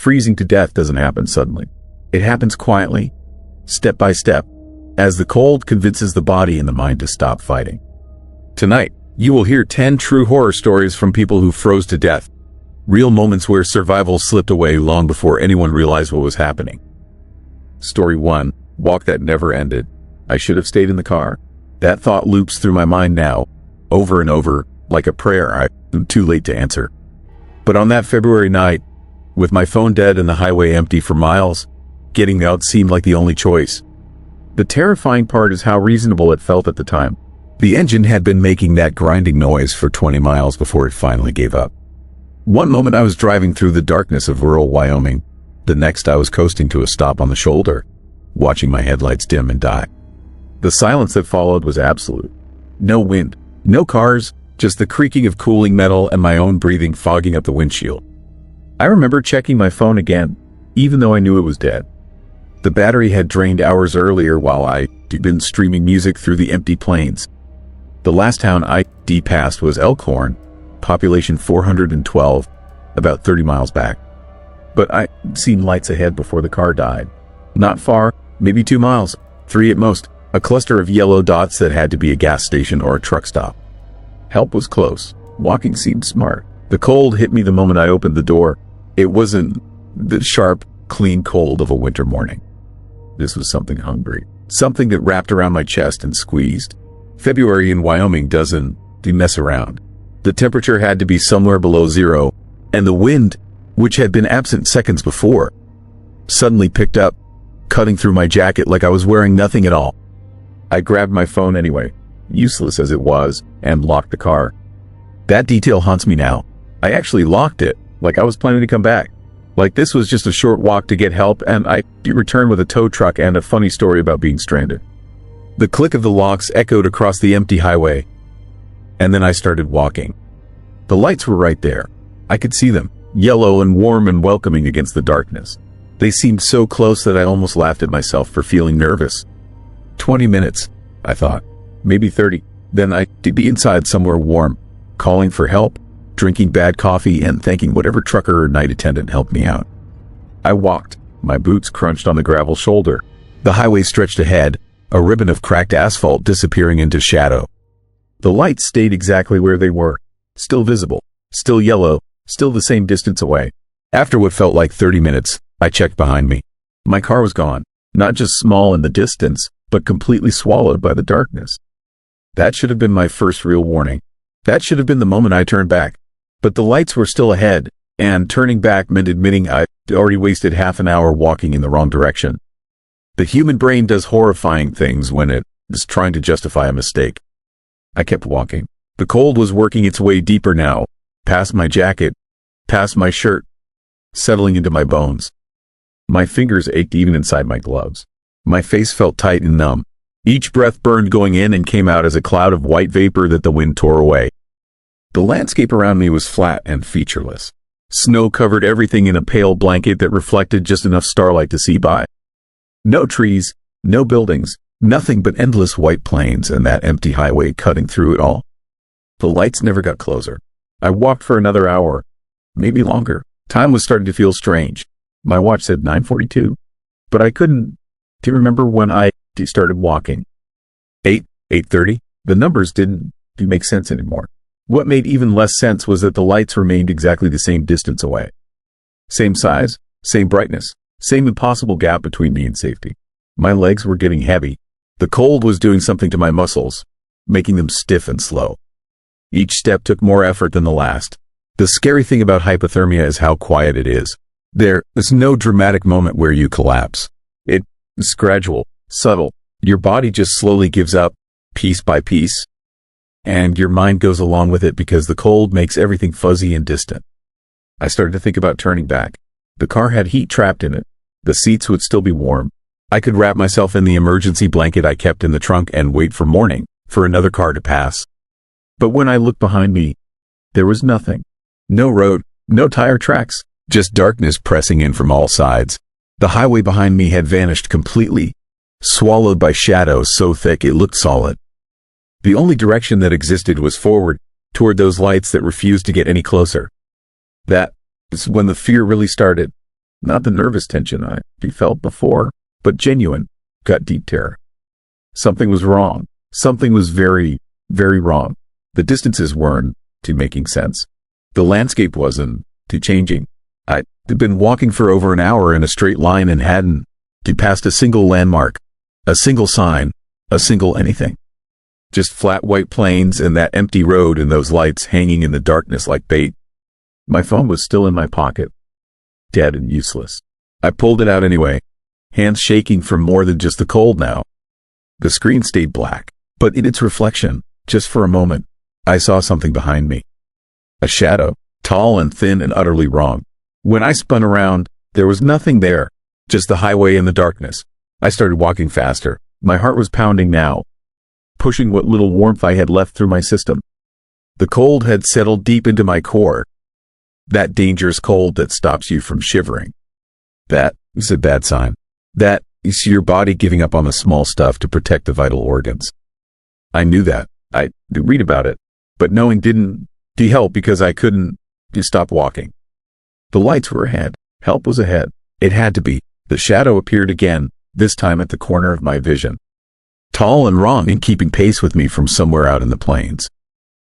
freezing to death doesn't happen suddenly. It happens quietly, step by step, as the cold convinces the body and the mind to stop fighting. Tonight, you will hear 10 true horror stories from people who froze to death. Real moments where survival slipped away long before anyone realized what was happening. Story 1. Walk that never ended. I should have stayed in the car. That thought loops through my mind now, over and over, like a prayer I'm too late to answer. But on that February night, with my phone dead and the highway empty for miles, getting out seemed like the only choice. The terrifying part is how reasonable it felt at the time. The engine had been making that grinding noise for 20 miles before it finally gave up. One moment I was driving through the darkness of rural Wyoming. The next I was coasting to a stop on the shoulder, watching my headlights dim and die. The silence that followed was absolute. No wind, no cars, just the creaking of cooling metal and my own breathing fogging up the windshield. I remember checking my phone again, even though I knew it was dead. The battery had drained hours earlier while I'd been streaming music through the empty plains. The last town I'd passed was Elkhorn, population 412, about 30 miles back. But I'd seen lights ahead before the car died. Not far, maybe 2 miles, 3 at most, a cluster of yellow dots that had to be a gas station or a truck stop. Help was close. Walking seemed smart. The cold hit me the moment I opened the door. It wasn't the sharp, clean cold of a winter morning. This was something hungry, something that wrapped around my chest and squeezed. February in Wyoming doesn't mess around. The temperature had to be somewhere below zero, and the wind, which had been absent seconds before, suddenly picked up, cutting through my jacket like I was wearing nothing at all. I grabbed my phone anyway, useless as it was, and locked the car. That detail haunts me now. I actually locked it, like I was planning to come back. Like this was just a short walk to get help, and I'd return with a tow truck and a funny story about being stranded. The click of the locks echoed across the empty highway, and then I started walking. The lights were right there. I could see them, yellow and warm and welcoming against the darkness. They seemed so close that I almost laughed at myself for feeling nervous. 20 minutes, I thought. Maybe 30. Then I'd be inside somewhere warm, calling for help, drinking bad coffee, and thanking whatever trucker or night attendant helped me out. I walked. My boots crunched on the gravel shoulder. The highway stretched ahead, a ribbon of cracked asphalt disappearing into shadow. The lights stayed exactly where they were, still visible, still yellow, still the same distance away. After what felt like 30 minutes, I checked behind me. My car was gone, not just small in the distance, but completely swallowed by the darkness. That should have been my first real warning. That should have been the moment I turned back. But the lights were still ahead, and turning back meant admitting I'd already wasted half an hour walking in the wrong direction. The human brain does horrifying things when it is trying to justify a mistake. I kept walking. The cold was working its way deeper now, past my jacket, past my shirt, settling into my bones. My fingers ached even inside my gloves. My face felt tight and numb. Each breath burned going in and came out as a cloud of white vapor that the wind tore away. The landscape around me was flat and featureless. Snow covered everything in a pale blanket that reflected just enough starlight to see by. No trees, no buildings, nothing but endless white plains and that empty highway cutting through it all. The lights never got closer. I walked for another hour, maybe longer. Time was starting to feel strange. My watch said 9:42, but I couldn't remember when I started walking. 8:30? The numbers didn't make sense anymore. What made even less sense was that the lights remained exactly the same distance away. Same size, same brightness, same impossible gap between me and safety. My legs were getting heavy. The cold was doing something to my muscles, making them stiff and slow. Each step took more effort than the last. The scary thing about hypothermia is how quiet it is. There's no dramatic moment where you collapse. It's gradual, subtle. Your body just slowly gives up, piece by piece. And your mind goes along with it because the cold makes everything fuzzy and distant. I started to think about turning back. The car had heat trapped in it. The seats would still be warm. I could wrap myself in the emergency blanket I kept in the trunk and wait for morning, for another car to pass. But when I looked behind me, there was nothing. No road, no tire tracks, just darkness pressing in from all sides. The highway behind me had vanished completely, swallowed by shadows so thick it looked solid. The only direction that existed was forward, toward those lights that refused to get any closer. That is when the fear really started. Not the nervous tension I felt before, but genuine, gut-deep terror. Something was wrong. Something was very, very wrong. The distances weren't making sense. The landscape wasn't changing. I'd been walking for over an hour in a straight line and hadn't passed a single landmark, a single sign, a single anything. Just flat white plains and that empty road and those lights hanging in the darkness like bait. My phone was still in my pocket, dead and useless. I pulled it out anyway, hands shaking from more than just the cold now. The screen stayed black, but in its reflection, just for a moment, I saw something behind me. A shadow, tall and thin and utterly wrong. When I spun around, there was nothing there, just the highway and the darkness. I started walking faster. My heart was pounding now, pushing what little warmth I had left through my system. The cold had settled deep into my core. That dangerous cold that stops you from shivering. That is a bad sign. That is your body giving up on the small stuff to protect the vital organs. I knew that. I read about it, but knowing didn't help because I couldn't stop walking. The lights were ahead. Help was ahead. It had to be. The shadow appeared again, this time at the corner of my vision. Tall and wrong and keeping pace with me from somewhere out in the plains.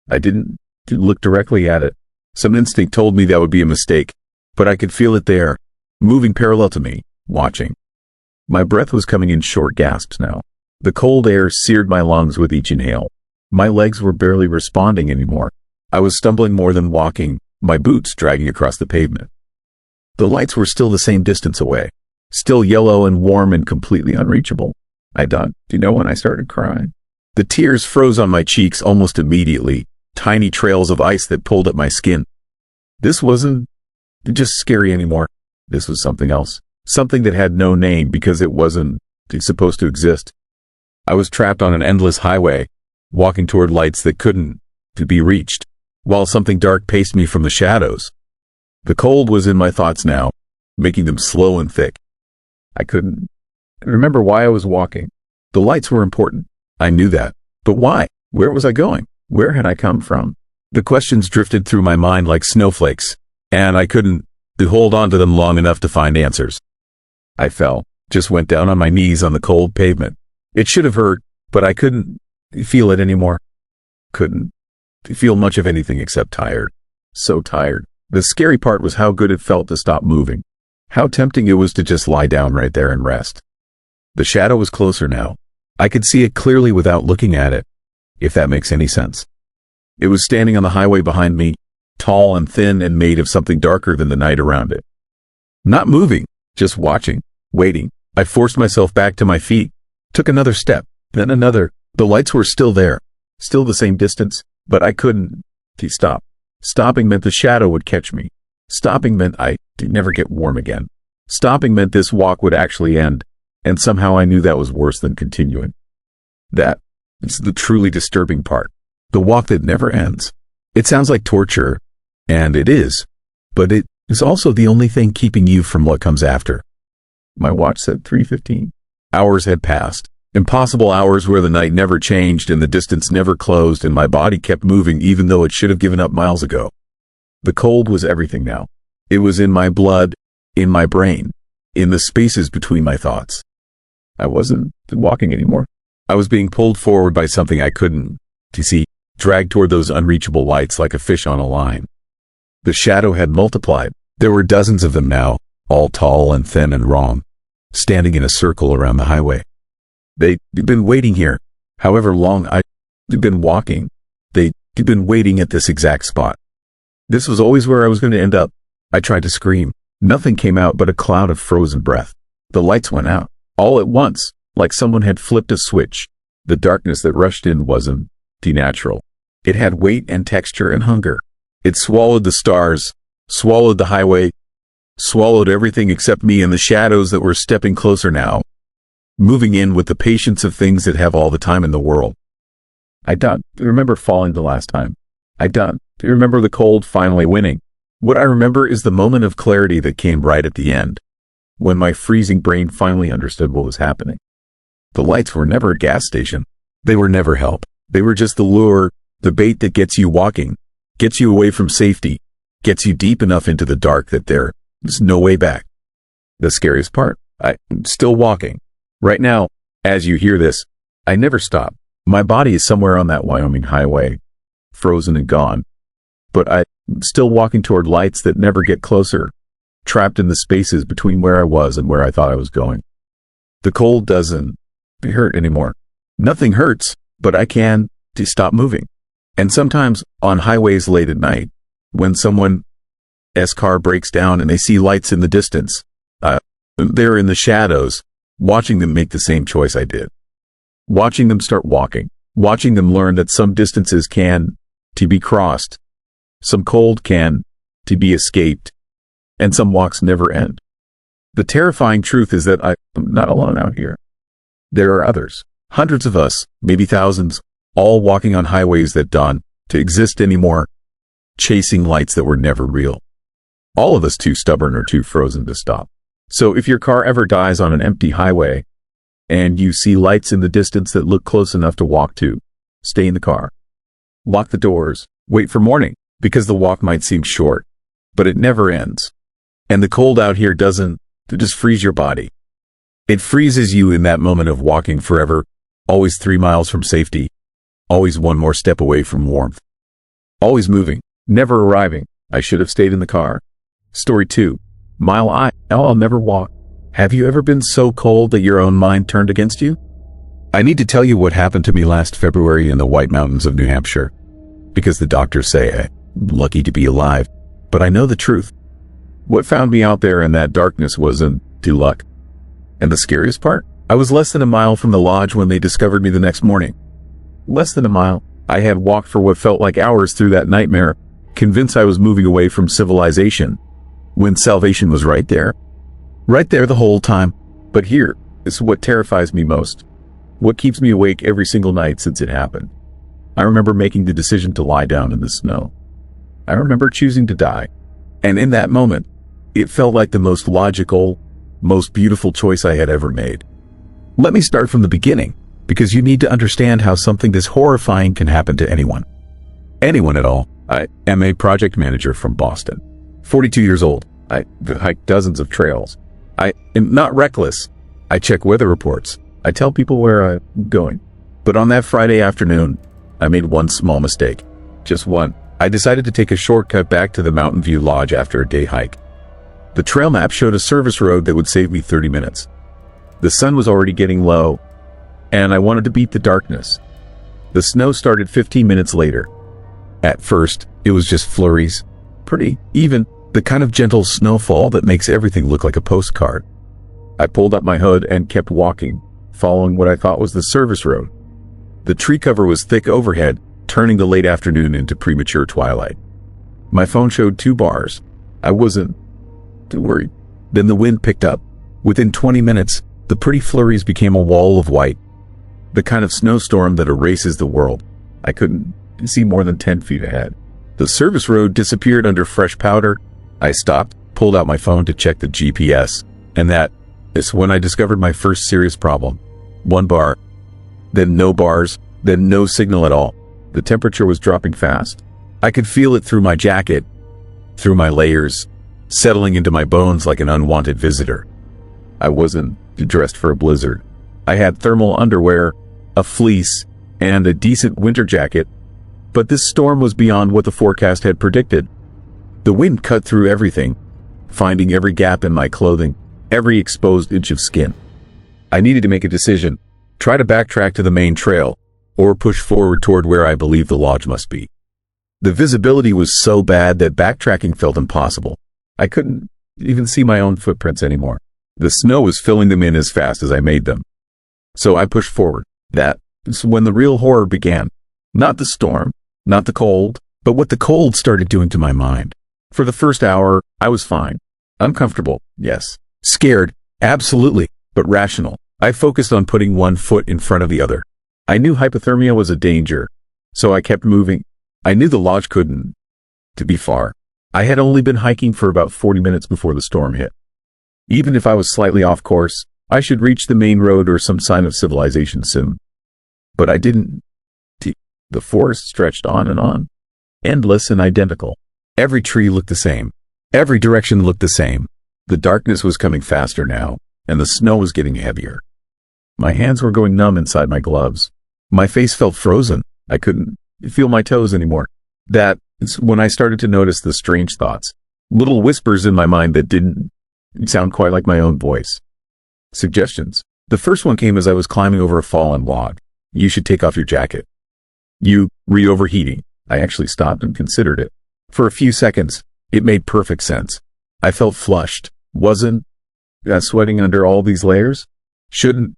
I didn't look directly at it. Some instinct told me that would be a mistake, but I could feel it there, moving parallel to me, watching. My breath was coming in short gasps now. The cold air seared my lungs with each inhale. My legs were barely responding anymore. I was stumbling more than walking, my boots dragging across the pavement. The lights were still the same distance away, still yellow and warm and completely unreachable. I don't know when I started crying. The tears froze on my cheeks almost immediately, tiny trails of ice that pulled at my skin. This wasn't just scary anymore. This was something else, something that had no name because it wasn't supposed to exist. I was trapped on an endless highway, walking toward lights that couldn't be reached, while something dark paced me from the shadows. The cold was in my thoughts now, making them slow and thick. I couldn't remember why I was walking. The lights were important. I knew that. But why? Where was I going? Where had I come from? The questions drifted through my mind like snowflakes, and I couldn't hold on to them long enough to find answers. I fell, just went down on my knees on the cold pavement. It should have hurt, but I couldn't feel it anymore. Couldn't feel much of anything except tired. So tired. The scary part was how good it felt to stop moving. How tempting it was to just lie down right there and rest. The shadow was closer now. I could see it clearly without looking at it, if that makes any sense. It was standing on the highway behind me, tall and thin and made of something darker than the night around it. Not moving, just watching, waiting. I forced myself back to my feet, took another step, then another. The lights were still there, still the same distance, but I couldn't stop. Stopping meant the shadow would catch me. Stopping meant I'd never get warm again. Stopping meant this walk would actually end, and somehow I knew that was worse than continuing. That is the truly disturbing part. The walk that never ends. It sounds like torture, and it is, but it is also the only thing keeping you from what comes after. My watch said 3:15. Hours had passed. Impossible hours where the night never changed and the distance never closed and my body kept moving even though it should have given up miles ago. The cold was everything now. It was in my blood, in my brain, in the spaces between my thoughts. I wasn't walking anymore. I was being pulled forward by something I couldn't see, dragged toward those unreachable lights like a fish on a line. The shadow had multiplied. There were dozens of them now, all tall and thin and wrong, standing in a circle around the highway. They'd been waiting here, however long I'd been walking. They'd been waiting at this exact spot. This was always where I was going to end up. I tried to scream. Nothing came out but a cloud of frozen breath. The lights went out, all at once, like someone had flipped a switch. The darkness that rushed in wasn't natural. It had weight and texture and hunger. It swallowed the stars, swallowed the highway, swallowed everything except me and the shadows that were stepping closer now, moving in with the patience of things that have all the time in the world. I don't remember falling the last time. I don't remember the cold finally winning. What I remember is the moment of clarity that came right at the end, when my freezing brain finally understood what was happening. The lights were never a gas station. They were never help. They were just the lure, the bait that gets you walking, gets you away from safety, gets you deep enough into the dark that there is no way back. The scariest part, I'm still walking. Right now, as you hear this, I never stop. My body is somewhere on that Wyoming highway, frozen and gone. But I'm still walking toward lights that never get closer, trapped in the spaces between where I was and where I thought I was going. The cold doesn't hurt anymore. Nothing hurts, but I can stop moving. And sometimes on highways late at night, when someone's car breaks down and they see lights in the distance, they're in the shadows, watching them make the same choice I did. Watching them start walking, watching them learn that some distances can be crossed, some cold can be escaped, and some walks never end. The terrifying truth is that I'm not alone out here. There are others, hundreds of us, maybe thousands, all walking on highways that don't exist anymore, chasing lights that were never real. All of us too stubborn or too frozen to stop. So if your car ever dies on an empty highway, and you see lights in the distance that look close enough to walk to, stay in the car. Lock the doors. Wait for morning, because the walk might seem short, but it never ends. And the cold out here doesn't just freeze your body. It freezes you in that moment of walking forever, always 3 miles from safety, always one more step away from warmth. Always moving, never arriving. I should have stayed in the car. Story 2. I'll never walk. Have you ever been so cold that your own mind turned against you? I need to tell you what happened to me last February in the White Mountains of New Hampshire. Because the doctors say I'm lucky to be alive, but I know the truth. What found me out there in that darkness wasn't luck. And the scariest part? I was less than a mile from the lodge when they discovered me the next morning. Less than a mile. I had walked for what felt like hours through that nightmare, convinced I was moving away from civilization, when salvation was right there. Right there the whole time. But here is what terrifies me most. What keeps me awake every single night since it happened. I remember making the decision to lie down in the snow. I remember choosing to die. And in that moment, it felt like the most logical, most beautiful choice I had ever made. Let me start from the beginning, because you need to understand how something this horrifying can happen to anyone. Anyone at all. I am a project manager from Boston. 42 years old. I hike dozens of trails. I am not reckless. I check weather reports. I tell people where I'm going. But on that Friday afternoon, I made one small mistake. Just one. I decided to take a shortcut back to the Mountain View Lodge after a day hike. The trail map showed a service road that would save me 30 minutes. The sun was already getting low, and I wanted to beat the darkness. The snow started 15 minutes later. At first, it was just flurries. Pretty even. The kind of gentle snowfall that makes everything look like a postcard. I pulled up my hood and kept walking, following what I thought was the service road. The tree cover was thick overhead, turning the late afternoon into premature twilight. My phone showed 2 bars. I wasn't too worried. Then the wind picked up. Within 20 minutes, the pretty flurries became a wall of white. The kind of snowstorm that erases the world. I couldn't see more than 10 feet ahead. The service road disappeared under fresh powder. I stopped, pulled out my phone to check the GPS, and that is when I discovered my first serious problem. 1 bar, then no bars, then no signal at all. The temperature was dropping fast. I could feel it through my jacket, through my layers, settling into my bones like an unwanted visitor. I wasn't dressed for a blizzard. I had thermal underwear, a fleece, and a decent winter jacket, but this storm was beyond what the forecast had predicted. The wind cut through everything, finding every gap in my clothing, every exposed inch of skin. I needed to make a decision, try to backtrack to the main trail, or push forward toward where I believed the lodge must be. The visibility was so bad that backtracking felt impossible. I couldn't even see my own footprints anymore. The snow was filling them in as fast as I made them. So I pushed forward. That is when the real horror began. Not the storm, not the cold, but what the cold started doing to my mind. For the first hour, I was fine. Uncomfortable, yes. Scared, absolutely, but rational. I focused on putting one foot in front of the other. I knew hypothermia was a danger, so I kept moving. I knew the lodge couldn't be far. I had only been hiking for about 40 minutes before the storm hit. Even if I was slightly off course, I should reach the main road or some sign of civilization soon. But I didn't. The forest stretched on, endless and identical. Every tree looked the same. Every direction looked the same. The darkness was coming faster now, and the snow was getting heavier. My hands were going numb inside my gloves. My face felt frozen. I couldn't feel my toes anymore. That's when I started to notice the strange thoughts, little whispers in my mind that didn't sound quite like my own voice. Suggestions. The first one came as I was climbing over a fallen log. You should take off your jacket. You overheating. I actually stopped and considered it. For a few seconds, it made perfect sense. I felt flushed. Wasn't sweating under all these layers? Shouldn't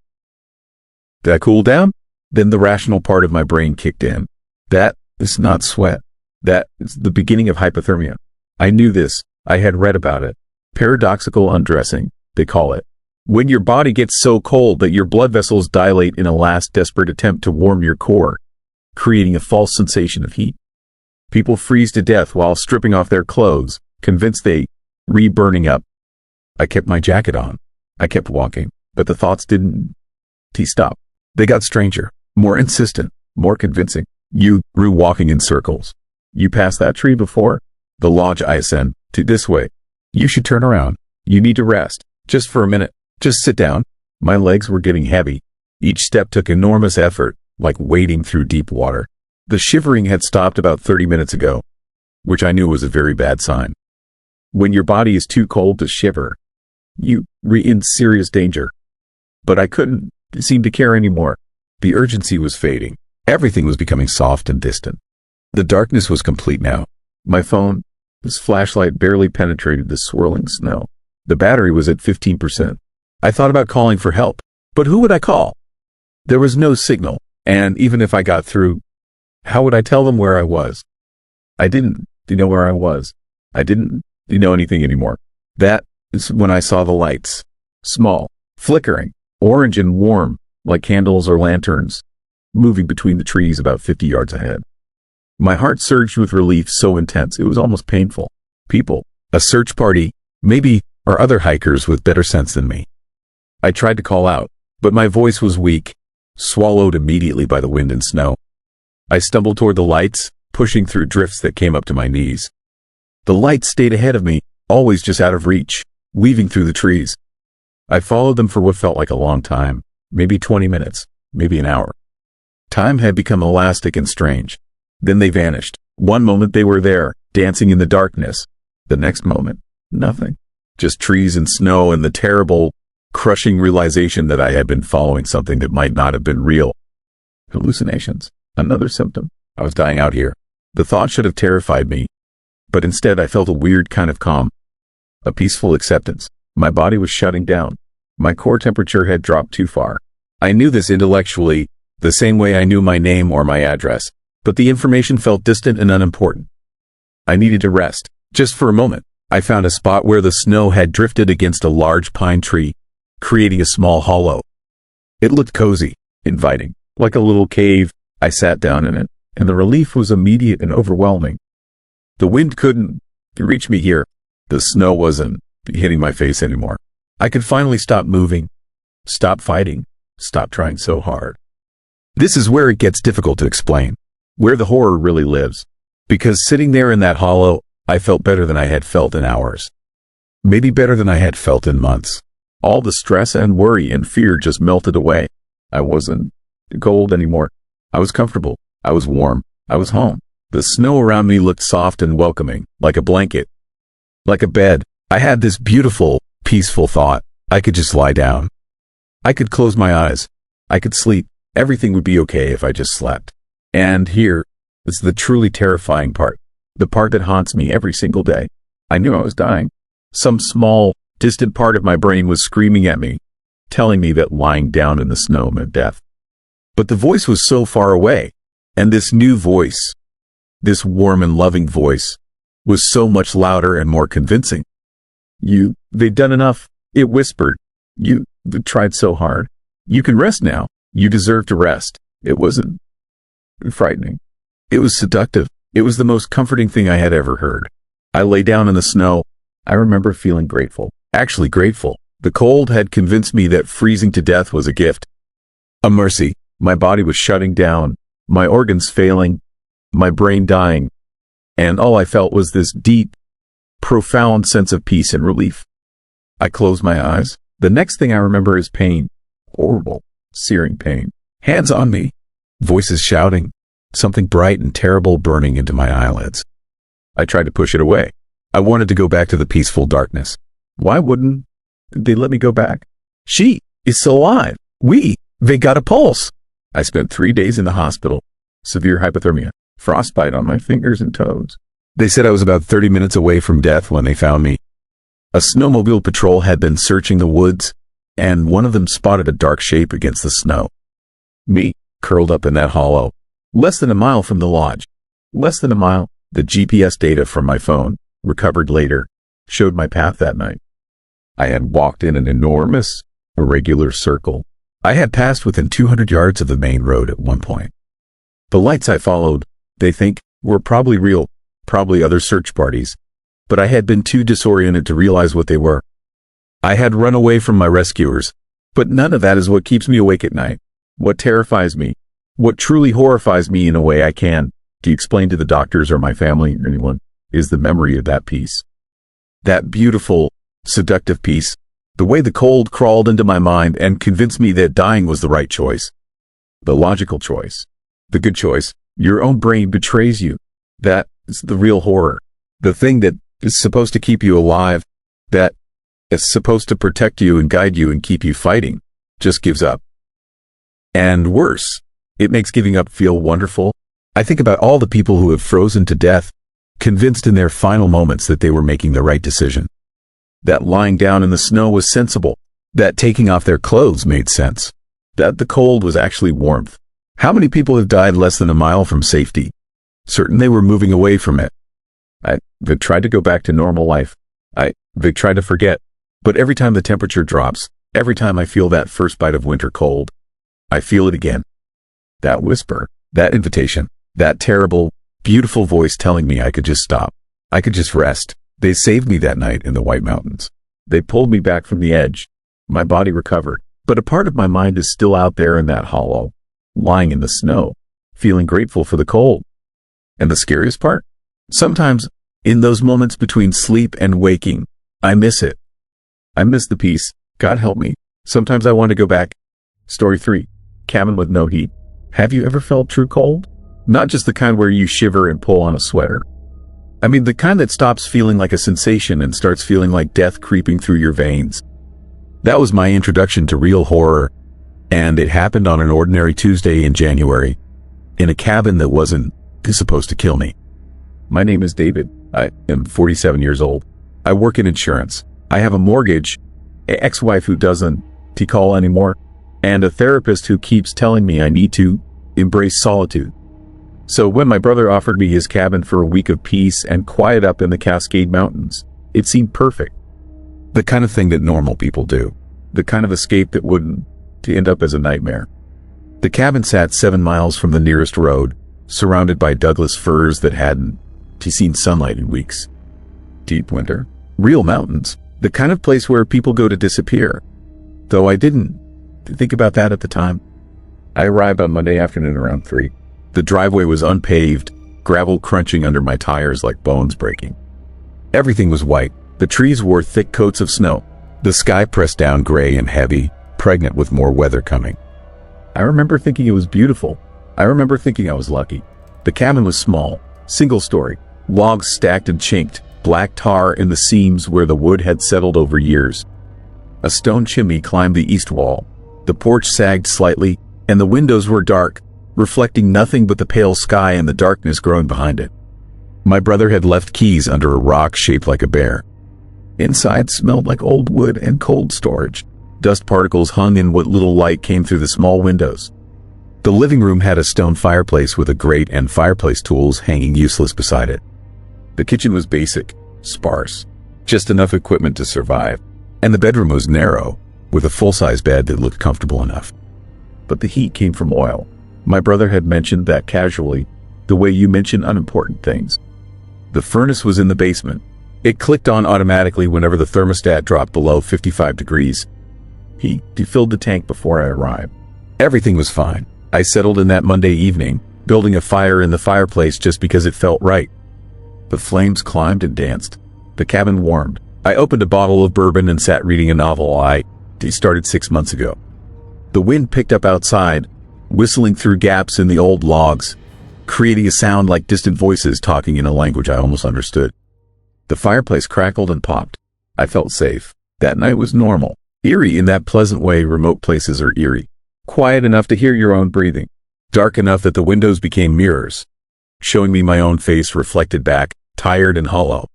that cool down? Then the rational part of my brain kicked in. That is not sweat. That is the beginning of hypothermia. I knew this. I had read about it. Paradoxical undressing, they call it. When your body gets so cold that your blood vessels dilate in a last desperate attempt to warm your core, creating a false sensation of heat. People freeze to death while stripping off their clothes, convinced they burning up. I kept my jacket on. I kept walking, but the thoughts didn't stop. They got stranger, more insistent, more convincing. You walking in circles. You passed that tree before? The lodge I ascend to this way. You should turn around. You need to rest. Just for a minute. Just sit down. My legs were getting heavy. Each step took enormous effort, like wading through deep water. The shivering had stopped about 30 minutes ago, which I knew was a very bad sign. When your body is too cold to shiver, you're in serious danger. But I couldn't seem to care anymore. The urgency was fading. Everything was becoming soft and distant. The darkness was complete now. My phone, this flashlight barely penetrated the swirling snow. The battery was at 15%. I thought about calling for help, but who would I call? There was no signal, and even if I got through, how would I tell them where I was? I didn't know where I was. I didn't know anything anymore. That is when I saw the lights. Small, flickering, orange and warm, like candles or lanterns, moving between the trees about 50 yards ahead. My heart surged with relief so intense it was almost painful. People, a search party, maybe, or other hikers with better sense than me. I tried to call out, but my voice was weak, swallowed immediately by the wind and snow. I stumbled toward the lights, pushing through drifts that came up to my knees. The lights stayed ahead of me, always just out of reach, weaving through the trees. I followed them for what felt like a long time, maybe 20 minutes, maybe an hour. Time had become elastic and strange. Then they vanished. One moment they were there, dancing in the darkness. The next moment, nothing. Just trees and snow and the terrible, crushing realization that I had been following something that might not have been real. Hallucinations. Another symptom. I was dying out here. The thought should have terrified me, but instead I felt a weird kind of calm. A peaceful acceptance. My body was shutting down. My core temperature had dropped too far. I knew this intellectually, the same way I knew my name or my address, but the information felt distant and unimportant. I needed to rest. Just for a moment, I found a spot where the snow had drifted against a large pine tree, creating a small hollow. It looked cozy, inviting, like a little cave. I sat down in it, and the relief was immediate and overwhelming. The wind couldn't reach me here. The snow wasn't hitting my face anymore. I could finally stop moving, stop fighting, stop trying so hard. This is where it gets difficult to explain, where the horror really lives. Because sitting there in that hollow, I felt better than I had felt in hours. Maybe better than I had felt in months. All the stress and worry and fear just melted away. I wasn't cold anymore. I was comfortable. I was warm. I was home. The snow around me looked soft and welcoming, like a blanket, like a bed. I had this beautiful, peaceful thought. I could just lie down. I could close my eyes. I could sleep. Everything would be okay if I just slept. And here is the truly terrifying part, the part that haunts me every single day. I knew I was dying. Some small, distant part of my brain was screaming at me, telling me that lying down in the snow meant death. But the voice was so far away, and this new voice, this warm and loving voice, was so much louder and more convincing. They've done enough, it whispered. They tried so hard. You can rest now. You deserve to rest. It wasn't frightening. It was seductive. It was the most comforting thing I had ever heard. I lay down in the snow. I remember feeling grateful. Actually grateful. The cold had convinced me that freezing to death was a gift. A mercy. My body was shutting down. My organs failing. My brain dying. And all I felt was this deep, profound sense of peace and relief. I close my eyes. The next thing I remember is pain. Horrible, searing pain. Hands on me. Voices shouting. Something bright and terrible burning into my eyelids. I tried to push it away. I wanted to go back to the peaceful darkness. Why wouldn't they let me go back? She is still alive. They got a pulse. I spent 3 days in the hospital. Severe hypothermia. Frostbite on my fingers and toes. They said I was about 30 minutes away from death when they found me. A snowmobile patrol had been searching the woods, and one of them spotted a dark shape against the snow. Me, curled up in that hollow. Less than a mile from the lodge. Less than a mile. The GPS data from my phone, recovered later, showed my path that night. I had walked in an enormous, irregular circle. I had passed within 200 yards of the main road at one point. The lights I followed, they think, were probably real, probably other search parties, but I had been too disoriented to realize what they were. I had run away from my rescuers, but none of that is what keeps me awake at night. What terrifies me, what truly horrifies me in a way I can't explain to the doctors or my family or anyone, is the memory of that peace. That beautiful, seductive peace, the way the cold crawled into my mind and convinced me that dying was the right choice. The logical choice. The good choice. Your own brain betrays you. That is the real horror. The thing that is supposed to keep you alive, that is supposed to protect you and guide you and keep you fighting, just gives up. And worse, it makes giving up feel wonderful. I think about all the people who have frozen to death, convinced in their final moments that they were making the right decision. That lying down in the snow was sensible. That taking off their clothes made sense. That the cold was actually warmth. How many people have died less than a mile from safety? Certain they were moving away from it. They've tried to go back to normal life. They've tried to forget. But every time the temperature drops, every time I feel that first bite of winter cold, I feel it again. That whisper, that invitation, that terrible, beautiful voice telling me I could just stop. I could just rest. They saved me that night in the White Mountains. They pulled me back from the edge. My body recovered, but a part of my mind is still out there in that hollow, lying in the snow, feeling grateful for the cold. And the scariest part? Sometimes, in those moments between sleep and waking, I miss it. I miss the peace. God help me. Sometimes I want to go back. Story 3. Cabin with no heat. Have you ever felt true cold? Not just the kind where you shiver and pull on a sweater. I mean the kind that stops feeling like a sensation and starts feeling like death creeping through your veins. That was my introduction to real horror, and it happened on an ordinary Tuesday in January, in a cabin that wasn't supposed to kill me. My name is David. I am 47 years old. I work in insurance. I have a mortgage, an ex-wife who doesn't call anymore, and a therapist who keeps telling me I need to embrace solitude. So when my brother offered me his cabin for a week of peace and quiet up in the Cascade Mountains, it seemed perfect. The kind of thing that normal people do. The kind of escape that wouldn't end up as a nightmare. The cabin sat 7 miles from the nearest road, surrounded by Douglas firs that hadn't seen sunlight in weeks. Deep winter. Real mountains. The kind of place where people go to disappear. Though I didn't think about that at the time. I arrived on Monday afternoon around 3. The driveway was unpaved, gravel crunching under my tires like bones breaking. Everything was white. The trees wore thick coats of snow. The sky pressed down gray and heavy, pregnant with more weather coming. I remember thinking it was beautiful. I remember thinking I was lucky. The cabin was small, single story, logs stacked and chinked, black tar in the seams where the wood had settled over years. A stone chimney climbed the east wall. The porch sagged slightly, and the windows were dark, reflecting nothing but the pale sky and the darkness growing behind it. My brother had left keys under a rock shaped like a bear. Inside smelled like old wood and cold storage. Dust particles hung in what little light came through the small windows. The living room had a stone fireplace with a grate and fireplace tools hanging useless beside it. The kitchen was basic, sparse, just enough equipment to survive. And the bedroom was narrow, with a full-size bed that looked comfortable enough. But the heat came from oil. My brother had mentioned that casually, the way you mention unimportant things. The furnace was in the basement. It clicked on automatically whenever the thermostat dropped below 55 degrees. He filled the tank before I arrived. Everything was fine. I settled in that Monday evening, building a fire in the fireplace just because it felt right. The flames climbed and danced. The cabin warmed. I opened a bottle of bourbon and sat reading a novel I started 6 months ago. The wind picked up outside, whistling through gaps in the old logs, creating a sound like distant voices talking in a language I almost understood. The fireplace crackled and popped. I felt safe. That night was normal. Eerie in that pleasant way remote places are eerie. Quiet enough to hear your own breathing. Dark enough that the windows became mirrors, showing me my own face reflected back, tired and hollow.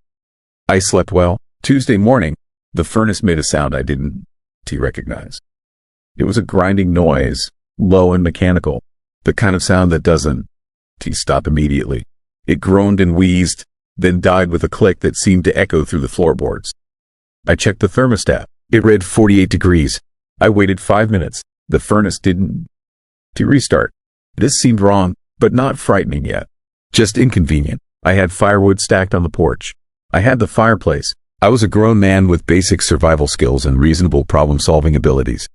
I slept well. Tuesday morning, the furnace made a sound I didn't recognize. It was a grinding noise, low and mechanical, the kind of sound that doesn't stop immediately. It groaned and wheezed, then died with a click that seemed to echo through the floorboards. I checked the thermostat. It read 48 degrees. I waited 5 minutes. The furnace didn't restart. This seemed wrong, but not frightening yet. Just inconvenient. I had firewood stacked on the porch. I had the fireplace. I was a grown man with basic survival skills and reasonable problem-solving abilities.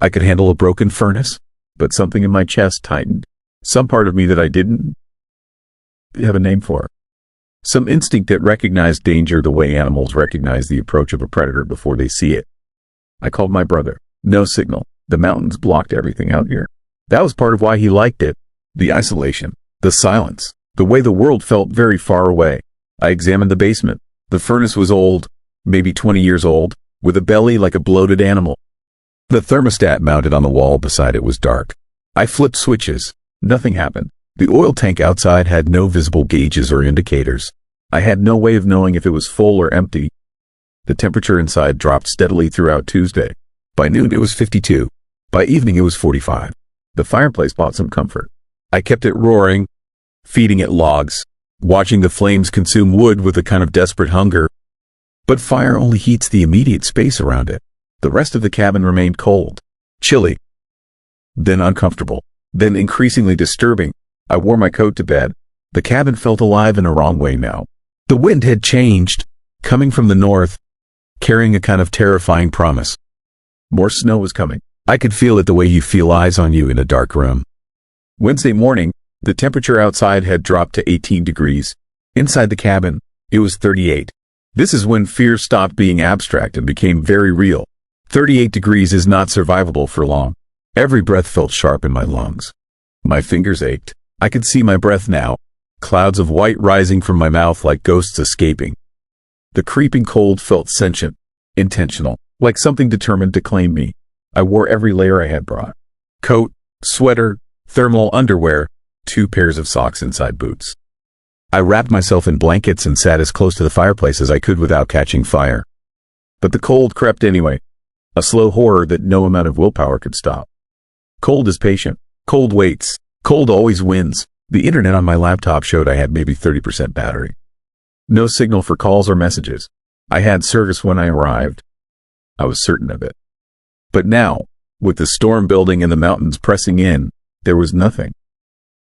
I could handle a broken furnace, but something in my chest tightened. Some part of me that I didn't have a name for. Some instinct that recognized danger the way animals recognize the approach of a predator before they see it. I called my brother. No signal. The mountains blocked everything out here. That was part of why he liked it. The isolation. The silence. The way the world felt very far away. I examined the basement. The furnace was old, maybe 20 years old, with a belly like a bloated animal. The thermostat mounted on the wall beside it was dark. I flipped switches. Nothing happened. The oil tank outside had no visible gauges or indicators. I had no way of knowing if it was full or empty. The temperature inside dropped steadily throughout Tuesday. By noon it was 52. By evening it was 45. The fireplace brought some comfort. I kept it roaring, feeding it logs, watching the flames consume wood with a kind of desperate hunger. But fire only heats the immediate space around it. The rest of the cabin remained cold, chilly, then uncomfortable, then increasingly disturbing. I wore my coat to bed. The cabin felt alive in a wrong way now. The wind had changed, coming from the north, carrying a kind of terrifying promise. More snow was coming. I could feel it the way you feel eyes on you in a dark room. Wednesday morning, the temperature outside had dropped to 18 degrees. Inside the cabin, it was 38. This is when fear stopped being abstract and became very real. 38 degrees is not survivable for long. Every breath felt sharp in my lungs. My fingers ached. I could see my breath now, clouds of white rising from my mouth like ghosts escaping. The creeping cold felt sentient, intentional, like something determined to claim me. I wore every layer I had brought. Coat, sweater, thermal underwear, 2 pairs of socks inside boots. I wrapped myself in blankets and sat as close to the fireplace as I could without catching fire. But the cold crept anyway, a slow horror that no amount of willpower could stop. Cold is patient. Cold waits. Cold always wins. The internet on my laptop showed I had maybe 30% battery. No signal for calls or messages. I had service when I arrived. I was certain of it. But now, with the storm building and the mountains pressing in, there was nothing.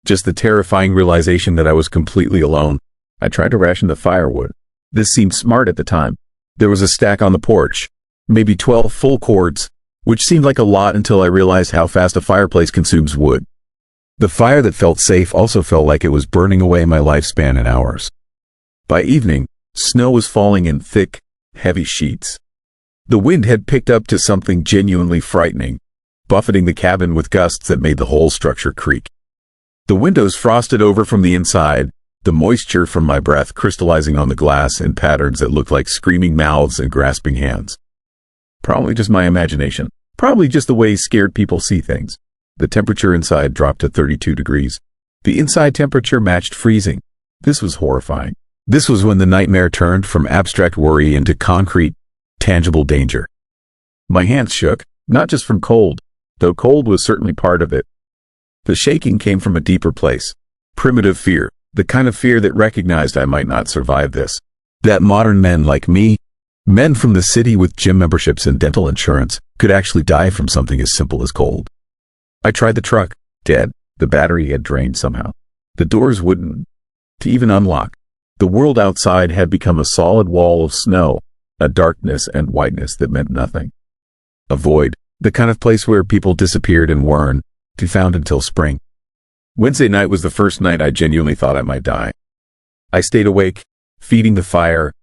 Just the terrifying realization that I was completely alone. I tried to ration the firewood. This seemed smart at the time. There was a stack on the porch, maybe 12 full cords, which seemed like a lot until I realized how fast a fireplace consumes wood. The fire that felt safe also felt like it was burning away my lifespan in hours. By evening, snow was falling in thick, heavy sheets. The wind had picked up to something genuinely frightening, buffeting the cabin with gusts that made the whole structure creak. The windows frosted over from the inside, the moisture from my breath crystallizing on the glass in patterns that looked like screaming mouths and grasping hands. Probably just my imagination. Probably just the way scared people see things. The temperature inside dropped to 32 degrees. The inside temperature matched freezing. This was horrifying. This was when the nightmare turned from abstract worry into concrete, tangible danger. My hands shook, not just from cold, though cold was certainly part of it. The shaking came from a deeper place. Primitive fear, the kind of fear that recognized I might not survive this. That modern men like me, men from the city with gym memberships and dental insurance, could actually die from something as simple as cold. I tried the truck. Dead. The battery had drained somehow. The doors wouldn't even unlock. The world outside had become a solid wall of snow, a darkness and whiteness that meant nothing. A void, the kind of place where people disappeared and weren't to be found until spring. Wednesday night was the first night I genuinely thought I might die. I stayed awake, feeding the fire,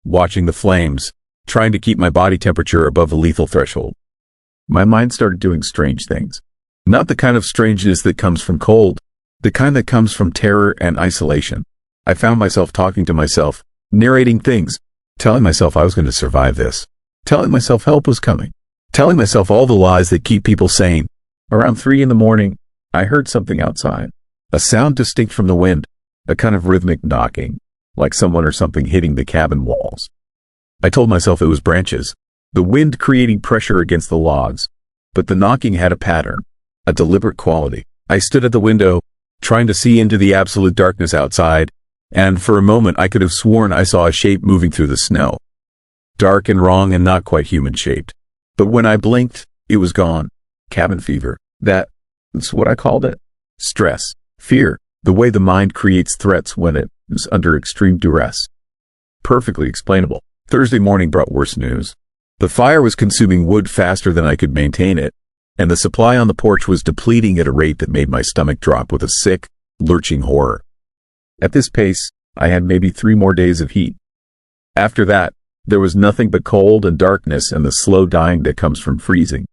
watching the flames, trying to keep my body temperature above the lethal threshold. My mind started doing strange things. Not the kind of strangeness that comes from cold, the kind that comes from terror and isolation. I found myself talking to myself, narrating things, telling myself I was going to survive this, telling myself help was coming, telling myself all the lies that keep people sane. Around 3 a.m, I heard something outside, a sound distinct from the wind, a kind of rhythmic knocking, like someone or something hitting the cabin walls. I told myself it was branches, the wind creating pressure against the logs, but the knocking had a pattern, a deliberate quality. I stood at the window, trying to see into the absolute darkness outside, and for a moment I could have sworn I saw a shape moving through the snow. Dark and wrong and not quite human-shaped. But when I blinked, it was gone. Cabin fever. That's what I called it. Stress. Fear. The way the mind creates threats when it is under extreme duress. Perfectly explainable. Thursday morning brought worse news. The fire was consuming wood faster than I could maintain it, and the supply on the porch was depleting at a rate that made my stomach drop with a sick, lurching horror. At this pace, I had maybe 3 more days of heat. After that, there was nothing but cold and darkness and the slow dying that comes from freezing.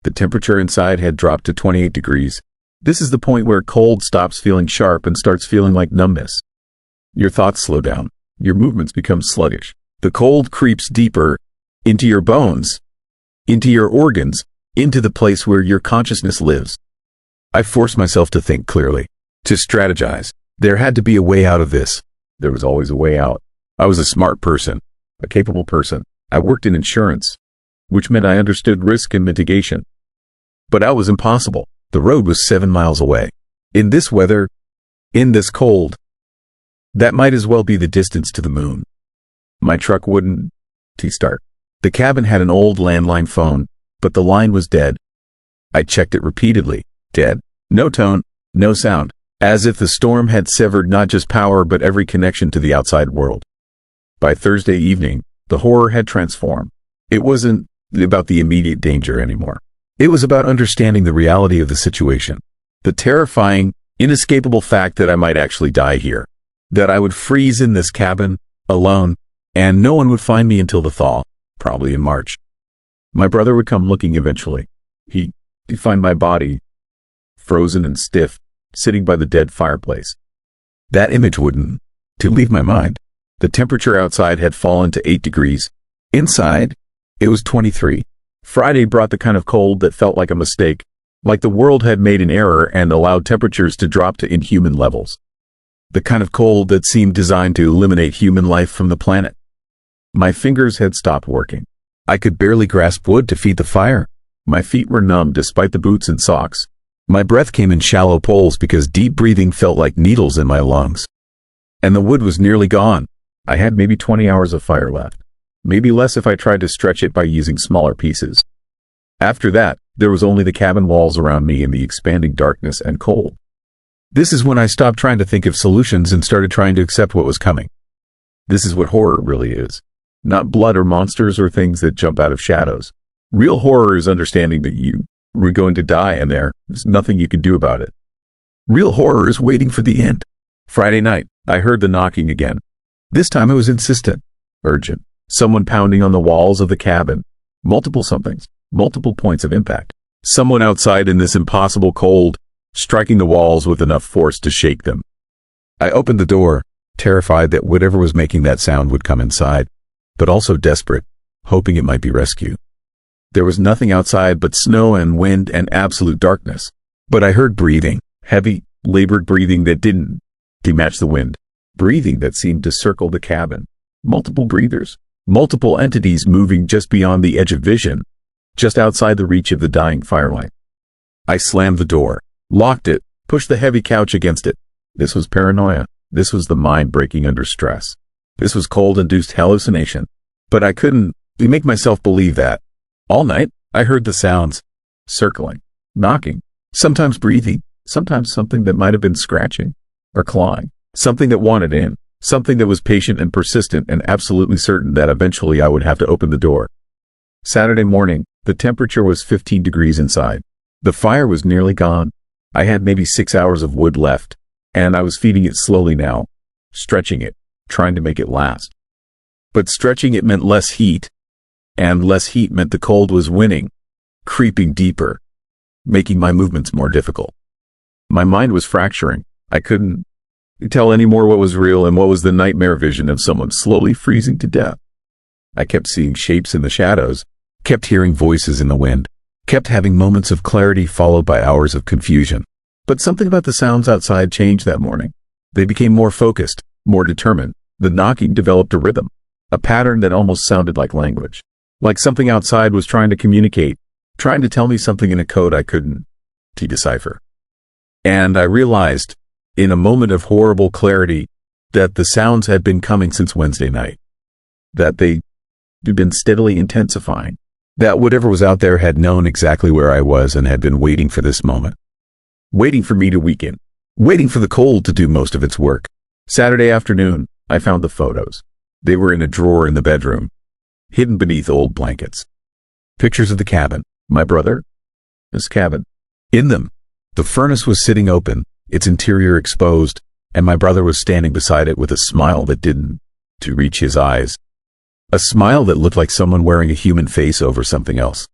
The temperature inside had dropped to 28 degrees. This is the point where cold stops feeling sharp and starts feeling like numbness. Your thoughts slow down. Your movements become sluggish. The cold creeps deeper into your bones, into your organs, into the place where your consciousness lives. I forced myself to think clearly, to strategize. There had to be a way out of this. There was always a way out. I was a smart person, a capable person. I worked in insurance, which meant I understood risk and mitigation. But that was impossible. The road was 7 miles away. In this weather, in this cold, that might as well be the distance to the moon. My truck wouldn't start. The cabin had an old landline phone, but the line was dead. I checked it repeatedly. Dead. No tone, no sound. As if the storm had severed not just power but every connection to the outside world. By Thursday evening, the horror had transformed. It wasn't about the immediate danger anymore. It was about understanding the reality of the situation. The terrifying, inescapable fact that I might actually die here. That I would freeze in this cabin, alone, and no one would find me until the thaw, probably in March. My brother would come looking eventually. He'd find my body, frozen and stiff, sitting by the dead fireplace. That image wouldn't leave my mind. The temperature outside had fallen to 8 degrees. Inside, it was 23. Friday brought the kind of cold that felt like a mistake, like the world had made an error and allowed temperatures to drop to inhuman levels. The kind of cold that seemed designed to eliminate human life from the planet. My fingers had stopped working. I could barely grasp wood to feed the fire. My feet were numb despite the boots and socks. My breath came in shallow pulls because deep breathing felt like needles in my lungs. And the wood was nearly gone. I had maybe 20 hours of fire left. Maybe less if I tried to stretch it by using smaller pieces. After that, there was only the cabin walls around me and the expanding darkness and cold. This is when I stopped trying to think of solutions and started trying to accept what was coming. This is what horror really is. Not blood or monsters or things that jump out of shadows. Real horror is understanding that you were going to die and there's nothing you can do about it. Real horror is waiting for the end. Friday night, I heard the knocking again. This time it was insistent, urgent. Someone pounding on the walls of the cabin. Multiple somethings, multiple points of impact. Someone outside in this impossible cold, striking the walls with enough force to shake them. I opened the door, terrified that whatever was making that sound would come inside, but also desperate, hoping it might be rescue. There was nothing outside but snow and wind and absolute darkness. But I heard breathing, heavy, labored breathing that didn't match the wind. Breathing that seemed to circle the cabin. Multiple breathers, multiple entities moving just beyond the edge of vision, just outside the reach of the dying firelight. I slammed the door, locked it, pushed the heavy couch against it. This was paranoia. This was the mind breaking under stress. This was cold-induced hallucination. But I couldn't make myself believe that. All night, I heard the sounds. Circling, knocking, sometimes breathing, sometimes something that might have been scratching or clawing. Something that wanted in. Something that was patient and persistent and absolutely certain that eventually I would have to open the door. Saturday morning, the temperature was 15 degrees inside. The fire was nearly gone. I had maybe 6 hours of wood left, and I was feeding it slowly now, stretching it, trying to make it last. But stretching it meant less heat, and less heat meant the cold was winning, creeping deeper, making my movements more difficult. My mind was fracturing. I couldn't tell anymore what was real and what was the nightmare vision of someone slowly freezing to death. I kept seeing shapes in the shadows, kept hearing voices in the wind, kept having moments of clarity followed by hours of confusion. But something about the sounds outside changed that morning. They became more focused, more determined. The knocking developed a rhythm, a pattern that almost sounded like language. Like something outside was trying to communicate, trying to tell me something in a code I couldn't decipher. And I realized, in a moment of horrible clarity, that the sounds had been coming since Wednesday night. That they had been steadily intensifying. That whatever was out there had known exactly where I was and had been waiting for this moment. Waiting for me to weaken. Waiting for the cold to do most of its work. Saturday afternoon, I found the photos. They were in a drawer in the bedroom, hidden beneath old blankets. Pictures of the cabin. My brother? His cabin. In them, the furnace was sitting open, its interior exposed, and my brother was standing beside it with a smile that didn't to reach his eyes. A smile that looked like someone wearing a human face over something else.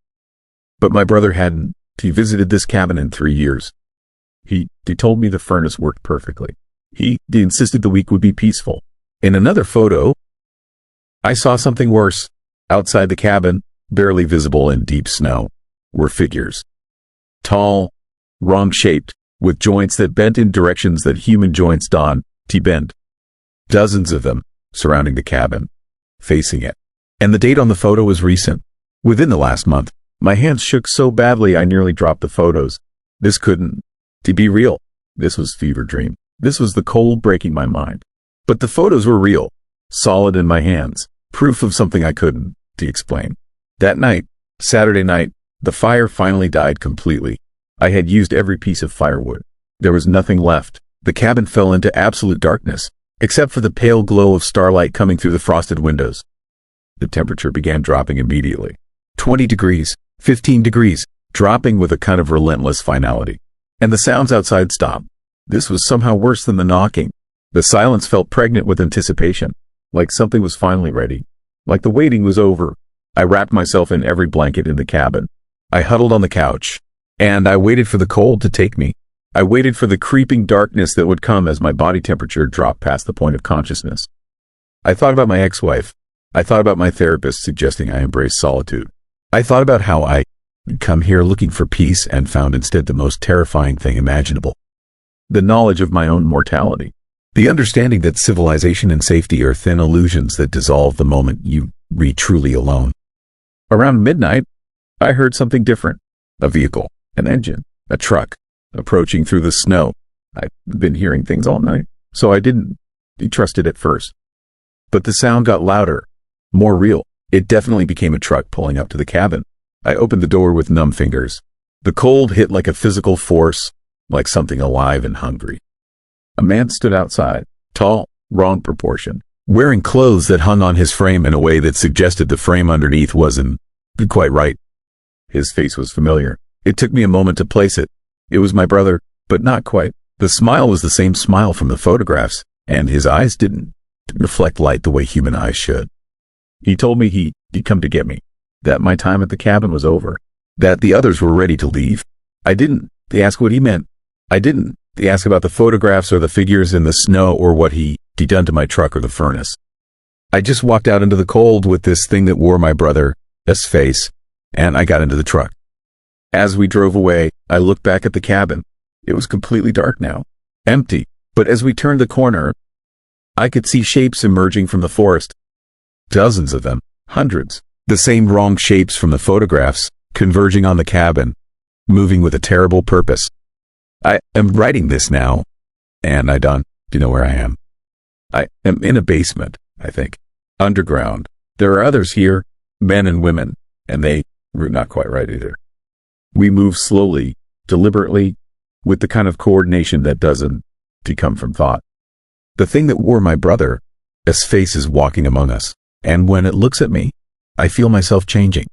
But my brother hadn't. He visited this cabin in 3 years. He told me the furnace worked perfectly. He insisted the week would be peaceful. In another photo, I saw something worse. Outside the cabin, barely visible in deep snow, were figures. Tall, wrong-shaped, with joints that bent in directions that human joints don't bend. Dozens of them, surrounding the cabin, facing it. And the date on the photo was recent. Within the last month. My hands shook so badly I nearly dropped the photos. This couldn't be real. This was fever dream. This was the cold breaking my mind. But the photos were real, solid in my hands, proof of something I couldn't explain. That night, Saturday night, the fire finally died completely. I had used every piece of firewood. There was nothing left. The cabin fell into absolute darkness, except for the pale glow of starlight coming through the frosted windows. The temperature began dropping immediately. 20 degrees, 15 degrees, dropping with a kind of relentless finality. And the sounds outside stopped. This was somehow worse than the knocking. The silence felt pregnant with anticipation, like something was finally ready, like the waiting was over. I wrapped myself in every blanket in the cabin. I huddled on the couch, and I waited for the cold to take me. I waited for the creeping darkness that would come as my body temperature dropped past the point of consciousness. I thought about my ex-wife. I thought about my therapist suggesting I embrace solitude. I thought about how I come here looking for peace and found instead the most terrifying thing imaginable. The knowledge of my own mortality. The understanding that civilization and safety are thin illusions that dissolve the moment you are truly alone. Around midnight, I heard something different. A vehicle, an engine, a truck, approaching through the snow. I've been hearing things all night, so I didn't trust it at first. But the sound got louder, more real. It definitely became a truck pulling up to the cabin. I opened the door with numb fingers. The cold hit like a physical force, like something alive and hungry. A man stood outside, tall, wrong proportion, wearing clothes that hung on his frame in a way that suggested the frame underneath wasn't quite right. His face was familiar. It took me a moment to place it. It was my brother, but not quite. The smile was the same smile from the photographs, and his eyes didn't reflect light the way human eyes should. He told me he'd come to get me, that my time at the cabin was over, that the others were ready to leave. I didn't ask what he meant. I didn't ask about the photographs or the figures in the snow or what he'd done to my truck or the furnace. I just walked out into the cold with this thing that wore my brother's face, and I got into the truck. As we drove away, I looked back at the cabin. It was completely dark now, empty, but as we turned the corner, I could see shapes emerging from the forest. Dozens of them, hundreds, the same wrong shapes from the photographs, converging on the cabin, moving with a terrible purpose. I am writing this now, and I don't know where I am. I am in a basement, I think, underground. There are others here, men and women, and they were not quite right either. We move slowly, deliberately, with the kind of coordination that doesn't come from thought. The thing that wore my brother's face is walking among us, and when it looks at me, I feel myself changing,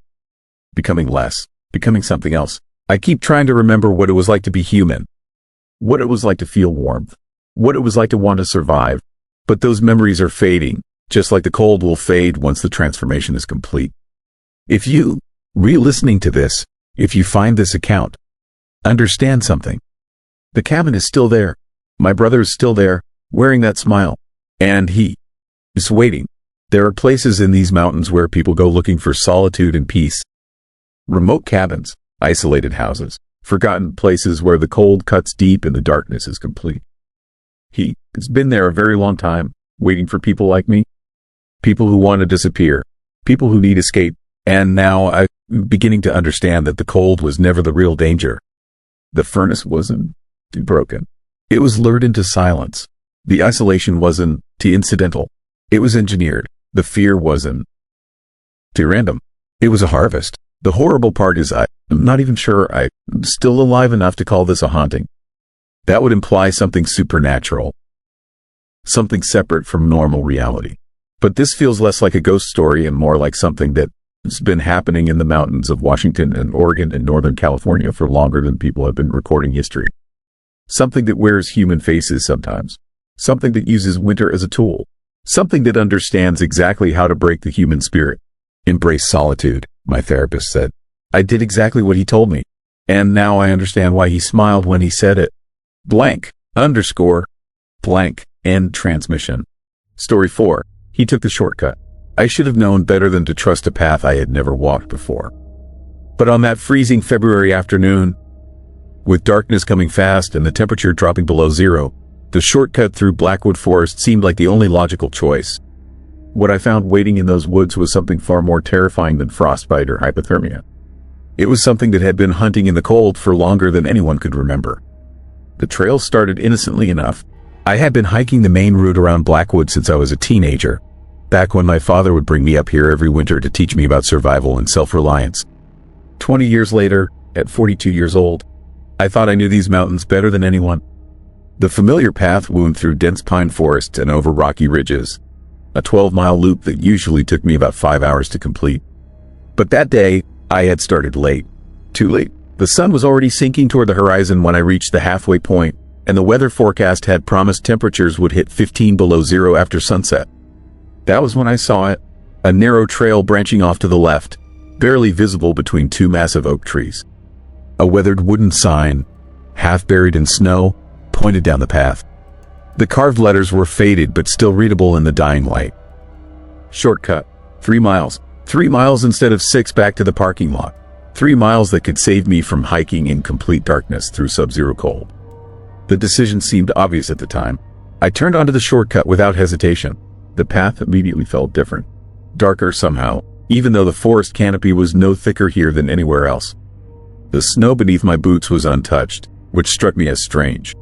becoming less, becoming something else. I keep trying to remember what it was like to be human, what it was like to feel warmth, what it was like to want to survive, but those memories are fading, just like the cold will fade once the transformation is complete. If you, re-listening to this, if you find this account, understand something. The cabin is still there. My brother is still there, wearing that smile. And he is waiting. There are places in these mountains where people go looking for solitude and peace. Remote cabins, isolated houses, forgotten places where the cold cuts deep and the darkness is complete. He has been there a very long time, waiting for people like me. People who want to disappear. People who need escape. And now I'm beginning to understand that the cold was never the real danger. The furnace wasn't broken. It was lured into silence. The isolation wasn't too incidental. It was engineered. The fear wasn't too random. It was a harvest. The horrible part is I'm not even sure I'm still alive enough to call this a haunting. That would imply something supernatural. Something separate from normal reality. But this feels less like a ghost story and more like something that's been happening in the mountains of Washington and Oregon and Northern California for longer than people have been recording history. Something that wears human faces sometimes. Something that uses winter as a tool. Something that understands exactly how to break the human spirit. Embrace solitude, my therapist said. I did exactly what he told me. And now I understand why he smiled when he said it. Blank, underscore, blank, end transmission. Story 4. He took the shortcut. I should have known better than to trust a path I had never walked before. But on that freezing February afternoon, with darkness coming fast and the temperature dropping below zero, the shortcut through Blackwood Forest seemed like the only logical choice. What I found waiting in those woods was something far more terrifying than frostbite or hypothermia. It was something that had been hunting in the cold for longer than anyone could remember. The trail started innocently enough. I had been hiking the main route around Blackwood since I was a teenager, back when my father would bring me up here every winter to teach me about survival and self-reliance. 20 years later, at 42 years old, I thought I knew these mountains better than anyone. The familiar path wound through dense pine forests and over rocky ridges, a 12-mile loop that usually took me about 5 hours to complete. But that day, I had started late. Too late. The sun was already sinking toward the horizon when I reached the halfway point, and the weather forecast had promised temperatures would hit 15 below zero after sunset. That was when I saw it, a narrow trail branching off to the left, barely visible between two massive oak trees. A weathered wooden sign, half buried in snow, pointed down the path. The carved letters were faded but still readable in the dying light. Shortcut. 3 miles. 3 miles instead of 6 back to the parking lot. 3 miles that could save me from hiking in complete darkness through sub-zero cold. The decision seemed obvious at the time. I turned onto the shortcut without hesitation. The path immediately felt different. Darker somehow, even though the forest canopy was no thicker here than anywhere else. The snow beneath my boots was untouched, which struck me as strange.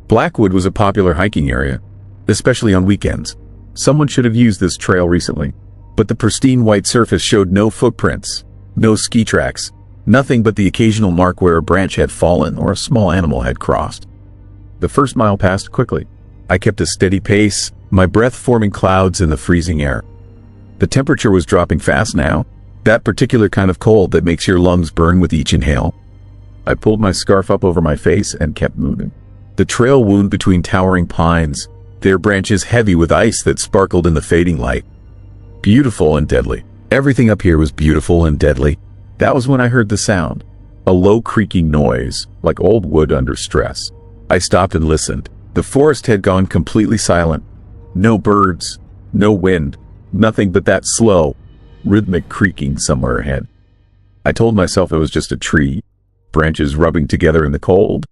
Blackwood was a popular hiking area, especially on weekends. Someone should have used this trail recently, but the pristine white surface showed no footprints, no ski tracks, nothing but the occasional mark where a branch had fallen or a small animal had crossed. The first mile passed quickly. I kept a steady pace, my breath forming clouds in the freezing air. The temperature was dropping fast now, that particular kind of cold that makes your lungs burn with each inhale. I pulled my scarf up over my face and kept moving. The trail wound between towering pines, their branches heavy with ice that sparkled in the fading light. Beautiful and deadly. Everything up here was beautiful and deadly. That was when I heard the sound. A low creaking noise, like old wood under stress. I stopped and listened. The forest had gone completely silent. No birds, no wind, nothing but that slow, rhythmic creaking somewhere ahead. I told myself it was just a tree, branches rubbing together in the cold.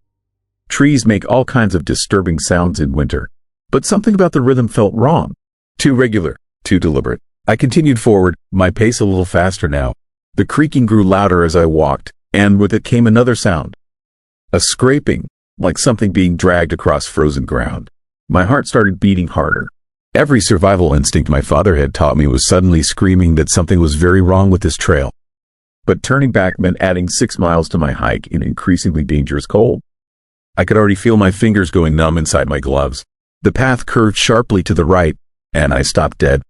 Trees make all kinds of disturbing sounds in winter, but something about the rhythm felt wrong. Too regular, too deliberate. I continued forward, my pace a little faster now. The creaking grew louder as I walked, and with it came another sound. A scraping, like something being dragged across frozen ground. My heart started beating harder. Every survival instinct my father had taught me was suddenly screaming that something was very wrong with this trail. But turning back meant adding 6 miles to my hike in increasingly dangerous cold. I could already feel my fingers going numb inside my gloves. The path curved sharply to the right, and I stopped dead.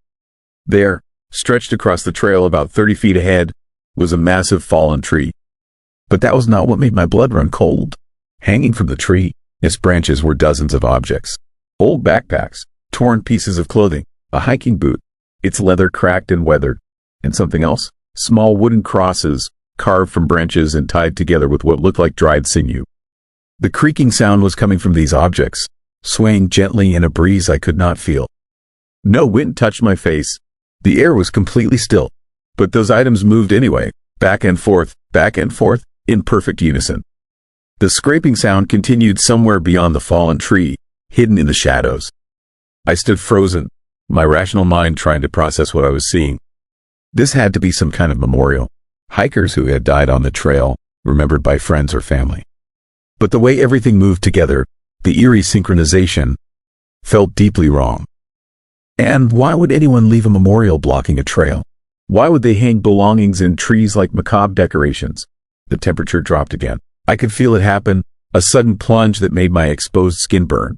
There, stretched across the trail about 30 feet ahead, was a massive fallen tree. But that was not what made my blood run cold. Hanging from the tree, its branches were dozens of objects. Old backpacks, torn pieces of clothing, A hiking boot. Its leather cracked and weathered. And something else. Small wooden crosses, carved from branches and tied together with what looked like dried sinew. The creaking sound was coming from these objects, swaying gently in a breeze I could not feel. No wind touched my face. The air was completely still. But those items moved anyway, back and forth, in perfect unison. The scraping sound continued somewhere beyond the fallen tree, hidden in the shadows. I stood frozen, my rational mind trying to process what I was seeing. This had to be some kind of memorial. Hikers who had died on the trail, remembered by friends or family. But the way everything moved together, the eerie synchronization, felt deeply wrong. And why would anyone leave a memorial blocking a trail? Why would they hang belongings in trees like macabre decorations? The temperature dropped again. I could feel it happen, a sudden plunge that made my exposed skin burn.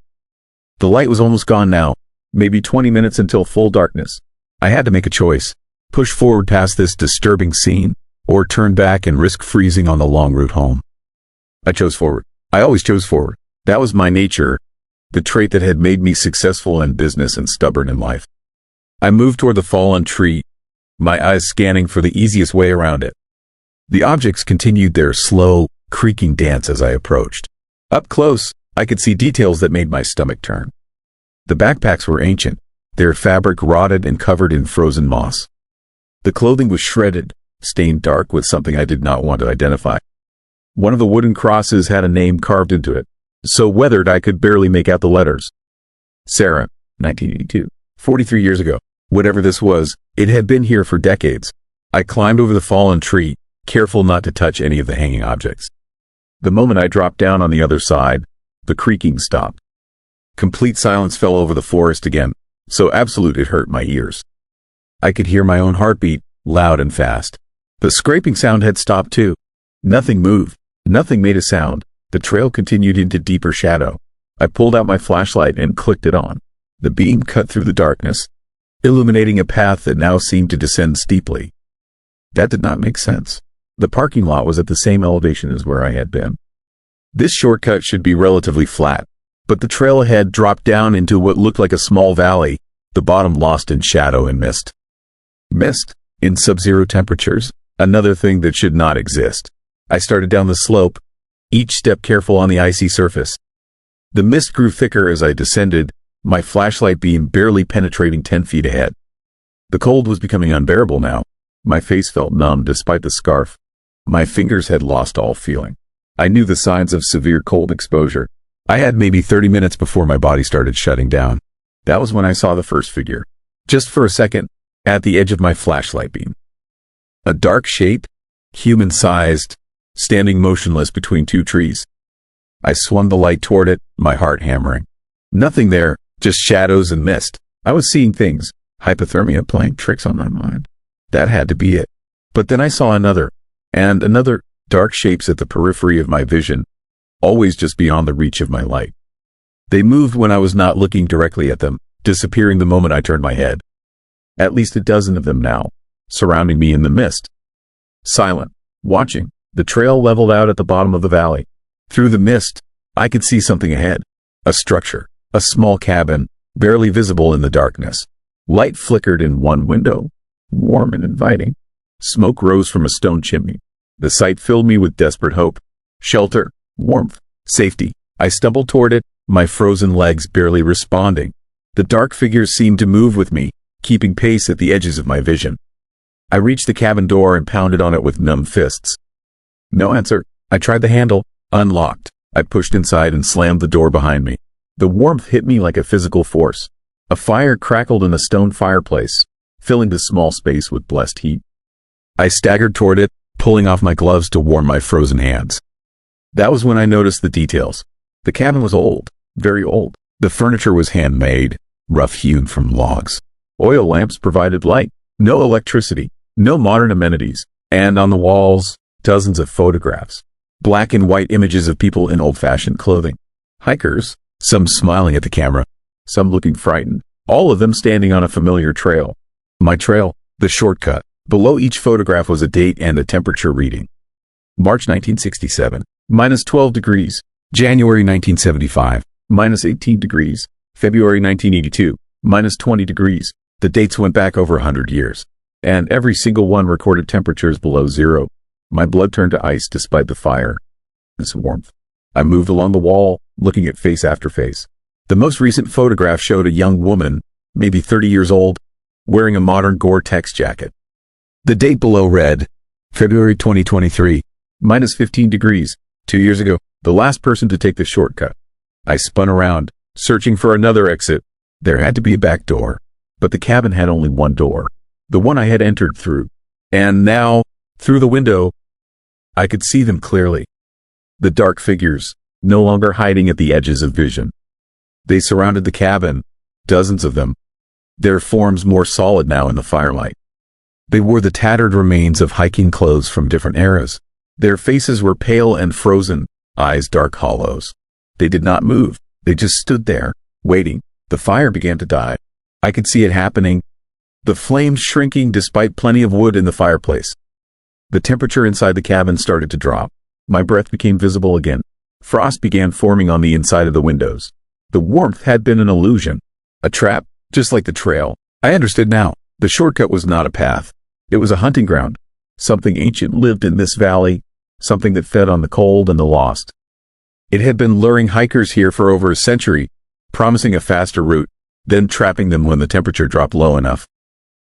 The light was almost gone now, maybe 20 minutes until full darkness. I had to make a choice, push forward past this disturbing scene, or turn back and risk freezing on the long route home. I chose forward. I always chose forward. That was my nature, the trait that had made me successful in business and stubborn in life. I moved toward the fallen tree, my eyes scanning for the easiest way around it. The objects continued their slow, creaking dance as I approached. Up close, I could see details that made my stomach turn. The backpacks were ancient, their fabric rotted and covered in frozen moss. The clothing was shredded, stained dark with something I did not want to identify. One of the wooden crosses had a name carved into it, so weathered I could barely make out the letters. Sarah, 1982, 43 years ago. Whatever this was, it had been here for decades. I climbed over the fallen tree, careful not to touch any of the hanging objects. The moment I dropped down on the other side, the creaking stopped. Complete silence fell over the forest again, so absolute it hurt my ears. I could hear my own heartbeat, loud and fast. The scraping sound had stopped too. Nothing moved. Nothing made a sound. The trail continued into deeper shadow. I pulled out my flashlight and clicked it on. The beam cut through the darkness, illuminating a path that now seemed to descend steeply. That did not make sense. The parking lot was at the same elevation as where I had been. This shortcut should be relatively flat, but the trail ahead dropped down into what looked like a small valley, the bottom lost in shadow and mist. Mist, in sub-zero temperatures, another thing that should not exist. I started down the slope, each step careful on the icy surface. The mist grew thicker as I descended, my flashlight beam barely penetrating 10 feet ahead. The cold was becoming unbearable now. My face felt numb despite the scarf. My fingers had lost all feeling. I knew the signs of severe cold exposure. I had maybe 30 minutes before my body started shutting down. That was when I saw the first figure. Just for a second, at the edge of my flashlight beam. A dark shape, human-sized, standing motionless between two trees. I swung the light toward it, my heart hammering. Nothing there, just shadows and mist. I was seeing things, hypothermia playing tricks on my mind. That had to be it. But then I saw another, and another, dark shapes at the periphery of my vision, always just beyond the reach of my light. They moved when I was not looking directly at them, disappearing the moment I turned my head. At least a dozen of them now, surrounding me in the mist. Silent, watching. The trail leveled out at the bottom of the valley. Through the mist, I could see something ahead. A structure, a small cabin, barely visible in the darkness. Light flickered in one window, warm and inviting. Smoke rose from a stone chimney. The sight filled me with desperate hope. Shelter, warmth, safety. I stumbled toward it, my frozen legs barely responding. The dark figures seemed to move with me, keeping pace at the edges of my vision. I reached the cabin door and pounded on it with numb fists. No answer. I tried the handle, unlocked. I pushed inside and slammed the door behind me. The warmth hit me like a physical force. A fire crackled in the stone fireplace, filling the small space with blessed heat. I staggered toward it, pulling off my gloves to warm my frozen hands. That was when I noticed the details. The cabin was old, very old. The furniture was handmade, rough-hewn from logs. Oil lamps provided light, no electricity, no modern amenities, and on the walls, dozens of photographs. Black and white images of people in old-fashioned clothing. Hikers, some smiling at the camera, some looking frightened, all of them standing on a familiar trail. My trail, the shortcut. Below each photograph was a date and a temperature reading. March 1967, minus 12 degrees. January 1975, minus 18 degrees. February 1982, minus 20 degrees. The dates went back over 100 years, and every single one recorded temperatures below zero. My blood turned to ice despite the fire. This warmth. I moved along the wall, looking at face after face. The most recent photograph showed a young woman, maybe 30 years old, wearing a modern Gore-Tex jacket. The date below read, February 2023, minus 15 degrees. 2 years ago, the last person to take the shortcut. I spun around, searching for another exit. There had to be a back door, but the cabin had only one door, the one I had entered through. And now, through the window, I could see them clearly. The dark figures, no longer hiding at the edges of vision. They surrounded the cabin, dozens of them, their forms more solid now in the firelight. They wore the tattered remains of hiking clothes from different eras. Their faces were pale and frozen, eyes dark hollows. They did not move. They just stood there, waiting. The fire began to die. I could see it happening. The flames shrinking despite plenty of wood in the fireplace. The temperature inside the cabin started to drop. My breath became visible again. Frost began forming on the inside of the windows. The warmth had been an illusion, a trap, just like the trail. I understood now. The shortcut was not a path. It was a hunting ground. Something ancient lived in this valley, something that fed on the cold and the lost. It had been luring hikers here for over a century, promising a faster route, then trapping them when the temperature dropped low enough.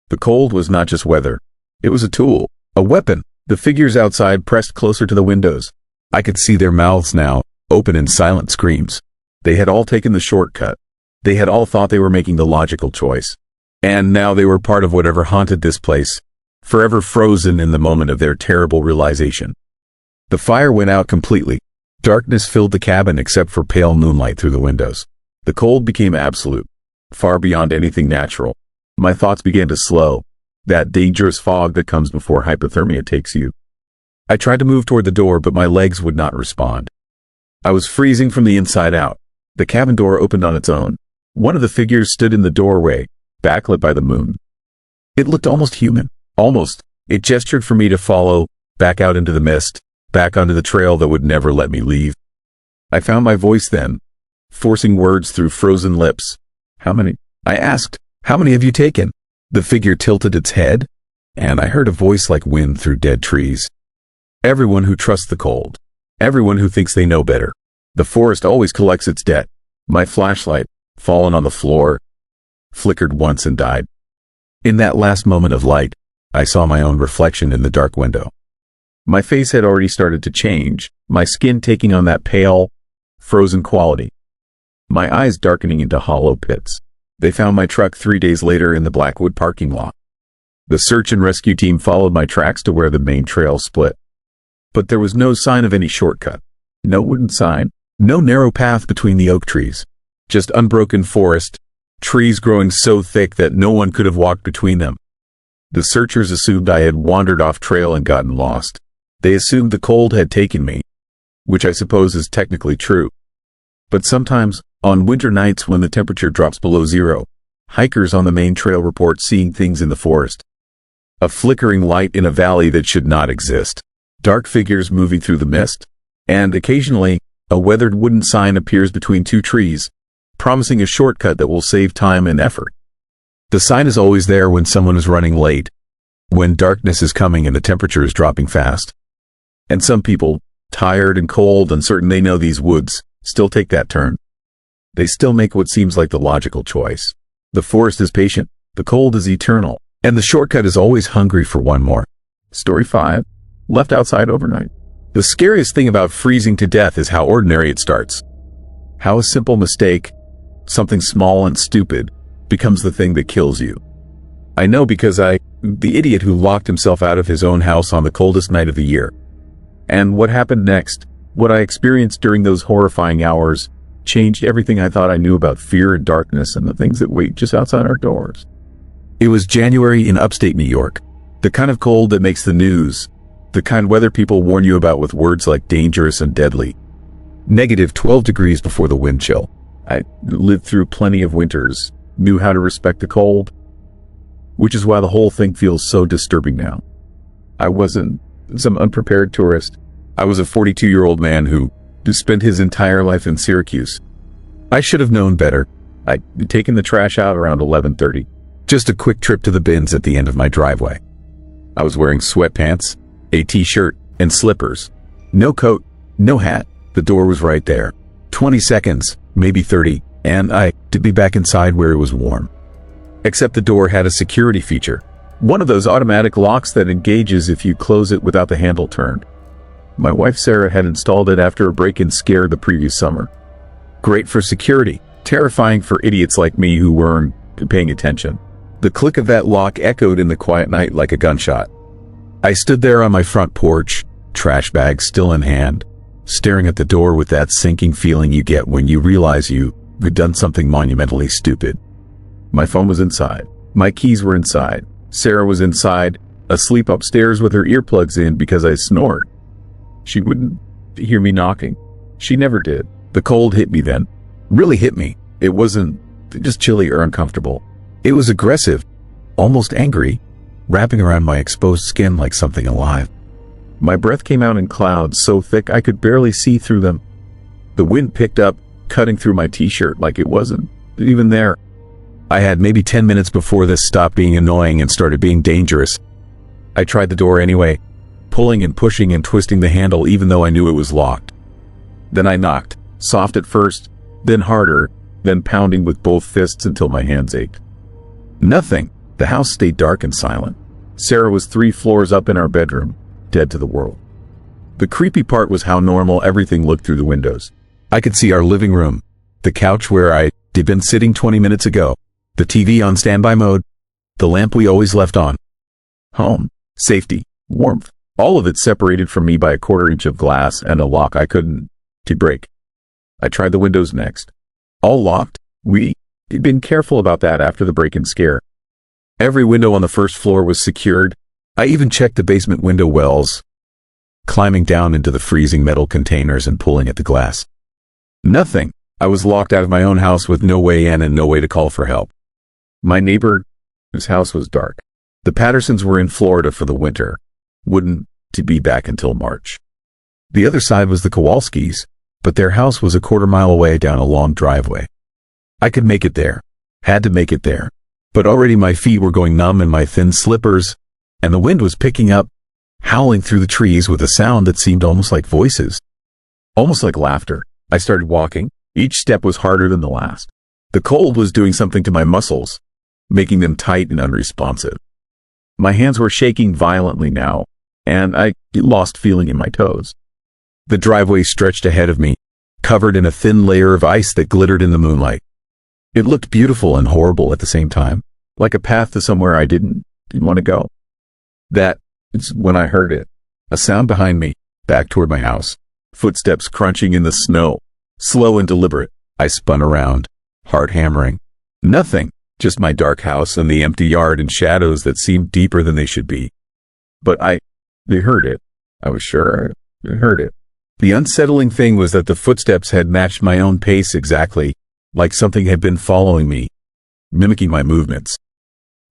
The cold was not just weather. It was a tool, a weapon. The figures outside pressed closer to the windows. I could see their mouths now, open in silent screams. They had all taken the shortcut. They had all thought they were making the logical choice. And now they were part of whatever haunted this place, forever frozen in the moment of their terrible realization. The fire went out completely. Darkness filled the cabin except for pale moonlight through the windows. The cold became absolute, far beyond anything natural. My thoughts began to slow, that dangerous fog that comes before hypothermia takes you. I tried to move toward the door, but my legs would not respond. I was freezing from the inside out. The cabin door opened on its own. One of the figures stood in the doorway, backlit by the moon. It looked almost human. Almost. It gestured for me to follow, back out into the mist, back onto the trail that would never let me leave. I found my voice then, forcing words through frozen lips. How many? I asked. How many have you taken? The figure tilted its head, and I heard a voice like wind through dead trees. Everyone who trusts the cold. Everyone who thinks they know better. The forest always collects its debt. My flashlight, fallen on the floor, flickered once and died. In that last moment of light, I saw my own reflection in the dark window. My face had already started to change, my skin taking on that pale, frozen quality. My eyes darkening into hollow pits. They found my truck 3 days later in the Blackwood parking lot. The search and rescue team followed my tracks to where the main trail split. But there was no sign of any shortcut. No wooden sign. No narrow path between the oak trees. Just unbroken forest, trees growing so thick that no one could have walked between them. The searchers assumed I had wandered off trail and gotten lost. They assumed the cold had taken me, which I suppose is technically true. But sometimes, on winter nights when the temperature drops below zero, hikers on the main trail report seeing things in the forest. A flickering light in a valley that should not exist. Dark figures moving through the mist. And occasionally, a weathered wooden sign appears between two trees, promising a shortcut that will save time and effort. The sign is always there when someone is running late, when darkness is coming and the temperature is dropping fast. And some people, tired and cold and certain they know these woods, still take that turn. They still make what seems like the logical choice. The forest is patient, the cold is eternal, and the shortcut is always hungry for one more. Story 5. Left outside overnight. The scariest thing about freezing to death is how ordinary it starts. How a simple mistake, something small and stupid, becomes the thing that kills you. I know because the idiot who locked himself out of his own house on the coldest night of the year. And what happened next, what I experienced during those horrifying hours, changed everything I thought I knew about fear and darkness and the things that wait just outside our doors. It was January in upstate New York. The kind of cold that makes the news. The kind weather people warn you about with words like dangerous and deadly. Negative 12 degrees before the wind chill. I lived through plenty of winters, knew how to respect the cold, which is why the whole thing feels so disturbing now. I wasn't some unprepared tourist. I was a 42-year-old man who spent his entire life in Syracuse. I should have known better. I'd taken the trash out around 11:30. Just a quick trip to the bins at the end of my driveway. I was wearing sweatpants, a t-shirt, and slippers. No coat, no hat. The door was right there. 20 seconds, maybe 30, and I to be back inside where it was warm. Except the door had a security feature. One of those automatic locks that engages if you close it without the handle turned. My wife Sarah had installed it after a break-in scare the previous summer. Great for security, terrifying for idiots like me who weren't paying attention. The click of that lock echoed in the quiet night like a gunshot. I stood there on my front porch, trash bag still in hand, staring at the door with that sinking feeling you get when you realize you've done something monumentally stupid. My phone was inside. My keys were inside. Sarah was inside, asleep upstairs with her earplugs in because I snored. She wouldn't hear me knocking. She never did. The cold hit me then. Really hit me. It wasn't just chilly or uncomfortable. It was aggressive, almost angry, wrapping around my exposed skin like something alive. My breath came out in clouds so thick I could barely see through them. The wind picked up, cutting through my t-shirt like it wasn't even there. I had maybe 10 minutes before this stopped being annoying and started being dangerous. I tried the door anyway, pulling and pushing and twisting the handle even though I knew it was locked. Then I knocked, soft at first, then harder, then pounding with both fists until my hands ached. Nothing. The house stayed dark and silent. Sarah was 3 floors up in our bedroom, dead to the world. The creepy part was how normal everything looked through the windows. I could see our living room, the couch where I'd been sitting 20 minutes ago, the TV on standby mode, the lamp we always left on. Home, safety, warmth, all of it separated from me by a 1/4 inch of glass and a lock I couldn't break. I tried the windows next. All locked. We'd been careful about that after the break-in scare. Every window on the first floor was secured. I even checked the basement window wells, climbing down into the freezing metal containers and pulling at the glass. Nothing. I was locked out of my own house with no way in and no way to call for help. My neighbor, whose house was dark. The Pattersons were in Florida for the winter. Wouldn't be back until March. The other side was the Kowalskis, but their house was a 1/4 mile away down a long driveway. I could make it there. Had to make it there. But already my feet were going numb in my thin slippers, and the wind was picking up, howling through the trees with a sound that seemed almost like voices. Almost like laughter. I started walking. Each step was harder than the last. The cold was doing something to my muscles, making them tight and unresponsive. My hands were shaking violently now, and I lost feeling in my toes. The driveway stretched ahead of me, covered in a thin layer of ice that glittered in the moonlight. It looked beautiful and horrible at the same time, like a path to somewhere I didn't want to go. That's when I heard it. A sound behind me, back toward my house. Footsteps crunching in the snow. Slow and deliberate. I spun around, heart hammering. Nothing, just my dark house and the empty yard and shadows that seemed deeper than they should be. But they heard it. I was sure I heard it. The unsettling thing was that the footsteps had matched my own pace exactly, like something had been following me, mimicking my movements.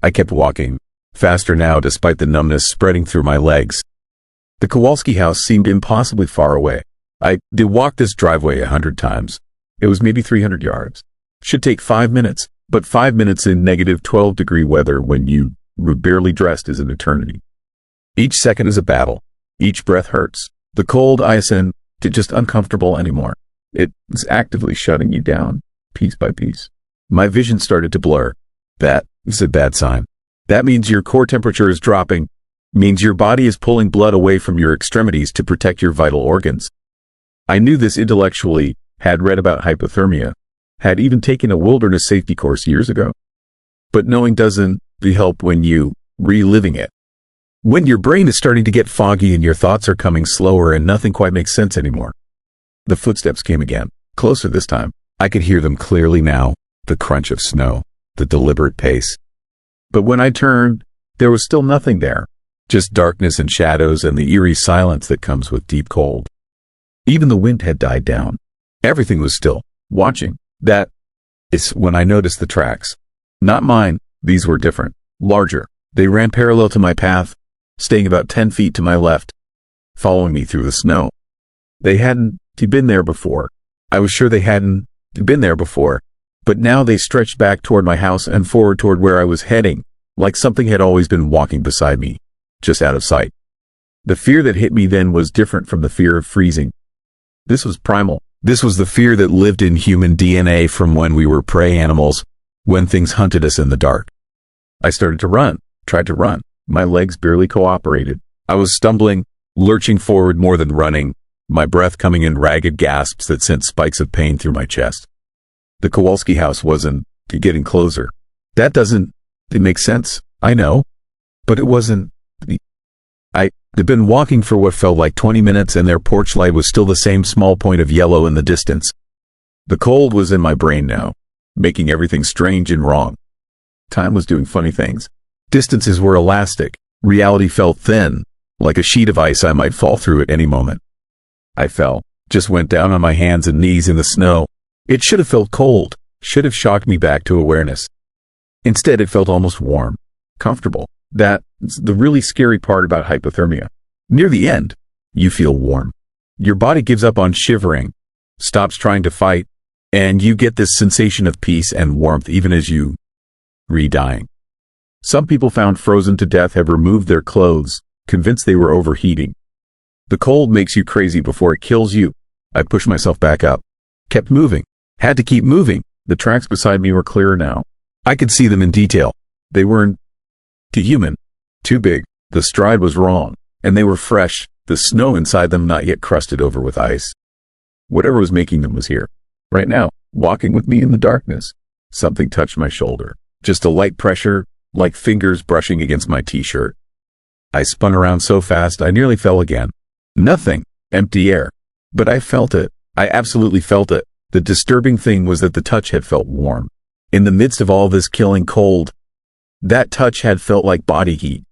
I kept walking, faster now despite the numbness spreading through my legs. The Kowalski house seemed impossibly far away. I did walk this driveway 100 times. It was maybe 300 yards. Should take 5 minutes, but 5 minutes in -12-degree weather when you were barely dressed is an eternity. Each second is a battle. Each breath hurts. The cold isn't just uncomfortable anymore. It's actively shutting you down, piece by piece. My vision started to blur. That is a bad sign. That means your core temperature is dropping, means your body is pulling blood away from your extremities to protect your vital organs. I knew this intellectually, had read about hypothermia, had even taken a wilderness safety course years ago. But knowing doesn't help when you reliving it. When your brain is starting to get foggy and your thoughts are coming slower and nothing quite makes sense anymore. The footsteps came again, closer this time. I could hear them clearly now, the crunch of snow, the deliberate pace. But when I turned, there was still nothing there, just darkness and shadows and the eerie silence that comes with deep cold. Even the wind had died down. Everything was still, watching. That is when I noticed the tracks. Not mine, these were different, larger. They ran parallel to my path, staying about 10 feet to my left, following me through the snow. They hadn't been there before. I was sure they hadn't been there before. but now they stretched back toward my house and forward toward where I was heading, like something had always been walking beside me, just out of sight. The fear that hit me then was different from the fear of freezing. This was primal. This was the fear that lived in human DNA from when we were prey animals, when things hunted us in the dark. I started to run, tried to run. My legs barely cooperated. I was stumbling, lurching forward more than running, my breath coming in ragged gasps that sent spikes of pain through my chest. The Kowalski house wasn't getting closer. That doesn't make sense, I know. But it wasn't. I'd been walking for what felt like 20 minutes and their porch light was still the same small point of yellow in the distance. The cold was in my brain now, making everything strange and wrong. Time was doing funny things. Distances were elastic. Reality felt thin, like a sheet of ice I might fall through at any moment. I fell, just went down on my hands and knees in the snow. It should have felt cold, should have shocked me back to awareness. Instead, it felt almost warm, comfortable. That's the really scary part about hypothermia. Near the end, you feel warm. Your body gives up on shivering, stops trying to fight, and you get this sensation of peace and warmth even as you re-dying. Some people found frozen to death have removed their clothes, convinced they were overheating. The cold makes you crazy before it kills you. I pushed myself back up, kept moving, had to keep moving. The tracks beside me were clearer now. I could see them in detail. They weren't too human, too big. The stride was wrong, and they were fresh, the snow inside them not yet crusted over with ice. Whatever was making them was here, right now, walking with me in the darkness. Something touched my shoulder, just a light pressure, like fingers brushing against my t-shirt. I spun around so fast I nearly fell again. Nothing, empty air. But I felt it. I absolutely felt it. The disturbing thing was that the touch had felt warm. In the midst of all this killing cold, that touch had felt like body heat.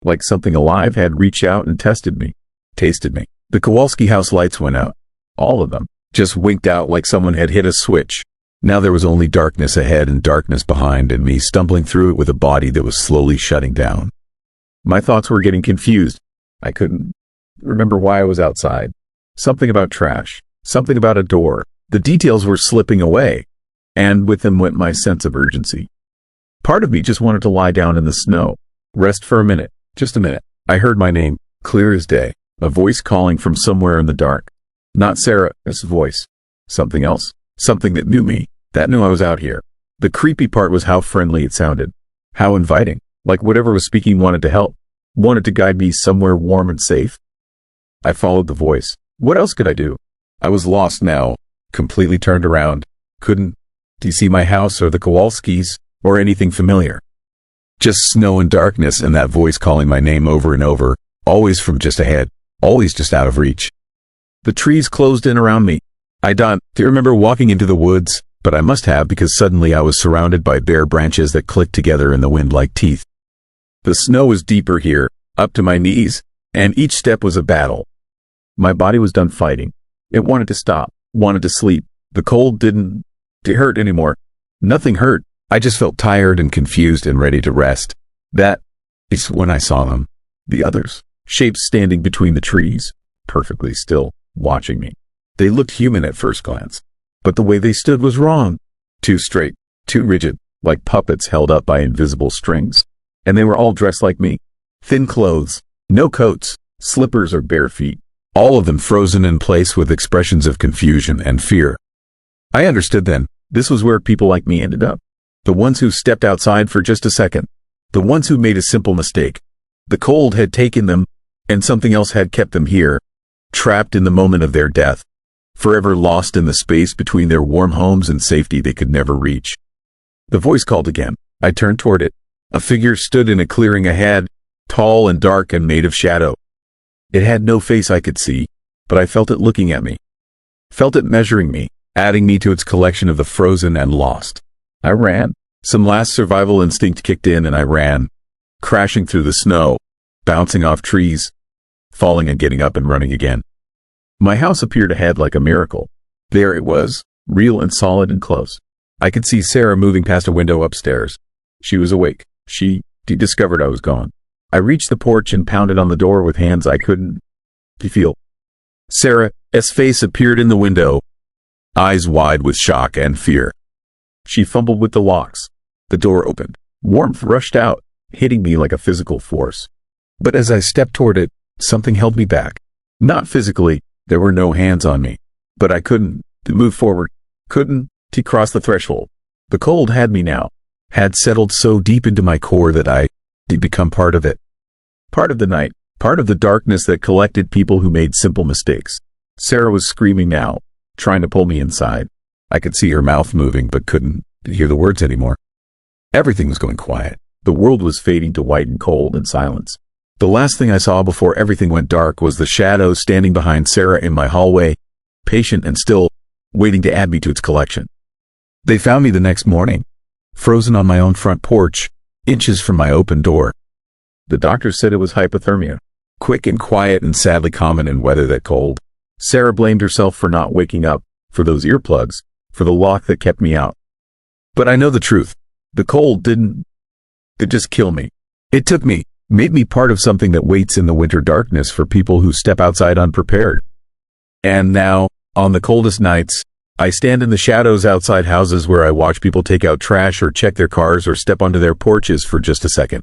Like something alive had reached out and tested me, tasted me. The Kowalski house lights went out. All of them. Just winked out like someone had hit a switch. Now there was only darkness ahead and darkness behind, and me stumbling through it with a body that was slowly shutting down. My thoughts were getting confused. I couldn't remember why I was outside. Something about trash. Something about a door. The details were slipping away, and with them went my sense of urgency. Part of me just wanted to lie down in the snow. Rest for a minute. Just a minute. I heard my name, clear as day. A voice calling from somewhere in the dark. Not Sarah's voice. Something else. Something that knew me. That knew I was out here. The creepy part was how friendly it sounded. How inviting. Like whatever was speaking wanted to help. Wanted to guide me somewhere warm and safe. I followed the voice. What else could I do? I was lost now. Completely turned around. Couldn't see my house or the Kowalskis or anything familiar. Just snow and darkness and that voice calling my name over and over. Always from just ahead. Always just out of reach. The trees closed in around me. I don't remember walking into the woods, but I must have because suddenly I was surrounded by bare branches that clicked together in the wind like teeth. The snow was deeper here, up to my knees, and each step was a battle. My body was done fighting. It wanted to stop, wanted to sleep. The cold didn't hurt anymore. Nothing hurt. I just felt tired and confused and ready to rest. That is when I saw them. The others, shapes standing between the trees, perfectly still, watching me. They looked human at first glance, but the way they stood was wrong. Too straight, too rigid, like puppets held up by invisible strings. And they were all dressed like me. Thin clothes, no coats, slippers or bare feet. All of them frozen in place with expressions of confusion and fear. I understood then. This was where people like me ended up. The ones who stepped outside for just a second. The ones who made a simple mistake. The cold had taken them, and something else had kept them here, trapped in the moment of their death, forever lost in the space between their warm homes and safety they could never reach. The voice called again. I turned toward it. A figure stood in a clearing ahead, tall and dark and made of shadow. It had no face I could see, but I felt it looking at me. Felt it measuring me, adding me to its collection of the frozen and lost. I ran. Some last survival instinct kicked in and I ran, crashing through the snow, bouncing off trees, falling and getting up and running again. My house appeared ahead like a miracle. There it was, real and solid and close. I could see Sarah moving past a window upstairs. She was awake. She discovered I was gone. I reached the porch and pounded on the door with hands I couldn't feel. Sarah's face appeared in the window, eyes wide with shock and fear. She fumbled with the locks. The door opened. Warmth rushed out, hitting me like a physical force. But as I stepped toward it, something held me back. Not physically, there were no hands on me. But I couldn't move forward, couldn't cross the threshold. The cold had me now, had settled so deep into my core that I did become part of it. Part of the night, part of the darkness that collected people who made simple mistakes. Sarah was screaming now, trying to pull me inside. I could see her mouth moving but couldn't hear the words anymore. Everything was going quiet. The world was fading to white and cold and silence. The last thing I saw before everything went dark was the shadow standing behind Sarah in my hallway, patient and still, waiting to add me to its collection. They found me the next morning, frozen on my own front porch, inches from my open door. The doctor said it was hypothermia, quick and quiet and sadly common in weather that cold. Sarah blamed herself for not waking up, for those earplugs, for the lock that kept me out. But I know the truth. The cold didn't just kill me. It took me, made me part of something that waits in the winter darkness for people who step outside unprepared. And now, on the coldest nights, I stand in the shadows outside houses where I watch people take out trash or check their cars or step onto their porches for just a second.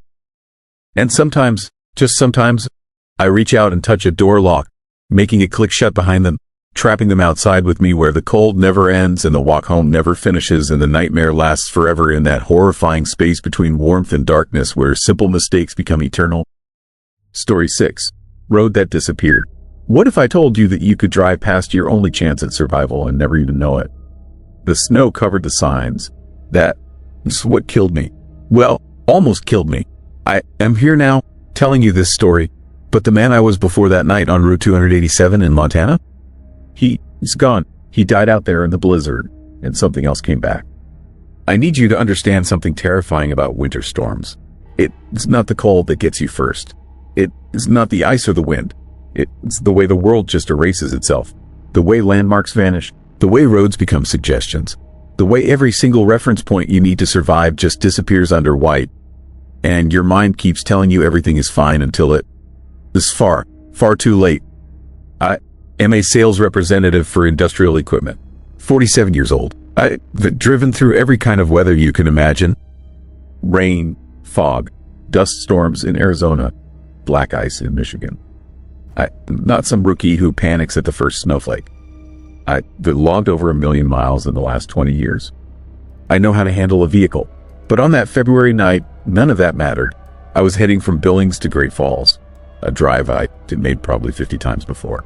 And sometimes, just sometimes, I reach out and touch a door lock, making it click shut behind them, trapping them outside with me where the cold never ends and the walk home never finishes and the nightmare lasts forever in that horrifying space between warmth and darkness where simple mistakes become eternal. Story 6. Road that disappeared. What if I told you that you could drive past your only chance at survival and never even know it? The snow covered the signs. That's what killed me. Well, almost killed me. I am here now, telling you this story, but the man I was before that night on Route 287 in Montana? He's gone. He died out there in the blizzard, and something else came back. I need you to understand something terrifying about winter storms. It's not the cold that gets you first. It's not the ice or the wind. It's the way the world just erases itself. The way landmarks vanish. The way roads become suggestions. The way every single reference point you need to survive just disappears under white. And your mind keeps telling you everything is fine until it is far, far too late. I am a sales representative for industrial equipment. 47 years old. I've driven through every kind of weather you can imagine. Rain, fog, dust storms in Arizona, black ice in Michigan. I'm not some rookie who panics at the first snowflake. I've logged over 1 million miles in the last 20 years. I know how to handle a vehicle. But on that February night, none of that mattered. I was heading from Billings to Great Falls, a drive I'd made probably 50 times before.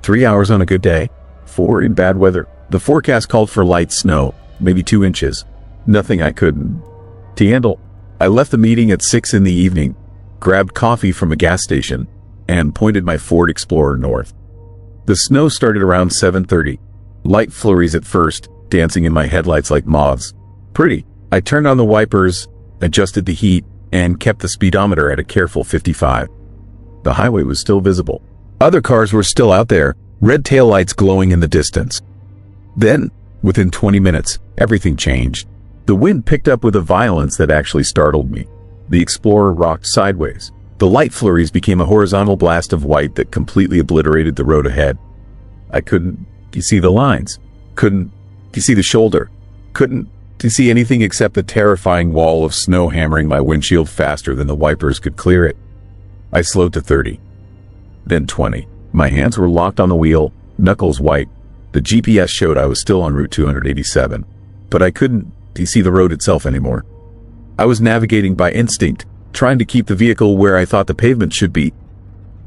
3 hours on a good day, 4 in bad weather. The forecast called for light snow, maybe 2 inches. Nothing I couldn't handle. I left the meeting at 6 in the evening, grabbed coffee from a gas station, and pointed my Ford Explorer north. The snow started around 7:30. Light flurries at first, dancing in my headlights like moths. Pretty. I turned on the wipers, adjusted the heat, and kept the speedometer at a careful 55. The highway was still visible. Other cars were still out there, red taillights glowing in the distance. Then, within 20 minutes, everything changed. The wind picked up with a violence that actually startled me. The Explorer rocked sideways. The light flurries became a horizontal blast of white that completely obliterated the road ahead. I couldn't see the lines. Couldn't see the shoulder. Couldn't see anything except the terrifying wall of snow hammering my windshield faster than the wipers could clear it. I slowed to 30. Then 20. My hands were locked on the wheel, knuckles white. The GPS showed I was still on Route 287, but I couldn't see the road itself anymore. I was navigating by instinct, trying to keep the vehicle where I thought the pavement should be.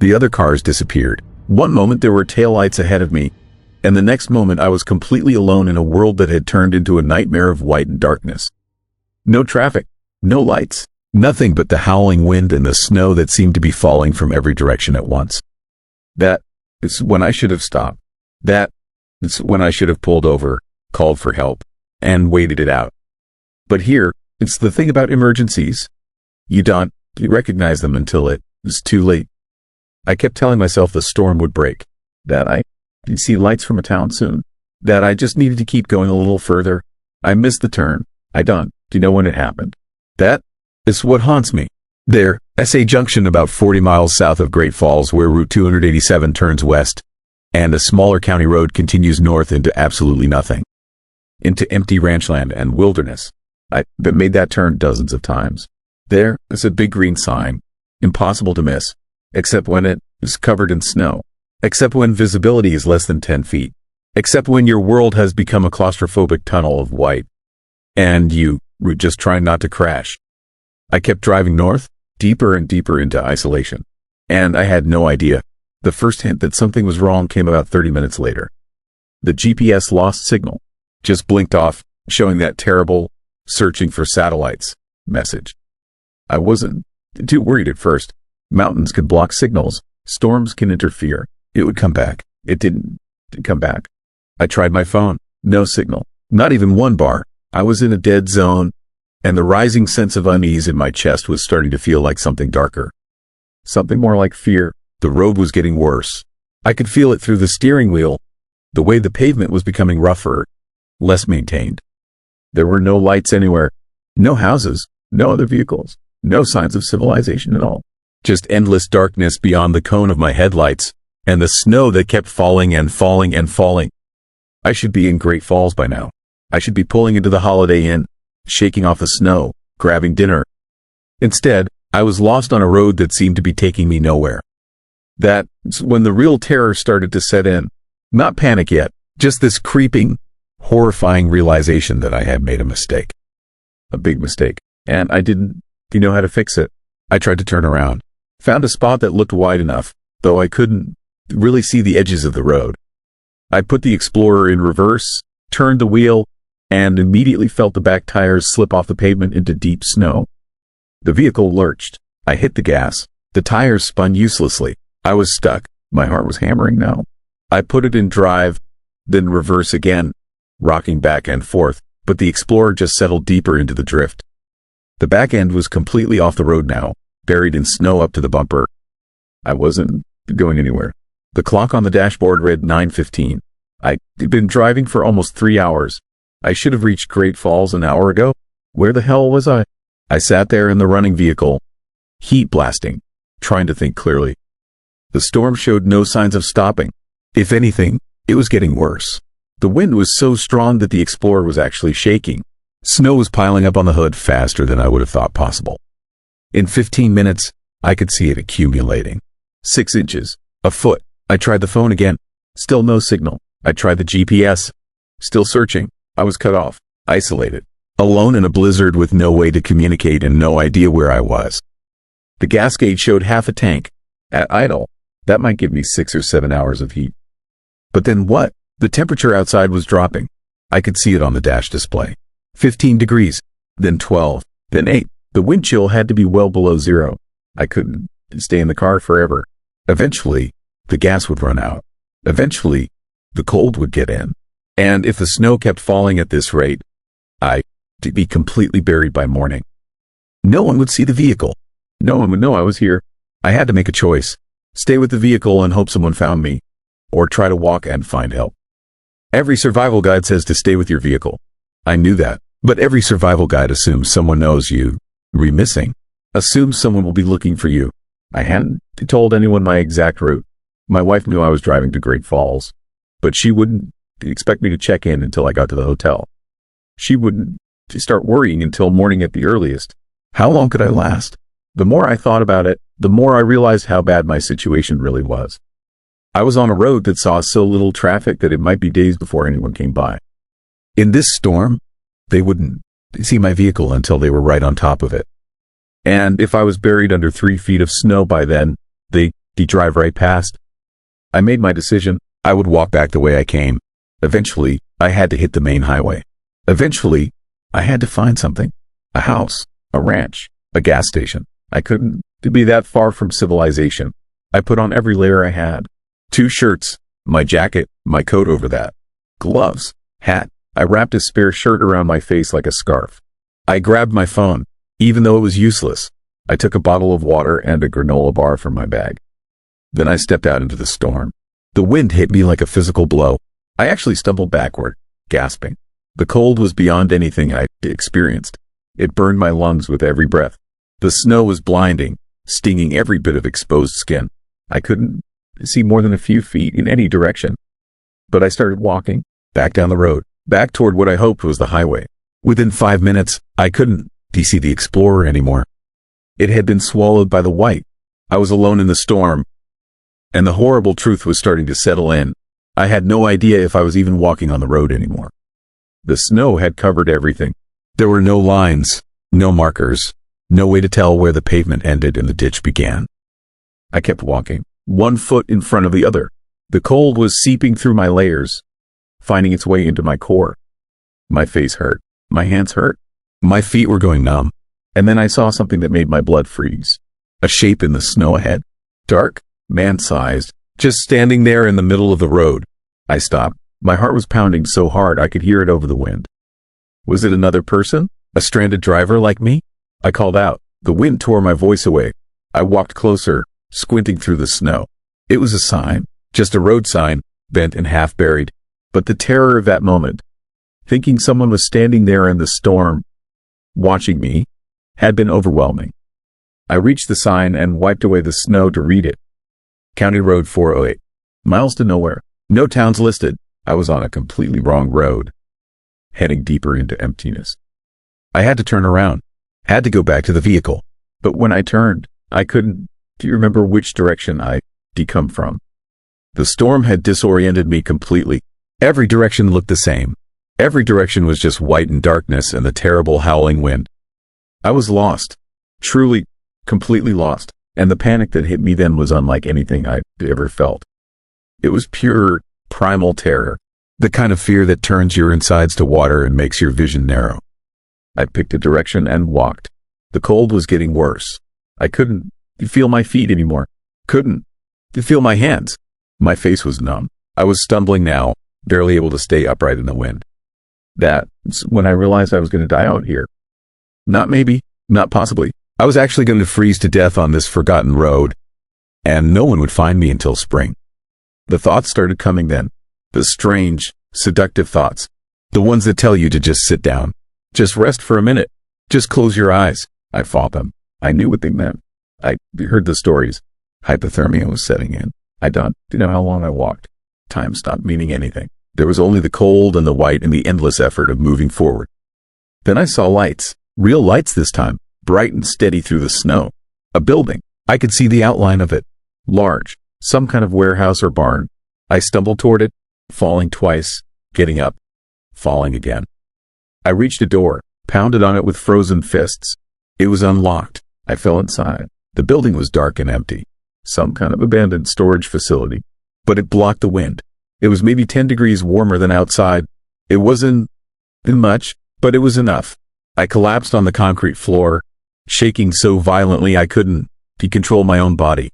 The other cars disappeared. One moment there were taillights ahead of me, and the next moment I was completely alone in a world that had turned into a nightmare of white and darkness. No traffic, no lights, nothing but the howling wind and the snow that seemed to be falling from every direction at once. That is when I should have stopped. That is when I should have pulled over, called for help, and waited it out. But here, it's the thing about emergencies. You don't recognize them until it is too late. I kept telling myself the storm would break, that I'd see lights from a town soon, that I just needed to keep going a little further. I missed the turn. Do you know when it happened? That is what haunts me. There, SA Junction about 40 miles south of Great Falls where Route 287 turns west, and a smaller county road continues north into absolutely nothing. into empty ranchland and wilderness. I made that turn dozens of times. There is a big green sign, impossible to miss, except when it is covered in snow, except when visibility is less than 10 feet, except when your world has become a claustrophobic tunnel of white, and you were just trying not to crash. I kept driving north, deeper and deeper into isolation, and I had no idea. The first hint that something was wrong came about 30 minutes later. The GPS lost signal, just blinked off, showing that terrible searching for satellites message. I wasn't too worried at first. Mountains could block signals. Storms can interfere. It would come back. It didn't come back. I tried my phone. No signal. Not even one bar. I was in a dead zone, and the rising sense of unease in my chest was starting to feel like something darker. Something more like fear. The road was getting worse. I could feel it through the steering wheel. The way the pavement was becoming rougher, less maintained. There were no lights anywhere. No houses. No other vehicles. No signs of civilization at all. Just endless darkness beyond the cone of my headlights, and the snow that kept falling and falling and falling. I should be in Great Falls by now. I should be pulling into the Holiday Inn, shaking off the snow, grabbing dinner. Instead, I was lost on a road that seemed to be taking me nowhere. That's when the real terror started to set in. Not panic yet, just this creeping, horrifying realization that I had made a mistake. A big mistake. And I didn't know how to fix it. I tried to turn around. Found a spot that looked wide enough, though I couldn't really see the edges of the road. I put the Explorer in reverse, turned the wheel, and immediately felt the back tires slip off the pavement into deep snow. The vehicle lurched. I hit the gas. The tires spun uselessly. I was stuck. My heart was hammering now. I put it in drive, then reverse again, rocking back and forth, but the Explorer just settled deeper into the drift. The back end was completely off the road now, buried in snow up to the bumper. I wasn't going anywhere. The clock on the dashboard read 9:15. I'd been driving for almost 3 hours. I should have reached Great Falls an hour ago. Where the hell was I? I sat there in the running vehicle, heat blasting, trying to think clearly. The storm showed no signs of stopping. If anything, it was getting worse. The wind was so strong that the Explorer was actually shaking. Snow was piling up on the hood faster than I would have thought possible. In 15 minutes, I could see it accumulating. 6 inches, a foot. I tried the phone again. Still no signal. I tried the GPS. Still searching. I was cut off, isolated, alone in a blizzard with no way to communicate and no idea where I was. The gas gauge showed half a tank. At idle, that might give me 6 or 7 hours of heat. But then what? The temperature outside was dropping. I could see it on the dash display. 15 degrees, then 12, then 8. The wind chill had to be well below zero. I couldn't stay in the car forever. Eventually, the gas would run out. Eventually, the cold would get in. And if the snow kept falling at this rate, I'd be completely buried by morning. No one would see the vehicle. No one would know I was here. I had to make a choice. Stay with the vehicle and hope someone found me, or try to walk and find help. Every survival guide says to stay with your vehicle. I knew that, but every survival guide assumes someone knows you. Missing. Assumes someone will be looking for you. I hadn't told anyone my exact route. My wife knew I was driving to Great Falls, but she wouldn't expect me to check in until I got to the hotel. She wouldn't start worrying until morning at the earliest. How long could I last? The more I thought about it, the more I realized how bad my situation really was. I was on a road that saw so little traffic that it might be days before anyone came by. In this storm, they wouldn't see my vehicle until they were right on top of it. And if I was buried under 3 feet of snow by then, they'd drive right past. I made my decision. I would walk back the way I came. Eventually, I had to hit the main highway. Eventually, I had to find something. A house, a ranch, a gas station. I couldn't be that far from civilization. I put on every layer I had. 2 shirts, my jacket, my coat over that, gloves, hat. I wrapped a spare shirt around my face like a scarf. I grabbed my phone, even though it was useless. I took a bottle of water and a granola bar from my bag. Then I stepped out into the storm. The wind hit me like a physical blow. I actually stumbled backward, gasping. The cold was beyond anything I'd experienced. It burned my lungs with every breath. The snow was blinding, stinging every bit of exposed skin. I couldn't see more than a few feet in any direction. But I started walking back down the road. back toward what I hoped was the highway. Within 5 minutes, I couldn't see the Explorer anymore. It had been swallowed by the white. I was alone in the storm, and the horrible truth was starting to settle in. I had no idea if I was even walking on the road anymore. The snow had covered everything. There were no lines, no markers, no way to tell where the pavement ended and the ditch began. I kept walking, one foot in front of the other. The cold was seeping through my layers, finding its way into my core. My face hurt. My hands hurt. My feet were going numb. And then I saw something that made my blood freeze. A shape in the snow ahead. Dark, man-sized, just standing there in the middle of the road. I stopped. My heart was pounding so hard I could hear it over the wind. Was it another person? A stranded driver like me? I called out. The wind tore my voice away. I walked closer, squinting through the snow. It was a sign, just a road sign, bent and half buried. But the terror of that moment, thinking someone was standing there in the storm, watching me, had been overwhelming. I reached the sign and wiped away the snow to read it. County Road 408. Miles to nowhere. No towns listed. I was on a completely wrong road, heading deeper into emptiness. I had to turn around, had to go back to the vehicle. But when I turned, I couldn't remember which direction I'd come from. The storm had disoriented me completely. Every direction looked the same. Every direction was just white and darkness and the terrible howling wind. I was lost. Truly, completely lost. And the panic that hit me then was unlike anything I'd ever felt. It was pure, primal terror. The kind of fear that turns your insides to water and makes your vision narrow. I picked a direction and walked. The cold was getting worse. I couldn't feel my feet anymore. Couldn't feel my hands. My face was numb. I was stumbling now, barely able to stay upright in the wind. That's when I realized I was going to die out here. Not maybe, not possibly. I was actually going to freeze to death on this forgotten road, and no one would find me until spring. The thoughts started coming then. The strange, seductive thoughts. The ones that tell you to just sit down. Just rest for a minute. Just close your eyes. I fought them. I knew what they meant. I heard the stories. Hypothermia was setting in. I don't know how long I walked. Time stopped meaning anything. There was only the cold and the white and the endless effort of moving forward. Then I saw lights. Real lights this time. Bright and steady through the snow. A building. I could see the outline of it. Large. Some kind of warehouse or barn. I stumbled toward it, falling twice, getting up, falling again. I reached a door, pounded on it with frozen fists. It was unlocked. I fell inside. The building was dark and empty. Some kind of abandoned storage facility. But it blocked the wind. It was maybe 10 degrees warmer than outside. It wasn't much, but it was enough. I collapsed on the concrete floor, shaking so violently I couldn't control my own body.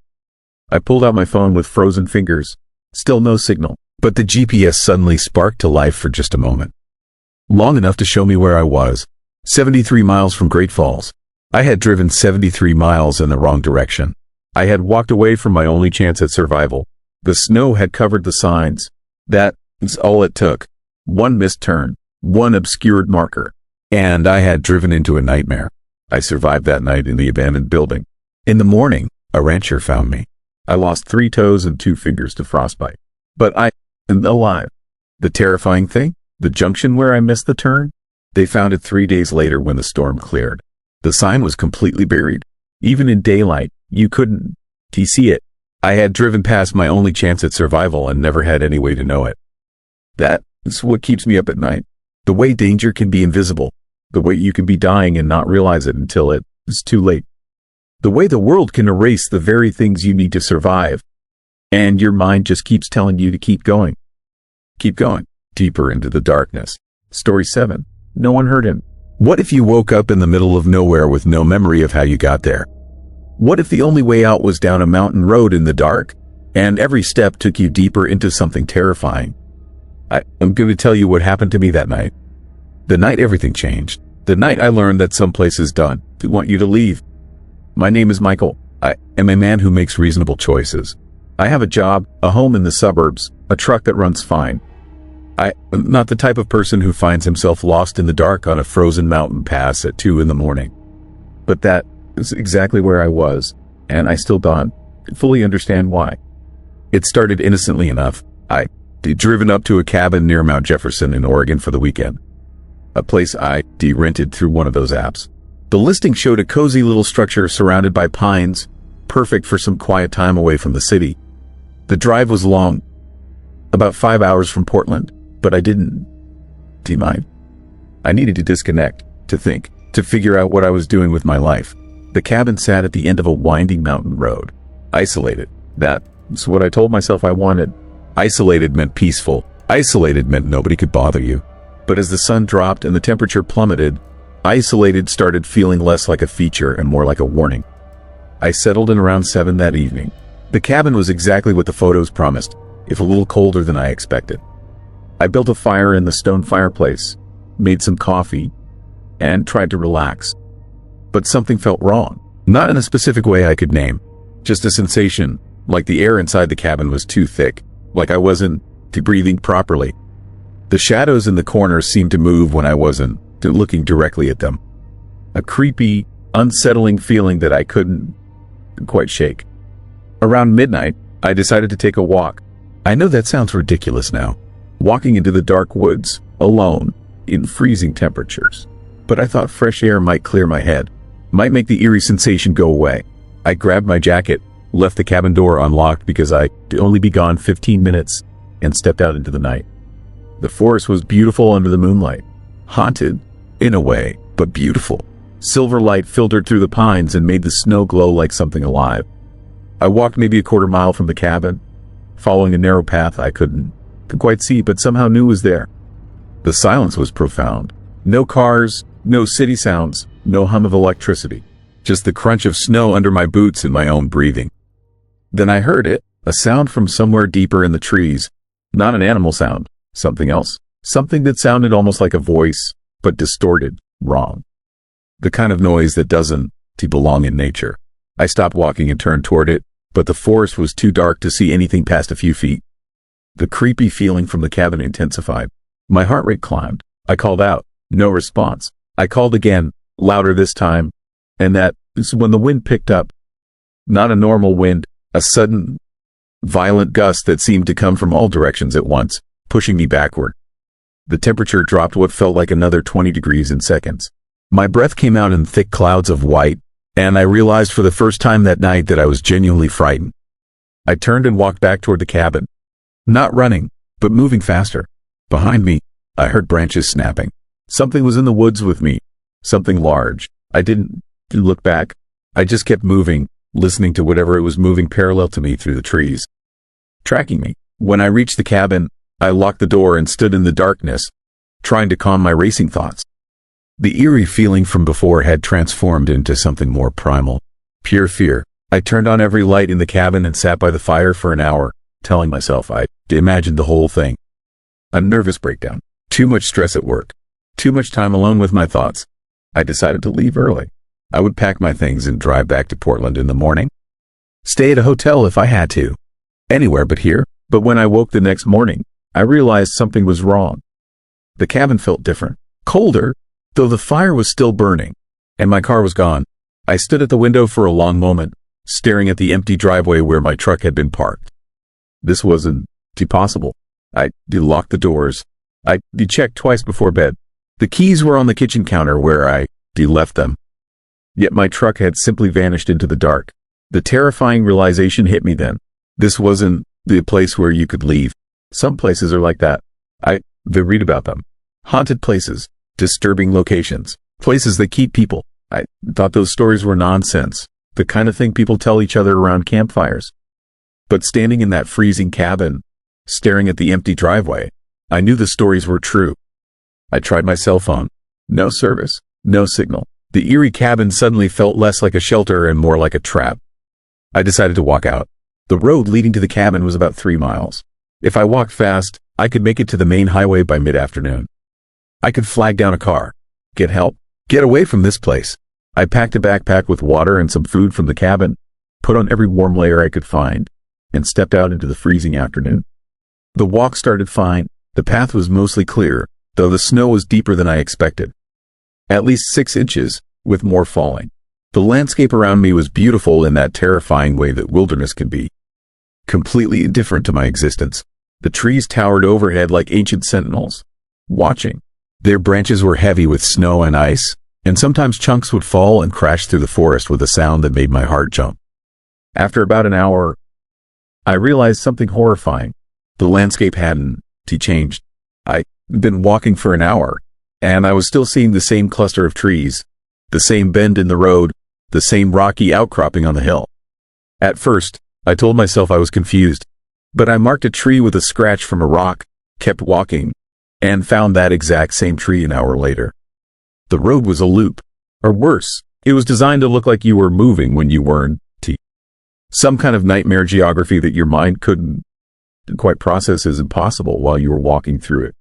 I pulled out my phone with frozen fingers. Still no signal, but the GPS suddenly sparked to life for just a moment. Long enough to show me where I was. 73 miles from Great Falls. I had driven 73 miles in the wrong direction. I had walked away from my only chance at survival. The snow had covered the signs. That was all it took. One missed turn, one obscured marker, and I had driven into a nightmare. I survived that night in the abandoned building. In the morning, a rancher found me. I lost 3 toes and 2 fingers to frostbite. But I am alive. The terrifying thing? The junction where I missed the turn? They found it 3 days later when the storm cleared. The sign was completely buried. Even in daylight, you couldn't see it. I had driven past my only chance at survival and never had any way to know it. That is what keeps me up at night. The way danger can be invisible. The way you can be dying and not realize it until it is too late. The way the world can erase the very things you need to survive. And your mind just keeps telling you to keep going. Keep going. Deeper into the darkness. Story 7. No one heard him. What if you woke up in the middle of nowhere with no memory of how you got there? What if the only way out was down a mountain road in the dark, and every step took you deeper into something terrifying? I'm going to tell you what happened to me that night. The night everything changed. The night I learned that some places don't want you to leave. My name is Michael. I am a man who makes reasonable choices. I have a job, a home in the suburbs, a truck that runs fine. I am not the type of person who finds himself lost in the dark on a frozen mountain pass at 2 in the morning. But that is exactly where I was, and I still don't fully understand why. It started innocently enough. I driven up to a cabin near Mount Jefferson in Oregon for the weekend. A place I rented through one of those apps. The listing showed a cozy little structure surrounded by pines, perfect for some quiet time away from the city. The drive was long, about 5 hours from Portland, but I didn't mind. I needed to disconnect, to think, to figure out what I was doing with my life. The cabin sat at the end of a winding mountain road. Isolated. That's what I told myself I wanted. Isolated meant peaceful. Isolated meant nobody could bother you. But as the sun dropped and the temperature plummeted, isolated started feeling less like a feature and more like a warning. I settled in around 7 that evening. The cabin was exactly what the photos promised, if a little colder than I expected. I built a fire in the stone fireplace, made some coffee, and tried to relax. But something felt wrong. Not in a specific way I could name. Just a sensation, like the air inside the cabin was too thick, like I wasn't breathing properly. The shadows in the corners seemed to move when I wasn't looking directly at them. A creepy, unsettling feeling that I couldn't quite shake. Around midnight, I decided to take a walk. I know that sounds ridiculous now, walking into the dark woods, alone, in freezing temperatures. But I thought fresh air might clear my head, might make the eerie sensation go away. I grabbed my jacket, left the cabin door unlocked because I'd only be gone 15 minutes, and stepped out into the night. The forest was beautiful under the moonlight. Haunted, in a way, but beautiful. Silver light filtered through the pines and made the snow glow like something alive. I walked maybe a quarter mile from the cabin, following a narrow path I couldn't quite see, but somehow knew was there. The silence was profound. No cars, no city sounds, no hum of electricity. Just the crunch of snow under my boots and my own breathing. Then I heard it, a sound from somewhere deeper in the trees. Not an animal sound, something else. Something that sounded almost like a voice, but distorted, wrong. The kind of noise that doesn't belong in nature. I stopped walking and turned toward it, but the forest was too dark to see anything past a few feet. The creepy feeling from the cabin intensified. My heart rate climbed. I called out. No response. I called again, louder this time, and that is when the wind picked up. Not a normal wind, a sudden, violent gust that seemed to come from all directions at once, pushing me backward. The temperature dropped what felt like another 20 degrees in seconds. My breath came out in thick clouds of white, and I realized for the first time that night that I was genuinely frightened. I turned and walked back toward the cabin. Not running, but moving faster. Behind me, I heard branches snapping. Something was in the woods with me. Something large. I didn't look back. I just kept moving, listening to whatever it was moving parallel to me through the trees, tracking me. When I reached the cabin, I locked the door and stood in the darkness, trying to calm my racing thoughts. The eerie feeling from before had transformed into something more primal, pure fear. I turned on every light in the cabin and sat by the fire for an hour, telling myself I imagined the whole thing. A nervous breakdown. Too much stress at work. Too much time alone with my thoughts. I decided to leave early. I would pack my things and drive back to Portland in the morning. Stay at a hotel if I had to. Anywhere but here. But when I woke the next morning, I realized something was wrong. The cabin felt different. Colder, though the fire was still burning, and my car was gone. I stood at the window for a long moment, staring at the empty driveway where my truck had been parked. This wasn't possible. I locked the doors. I checked twice before bed. The keys were on the kitchen counter where I left them. Yet my truck had simply vanished into the dark. The terrifying realization hit me then. This wasn't the place where you could leave. Some places are like that. They read about them. Haunted places, disturbing locations, places that keep people. I thought those stories were nonsense, the kind of thing people tell each other around campfires. But standing in that freezing cabin, staring at the empty driveway, I knew the stories were true. I tried my cell phone. No service, no signal. The eerie cabin suddenly felt less like a shelter and more like a trap. I decided to walk out. The road leading to the cabin was about 3 miles. If I walked fast, I could make it to the main highway by mid-afternoon. I could flag down a car, get help, get away from this place. I packed a backpack with water and some food from the cabin, put on every warm layer I could find, and stepped out into the freezing afternoon. The walk started fine. The path was mostly clear, though the snow was deeper than I expected. At least 6 inches, with more falling. The landscape around me was beautiful in that terrifying way that wilderness can be. Completely indifferent to my existence. The trees towered overhead like ancient sentinels, watching. Their branches were heavy with snow and ice, and sometimes chunks would fall and crash through the forest with a sound that made my heart jump. After about an hour, I realized something horrifying. The landscape hadn't changed. I'd been walking for an hour, and I was still seeing the same cluster of trees, the same bend in the road, the same rocky outcropping on the hill. At first, I told myself I was confused, but I marked a tree with a scratch from a rock, kept walking, and found that exact same tree an hour later. The road was a loop, or worse, it was designed to look like you were moving when you weren't. Some kind of nightmare geography that your mind couldn't quite process as impossible while you were walking through it.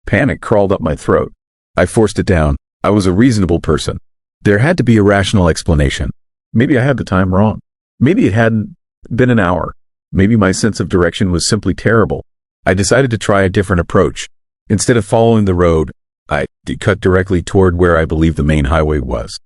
Panic crawled up my throat. I forced it down. I was a reasonable person. There had to be a rational explanation. Maybe I had the time wrong. Maybe it hadn't been an hour. Maybe my sense of direction was simply terrible. I decided to try a different approach. Instead of following the road, I cut directly toward where I believed the main highway was.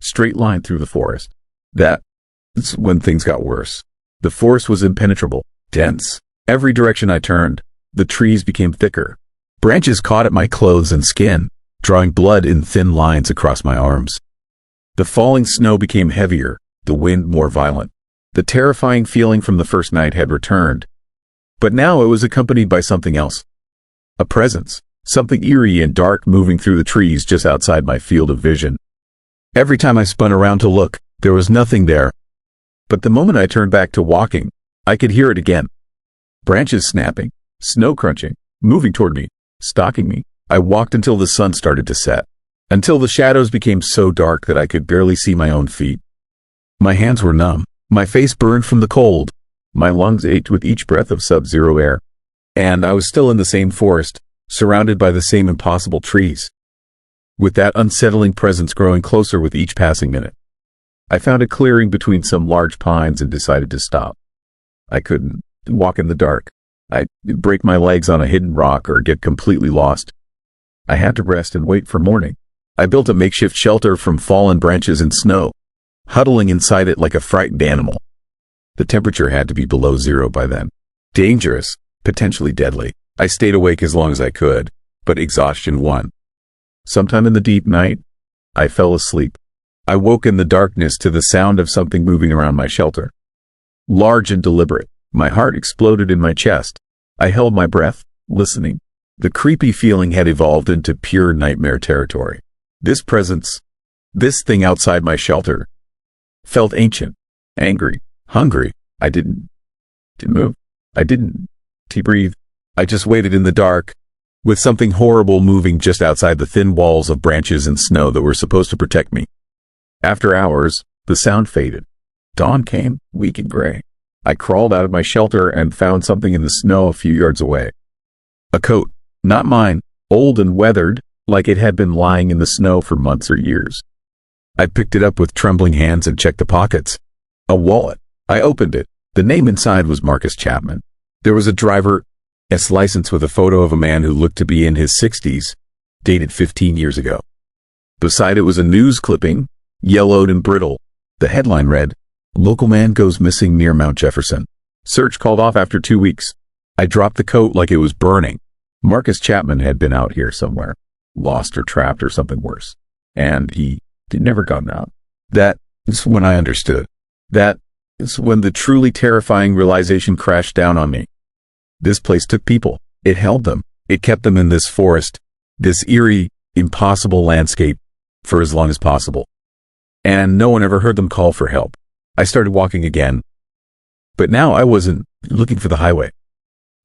Straight line through the forest. That's when things got worse. The forest was impenetrable, dense. Every direction I turned, the trees became thicker. Branches caught at my clothes and skin, drawing blood in thin lines across my arms. The falling snow became heavier, the wind more violent. The terrifying feeling from the first night had returned, but now it was accompanied by something else. A presence, something eerie and dark moving through the trees just outside my field of vision. Every time I spun around to look, there was nothing there. But the moment I turned back to walking, I could hear it again. Branches snapping, snow crunching, moving toward me, stalking me. I walked until the sun started to set, until the shadows became so dark that I could barely see my own feet. My hands were numb, my face burned from the cold, my lungs ached with each breath of sub-zero air, and I was still in the same forest, surrounded by the same impossible trees, with that unsettling presence growing closer with each passing minute. I found a clearing between some large pines and decided to stop. I couldn't walk in the dark. I'd break my legs on a hidden rock or get completely lost. I had to rest and wait for morning. I built a makeshift shelter from fallen branches and snow, huddling inside it like a frightened animal. The temperature had to be below zero by then. Dangerous, potentially deadly. I stayed awake as long as I could, but exhaustion won. Sometime in the deep night, I fell asleep. I woke in the darkness to the sound of something moving around my shelter. Large and deliberate, my heart exploded in my chest. I held my breath, listening. The creepy feeling had evolved into pure nightmare territory. This presence, this thing outside my shelter, felt ancient, angry, hungry. I didn't move. I didn't breathe. I just waited in the dark, with something horrible moving just outside the thin walls of branches and snow that were supposed to protect me. After hours, the sound faded. Dawn came, weak and gray. I crawled out of my shelter and found something in the snow a few yards away. A coat, not mine, old and weathered, like it had been lying in the snow for months or years. I picked it up with trembling hands and checked the pockets. A wallet. I opened it. The name inside was Marcus Chapman. There was a driver's license with a photo of a man who looked to be in his 60s, dated 15 years ago. Beside it was a news clipping, yellowed and brittle. The headline read, "Local man goes missing near Mount Jefferson. Search called off after 2 weeks." I dropped the coat like it was burning. Marcus Chapman had been out here somewhere, lost or trapped or something worse. And he'd never gotten out. That is when I understood. That is when the truly terrifying realization crashed down on me. This place took people. It held them. It kept them in this forest, this eerie, impossible landscape, for as long as possible. And no one ever heard them call for help. I started walking again. But now I wasn't looking for the highway.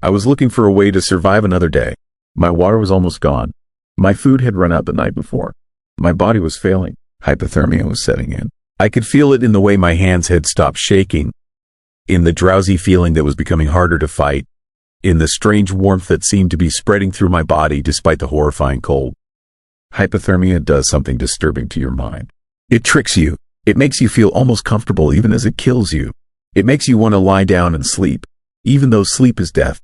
I was looking for a way to survive another day. My water was almost gone. My food had run out the night before. My body was failing. Hypothermia was setting in. I could feel it in the way my hands had stopped shaking, in the drowsy feeling that was becoming harder to fight, in the strange warmth that seemed to be spreading through my body despite the horrifying cold. Hypothermia does something disturbing to your mind. It tricks you. It makes you feel almost comfortable even as it kills you. It makes you want to lie down and sleep, even though sleep is death.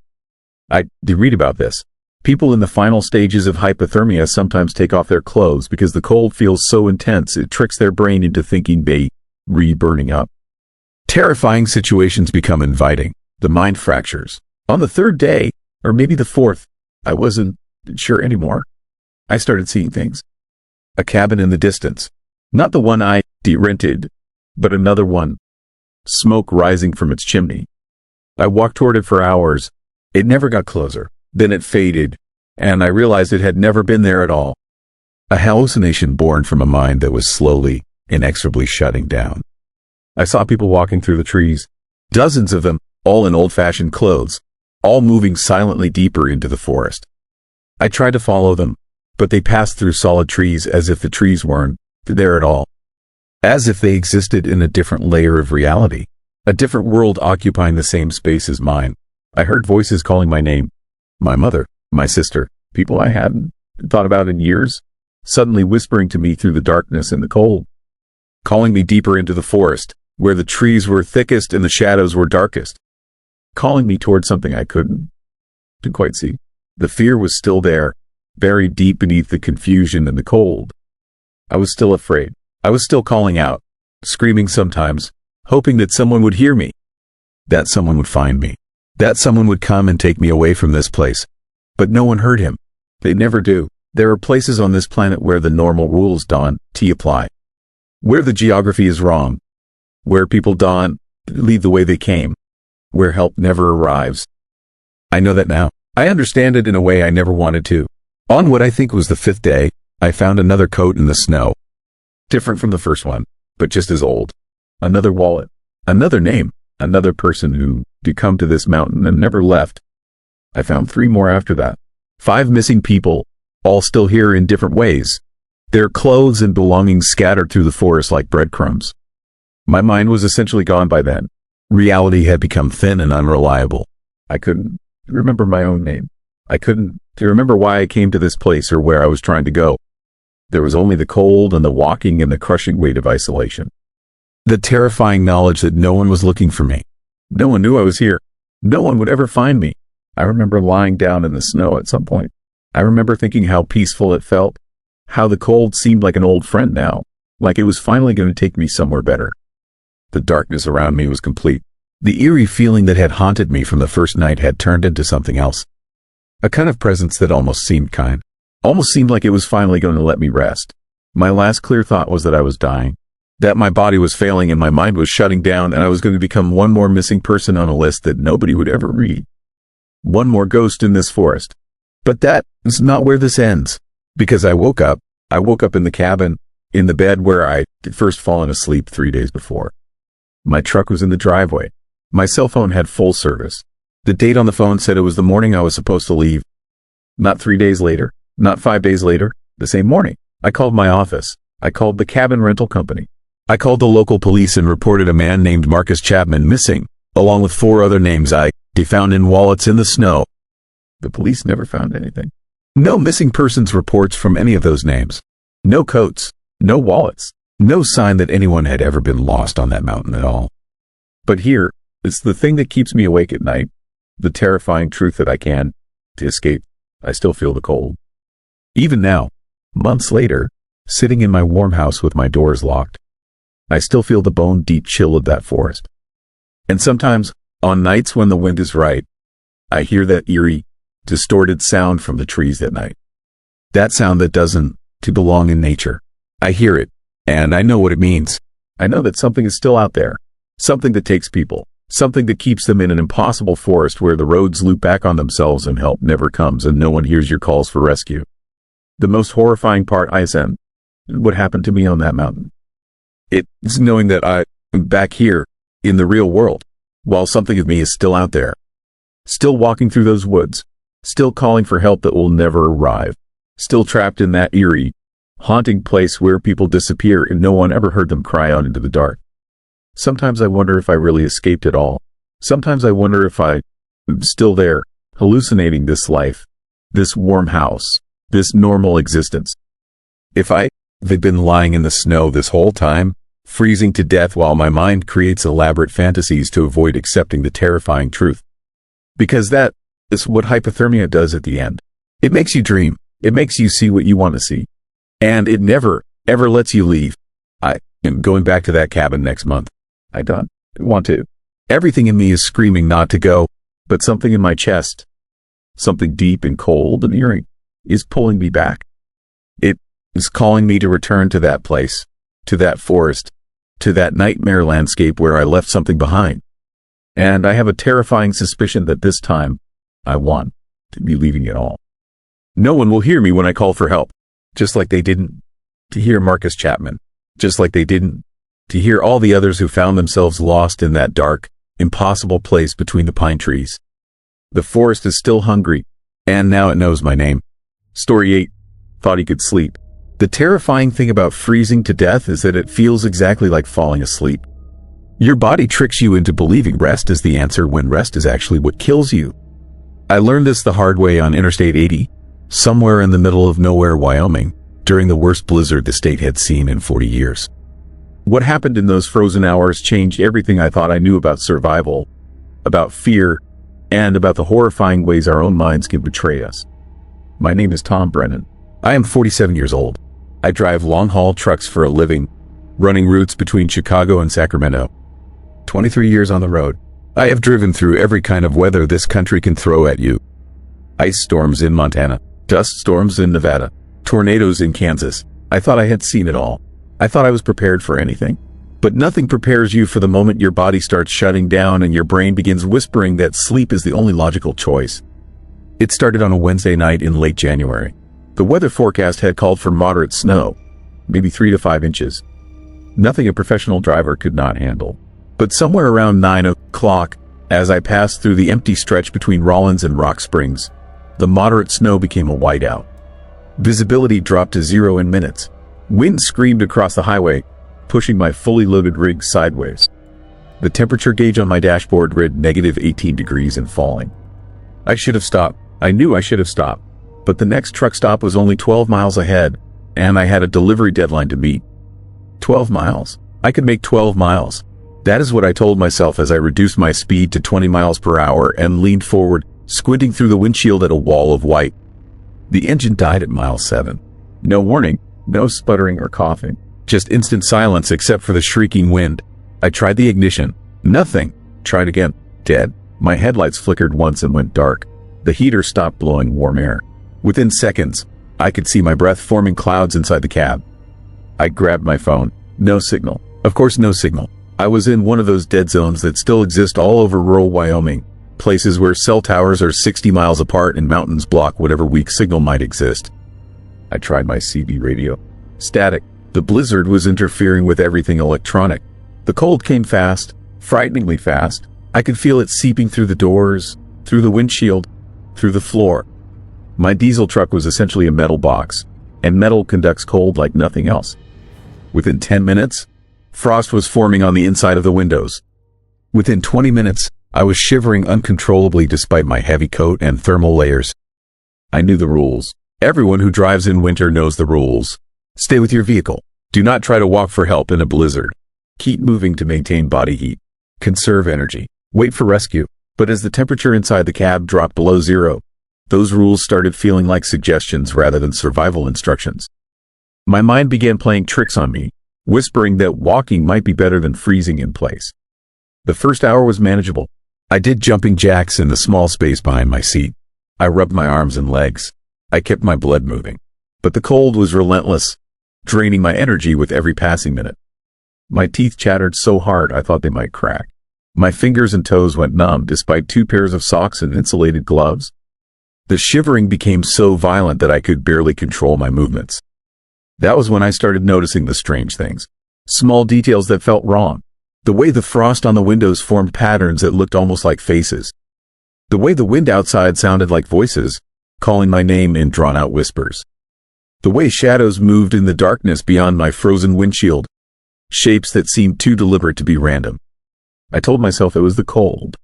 I did read about this. People in the final stages of hypothermia sometimes take off their clothes because the cold feels so intense it tricks their brain into thinking they burning up. Terrifying situations become inviting. The mind fractures. On the third day, or maybe the fourth, I wasn't sure anymore. I started seeing things. A cabin in the distance. Not the one I rented, but another one. Smoke rising from its chimney. I walked toward it for hours. It never got closer. Then it faded, and I realized it had never been there at all. A hallucination born from a mind that was slowly, inexorably shutting down. I saw people walking through the trees. Dozens of them, all in old-fashioned clothes, all moving silently deeper into the forest. I tried to follow them, but they passed through solid trees as if the trees weren't there at all. As if they existed in a different layer of reality, a different world occupying the same space as mine. I heard voices calling my name. My mother, my sister, people I hadn't thought about in years, suddenly whispering to me through the darkness and the cold. Calling me deeper into the forest, where the trees were thickest and the shadows were darkest. Calling me toward something I couldn't quite see. The fear was still there, buried deep beneath the confusion and the cold. I was still afraid. I was still calling out, screaming sometimes, hoping that someone would hear me, that someone would find me, that someone would come and take me away from this place. But no one heard him. They never do. There are places on this planet where the normal rules don't apply, where the geography is wrong, where people don't leave the way they came, where help never arrives. I know that now. I understand it in a way I never wanted to. On what I think was the fifth day, I found another coat in the snow. Different from the first one, but just as old. Another wallet, another name, another person who did come to this mountain and never left. I found 3 more after that. 5 missing people, all still here in different ways. Their clothes and belongings scattered through the forest like breadcrumbs. My mind was essentially gone by then. Reality had become thin and unreliable. I couldn't remember my own name. I couldn't remember why I came to this place or where I was trying to go. There was only the cold and the walking and the crushing weight of isolation. The terrifying knowledge that no one was looking for me. No one knew I was here. No one would ever find me. I remember lying down in the snow at some point. I remember thinking how peaceful it felt, how the cold seemed like an old friend now, like it was finally going to take me somewhere better. The darkness around me was complete. The eerie feeling that had haunted me from the first night had turned into something else. A kind of presence that almost seemed kind. Almost seemed like it was finally going to let me rest. My last clear thought was that I was dying, that my body was failing and my mind was shutting down and I was going to become one more missing person on a list that nobody would ever read. One more ghost in this forest. But that is not where this ends. Because I woke up in the cabin, in the bed where I had first fallen asleep 3 days before. My truck was in the driveway. My cell phone had full service. The date on the phone said it was the morning I was supposed to leave. Not 3 days later, not 5 days later, the same morning. I called my office. I called the cabin rental company. I called the local police and reported a man named Marcus Chapman missing, along with 4 other names they found in wallets in the snow. The police never found anything. No missing persons reports from any of those names. No coats, no wallets, no sign that anyone had ever been lost on that mountain at all. But here, it's the thing that keeps me awake at night, the terrifying truth that I can't escape. I still feel the cold. Even now, months later, sitting in my warm house with my doors locked, I still feel the bone-deep chill of that forest. And sometimes, on nights when the wind is right, I hear that eerie, distorted sound from the trees at night. That sound that doesn't belong in nature. I hear it, and I know what it means. I know that something is still out there, something that takes people, something that keeps them in an impossible forest where the roads loop back on themselves and help never comes and no one hears your calls for rescue. The most horrifying part isn't what happened to me on that mountain. It's knowing that I am back here in the real world, while something of me is still out there, still walking through those woods, still calling for help that will never arrive, still trapped in that eerie, haunting place where people disappear and no one ever heard them cry out into the dark. Sometimes I wonder if I really escaped at all. Sometimes I wonder if I'm still there, hallucinating this life, this warm house, this normal existence. If I had been lying in the snow this whole time, freezing to death while my mind creates elaborate fantasies to avoid accepting the terrifying truth. Because that is what hypothermia does at the end. It makes you dream. It makes you see what you want to see. And it never, ever lets you leave. I am going back to that cabin next month. I don't want to. Everything in me is screaming not to go, But something in my chest, something deep and cold and eerie, is pulling me back. It is calling me to return to that place, to that forest, to that nightmare landscape where I left something behind. And I have a terrifying suspicion that this time, I want to be leaving it all. No one will hear me when I call for help, just like they didn't to hear Marcus Chapman, just like they didn't to hear all the others who found themselves lost in that dark, impossible place between the pine trees. The forest is still hungry, and now it knows my name. Story 8. Thought he could sleep. The terrifying thing about freezing to death is that it feels exactly like falling asleep. Your body tricks you into believing rest is the answer when rest is actually what kills you. I learned this the hard way on Interstate 80, somewhere in the middle of nowhere, Wyoming, during the worst blizzard the state had seen in 40 years. What happened in those frozen hours changed everything I thought I knew about survival, about fear, and about the horrifying ways our own minds can betray us. My name is Tom Brennan. I am 47 years old. I drive long-haul trucks for a living, running routes between Chicago and Sacramento. 23 years on the road. I have driven through every kind of weather this country can throw at you. Ice storms in Montana, dust storms in Nevada, tornadoes in Kansas. I thought I had seen it all. I thought I was prepared for anything. But nothing prepares you for the moment your body starts shutting down and your brain begins whispering that sleep is the only logical choice. It started on a Wednesday night in late January. The weather forecast had called for moderate snow, maybe 3 to 5 inches. Nothing a professional driver could not handle. But somewhere around 9 o'clock, as I passed through the empty stretch between Rollins and Rock Springs, the moderate snow became a whiteout. Visibility dropped to 0 in minutes. Wind screamed across the highway, pushing my fully loaded rig sideways. The temperature gauge on my dashboard read negative 18 degrees and falling. I should have stopped. I knew I should have stopped. But the next truck stop was only 12 miles ahead, and I had a delivery deadline to meet. 12 miles. I could make 12 miles. That is what I told myself as I reduced my speed to 20 miles per hour and leaned forward, squinting through the windshield at a wall of white. The engine died at mile 7. No warning, no sputtering or coughing, just instant silence except for the shrieking wind. I tried the ignition. Nothing. Tried again. Dead. My headlights flickered once and went dark. The heater stopped blowing warm air. Within seconds, I could see my breath forming clouds inside the cab. I grabbed my phone. No signal. Of course, no signal. I was in one of those dead zones that still exist all over rural Wyoming, places where cell towers are 60 miles apart and mountains block whatever weak signal might exist. I tried my CB radio. Static. The blizzard was interfering with everything electronic. The cold came fast, frighteningly fast. I could feel it seeping through the doors, through the windshield, through the floor. My diesel truck was essentially a metal box, and metal conducts cold like nothing else. Within 10 minutes, frost was forming on the inside of the windows. Within 20 minutes, I was shivering uncontrollably despite my heavy coat and thermal layers. I knew the rules. Everyone who drives in winter knows the rules. Stay with your vehicle. Do not try to walk for help in a blizzard. Keep moving to maintain body heat. Conserve energy. Wait for rescue. But as the temperature inside the cab dropped below 0, those rules started feeling like suggestions rather than survival instructions. My mind began playing tricks on me, whispering that walking might be better than freezing in place. The first hour was manageable. I did jumping jacks in the small space behind my seat. I rubbed my arms and legs. I kept my blood moving. But the cold was relentless, draining my energy with every passing minute. My teeth chattered so hard I thought they might crack. My fingers and toes went numb despite 2 pairs of socks and insulated gloves. The shivering became so violent that I could barely control my movements. That was when I started noticing the strange things. Small details that felt wrong. The way the frost on the windows formed patterns that looked almost like faces. The way the wind outside sounded like voices, calling my name in drawn-out whispers. The way shadows moved in the darkness beyond my frozen windshield. Shapes that seemed too deliberate to be random. I told myself it was the cold.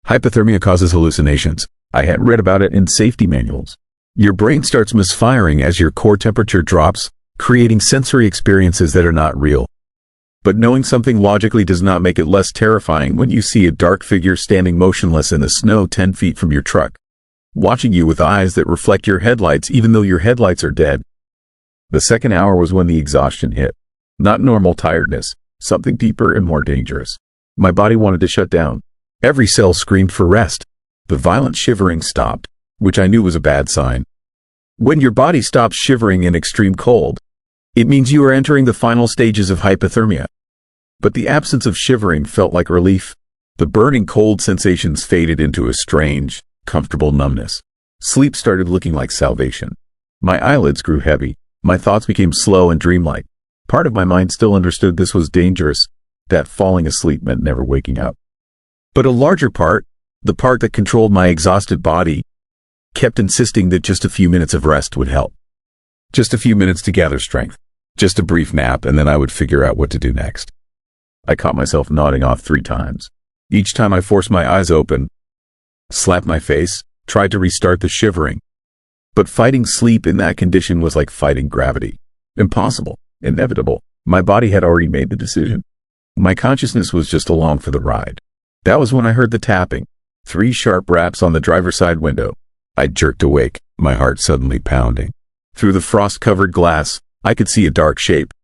Hypothermia causes hallucinations. I had read about it in safety manuals. Your brain starts misfiring as your core temperature drops, creating sensory experiences that are not real. But knowing something logically does not make it less terrifying when you see a dark figure standing motionless in the snow 10 feet from your truck, watching you with eyes that reflect your headlights even though your headlights are dead. The second hour was when the exhaustion hit. Not normal tiredness, something deeper and more dangerous. My body wanted to shut down. Every cell screamed for rest. The violent shivering stopped, which I knew was a bad sign. When your body stops shivering in extreme cold, it means you are entering the final stages of hypothermia. But the absence of shivering felt like relief. The burning cold sensations faded into a strange, comfortable numbness. Sleep started looking like salvation. My eyelids grew heavy. My thoughts became slow and dreamlike. Part of my mind still understood this was dangerous, that falling asleep meant never waking up. But a larger part, the part that controlled my exhausted body, kept insisting that just a few minutes of rest would help. Just a few minutes to gather strength. Just a brief nap, and then I would figure out what to do next. I caught myself nodding off 3 times. Each time I forced my eyes open, slapped my face, tried to restart the shivering. But fighting sleep in that condition was like fighting gravity. Impossible. Inevitable. My body had already made the decision. My consciousness was just along for the ride. That was when I heard the tapping. 3 sharp raps on the driver's side window. I jerked awake, my heart suddenly pounding. Through the frost-covered glass, I could see a dark shape.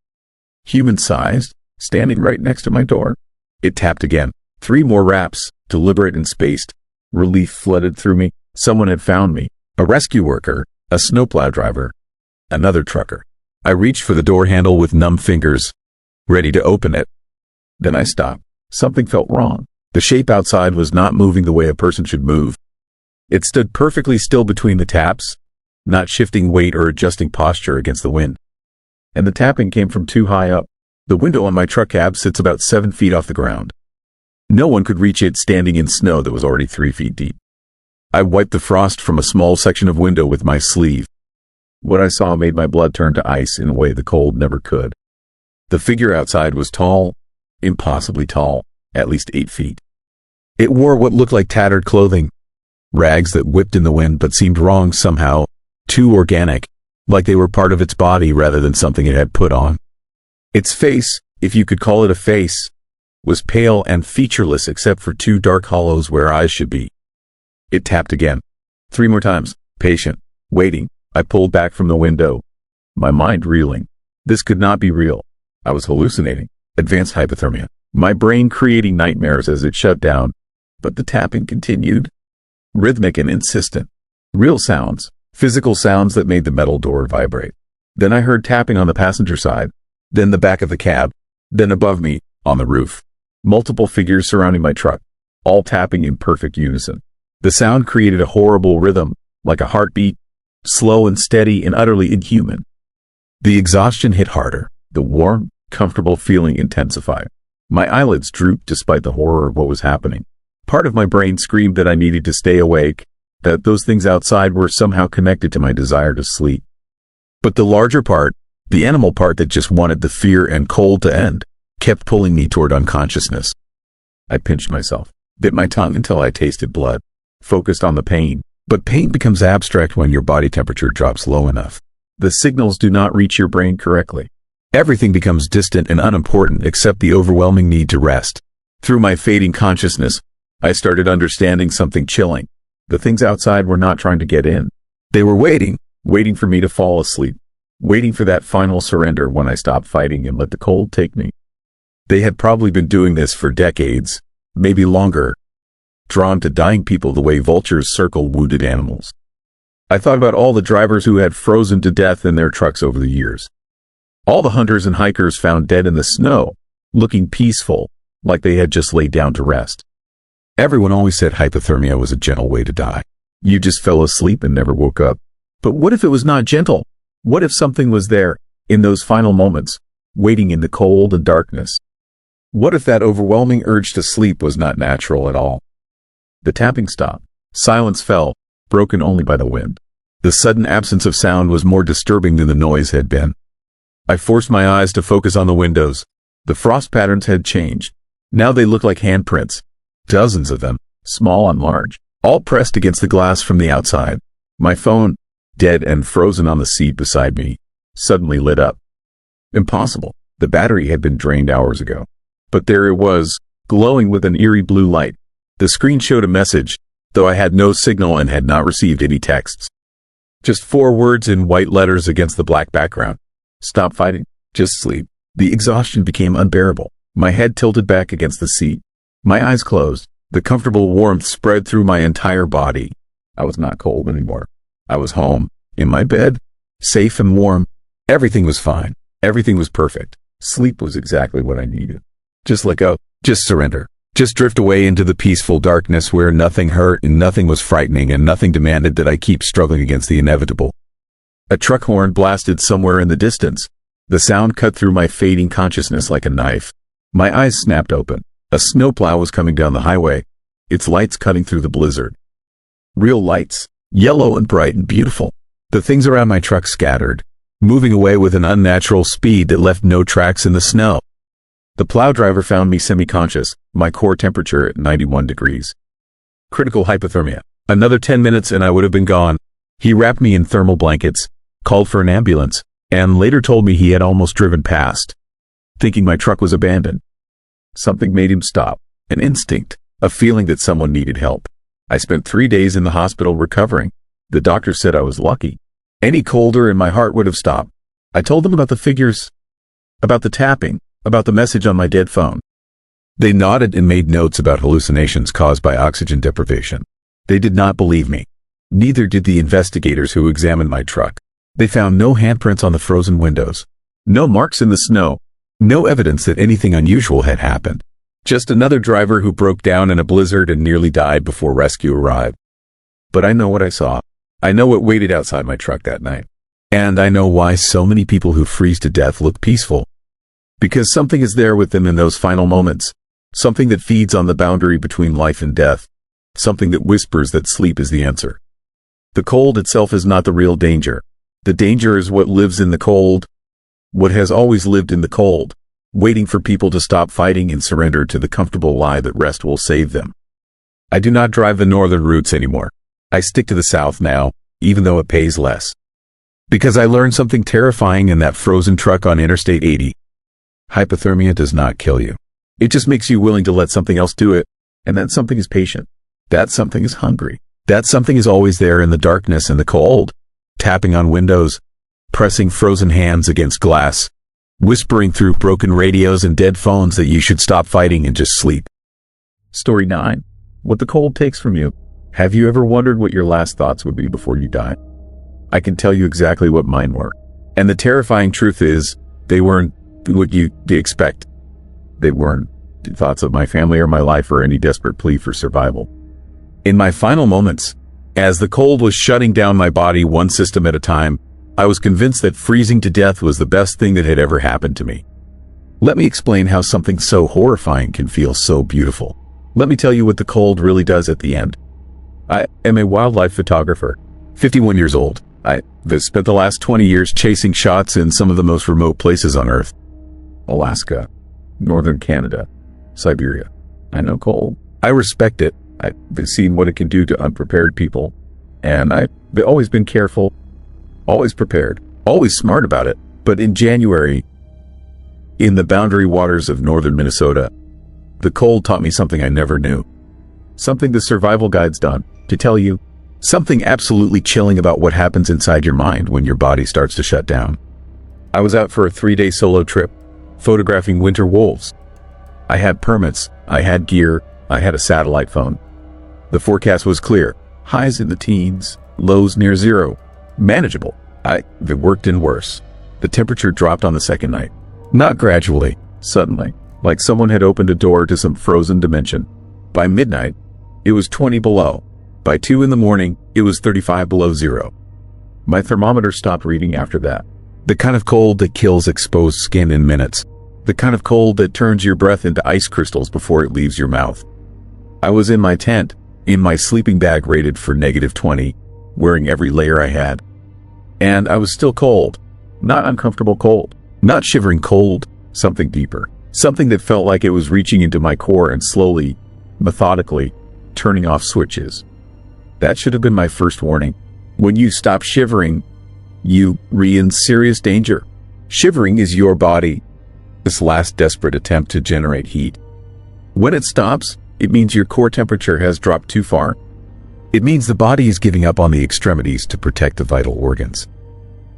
Human-sized, standing right next to my door. It tapped again. 3 more raps, deliberate and spaced. Relief flooded through me. Someone had found me. A rescue worker, a snowplow driver, another trucker. I reached for the door handle with numb fingers, ready to open it. Then I stopped. Something felt wrong. The shape outside was not moving the way a person should move. It stood perfectly still between the taps, not shifting weight or adjusting posture against the wind. And the tapping came from too high up. The window on my truck cab sits about 7 feet off the ground. No one could reach it standing in snow that was already 3 feet deep. I wiped the frost from a small section of window with my sleeve. What I saw made my blood turn to ice in a way the cold never could. The figure outside was tall, impossibly tall, at least 8 feet. It wore what looked like tattered clothing, rags that whipped in the wind but seemed wrong somehow, too organic, like they were part of its body rather than something it had put on. Its face, if you could call it a face, was pale and featureless except for 2 dark hollows where eyes should be. It tapped again. 3 more times, patient, waiting. I pulled back from the window, my mind reeling. This could not be real. I was hallucinating. Advanced hypothermia. My brain creating nightmares as it shut down. But the tapping continued. Rhythmic and insistent. Real sounds. Physical sounds that made the metal door vibrate. Then I heard tapping on the passenger side. Then the back of the cab. Then above me, on the roof. Multiple figures surrounding my truck. All tapping in perfect unison. The sound created a horrible rhythm, like a heartbeat. Slow and steady and utterly inhuman. The exhaustion hit harder. The warm, comfortable feeling intensified. My eyelids drooped despite the horror of what was happening. Part of my brain screamed that I needed to stay awake, that those things outside were somehow connected to my desire to sleep. But the larger part, the animal part that just wanted the fear and cold to end, kept pulling me toward unconsciousness. I pinched myself, bit my tongue until I tasted blood, focused on the pain. But pain becomes abstract when your body temperature drops low enough. The signals do not reach your brain correctly. Everything becomes distant and unimportant except the overwhelming need to rest. Through my fading consciousness, I started understanding something chilling. The things outside were not trying to get in. They were waiting for me to fall asleep, waiting for that final surrender when I stopped fighting and let the cold take me. They had probably been doing this for decades, maybe longer, drawn to dying people the way vultures circle wounded animals. I thought about all the drivers who had frozen to death in their trucks over the years. All the hunters and hikers found dead in the snow, looking peaceful, like they had just laid down to rest. Everyone always said hypothermia was a gentle way to die. You just fell asleep and never woke up. But what if it was not gentle? What if something was there, in those final moments, waiting in the cold and darkness? What if that overwhelming urge to sleep was not natural at all? The tapping stopped. Silence fell, broken only by the wind. The sudden absence of sound was more disturbing than the noise had been. I forced my eyes to focus on the windows. The frost patterns had changed. Now they looked like handprints. Dozens of them, small and large, all pressed against the glass from the outside. My phone, dead and frozen on the seat beside me, suddenly lit up. Impossible. The battery had been drained hours ago. But there it was, glowing with an eerie blue light. The screen showed a message, though I had no signal and had not received any texts. Just 4 words in white letters against the black background. Stop fighting. Just sleep. The exhaustion became unbearable. My head tilted back against the seat. My eyes closed. The comfortable warmth spread through my entire body. I was not cold anymore. I was home, in my bed, safe and warm. Everything was fine. Everything was perfect. Sleep was exactly what I needed. Just let go. Just surrender. Just drift away into the peaceful darkness where nothing hurt and nothing was frightening and nothing demanded that I keep struggling against the inevitable. A truck horn blasted somewhere in the distance. The sound cut through my fading consciousness like a knife. My eyes snapped open. A snowplow was coming down the highway, its lights cutting through the blizzard. Real lights, yellow and bright and beautiful. The things around my truck scattered, moving away with an unnatural speed that left no tracks in the snow. The plow driver found me semi-conscious, my core temperature at 91 degrees. Critical hypothermia. Another 10 minutes and I would have been gone. He wrapped me in thermal blankets, called for an ambulance, and later told me he had almost driven past, thinking my truck was abandoned. Something made him stop. An instinct, a feeling that someone needed help. I spent 3 days in the hospital recovering. The doctor said I was lucky. Any colder and my heart would have stopped. I told them about the figures, about the tapping, about the message on my dead phone. They nodded and made notes about hallucinations caused by oxygen deprivation. They did not believe me. Neither did the investigators who examined my truck. They found no handprints on the frozen windows, no marks in the snow, no evidence that anything unusual had happened. Just another driver who broke down in a blizzard and nearly died before rescue arrived. But I know what I saw. I know what waited outside my truck that night. And I know why so many people who freeze to death look peaceful. Because something is there with them in those final moments. Something that feeds on the boundary between life and death. Something that whispers that sleep is the answer. The cold itself is not the real danger. The danger is what lives in the cold. What has always lived in the cold. Waiting for people to stop fighting and surrender to the comfortable lie that rest will save them. I do not drive the northern routes anymore. I stick to the south now, even though it pays less. Because I learned something terrifying in that frozen truck on Interstate 80. Hypothermia does not kill you. It just makes you willing to let something else do it. And that something is patient. That something is hungry. That something is always there in the darkness and the cold. Tapping on windows. Pressing frozen hands against glass. Whispering through broken radios and dead phones that you should stop fighting and just sleep. Story 9. What the cold takes from you. Have you ever wondered what your last thoughts would be before you die? I can tell you exactly what mine were. And the terrifying truth is, they weren't what you'd expect. They weren't thoughts of my family or my life or any desperate plea for survival. In my final moments, as the cold was shutting down my body one system at a time, I was convinced that freezing to death was the best thing that had ever happened to me. Let me explain how something so horrifying can feel so beautiful. Let me tell you what the cold really does at the end. I am a wildlife photographer, 51 years old. I've spent the last 20 years chasing shots in some of the most remote places on Earth. Alaska, northern Canada, Siberia. I know cold. I respect it. I've seen what it can do to unprepared people. And I've always been careful, always prepared, always smart about it. But in January, in the boundary waters of northern Minnesota, the cold taught me something I never knew. Something the survival guide's done to tell you. Something absolutely chilling about what happens inside your mind when your body starts to shut down. I was out for a 3-day solo trip, photographing winter wolves. I had permits, I had gear, I had a satellite phone. The forecast was clear, highs in the teens, lows near zero. Manageable. It worked in worse. The temperature dropped on the second night. Not gradually, suddenly, like someone had opened a door to some frozen dimension. By midnight, it was 20 below. By 2 in the morning, it was 35 below zero. My thermometer stopped reading after that. The kind of cold that kills exposed skin in minutes. The kind of cold that turns your breath into ice crystals before it leaves your mouth. I was in my tent, in my sleeping bag rated for -20, wearing every layer I had. And I was still cold. Not uncomfortable cold. Not shivering cold. Something deeper. Something that felt like it was reaching into my core and slowly, methodically, turning off switches. That should have been my first warning. When you stop shivering, you're in serious danger. Shivering is your body, this last desperate attempt to generate heat. When it stops, it means your core temperature has dropped too far. It means the body is giving up on the extremities to protect the vital organs.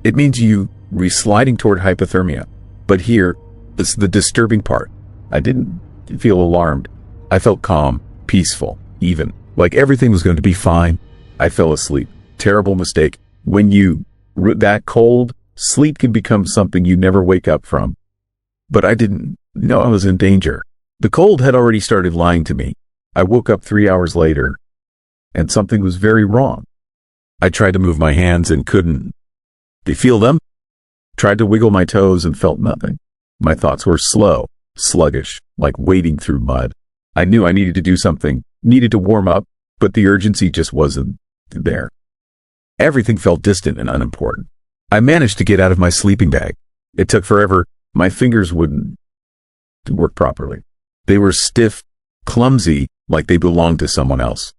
It means you sliding toward hypothermia. But here, this is the disturbing part. I didn't feel alarmed. I felt calm, peaceful, even, like everything was going to be fine. I fell asleep. Terrible mistake. When you that cold, sleep can become something you never wake up from. But I didn't know I was in danger. The cold had already started lying to me. I woke up 3 hours later, and something was very wrong. I tried to move my hands and couldn't. Do you feel them? Tried to wiggle my toes and felt nothing. My thoughts were slow, sluggish, like wading through mud. I knew I needed to do something, needed to warm up, but the urgency just wasn't there. Everything felt distant and unimportant. I managed to get out of my sleeping bag. It took forever. My fingers wouldn't work properly. They were stiff, clumsy, like they belonged to someone else.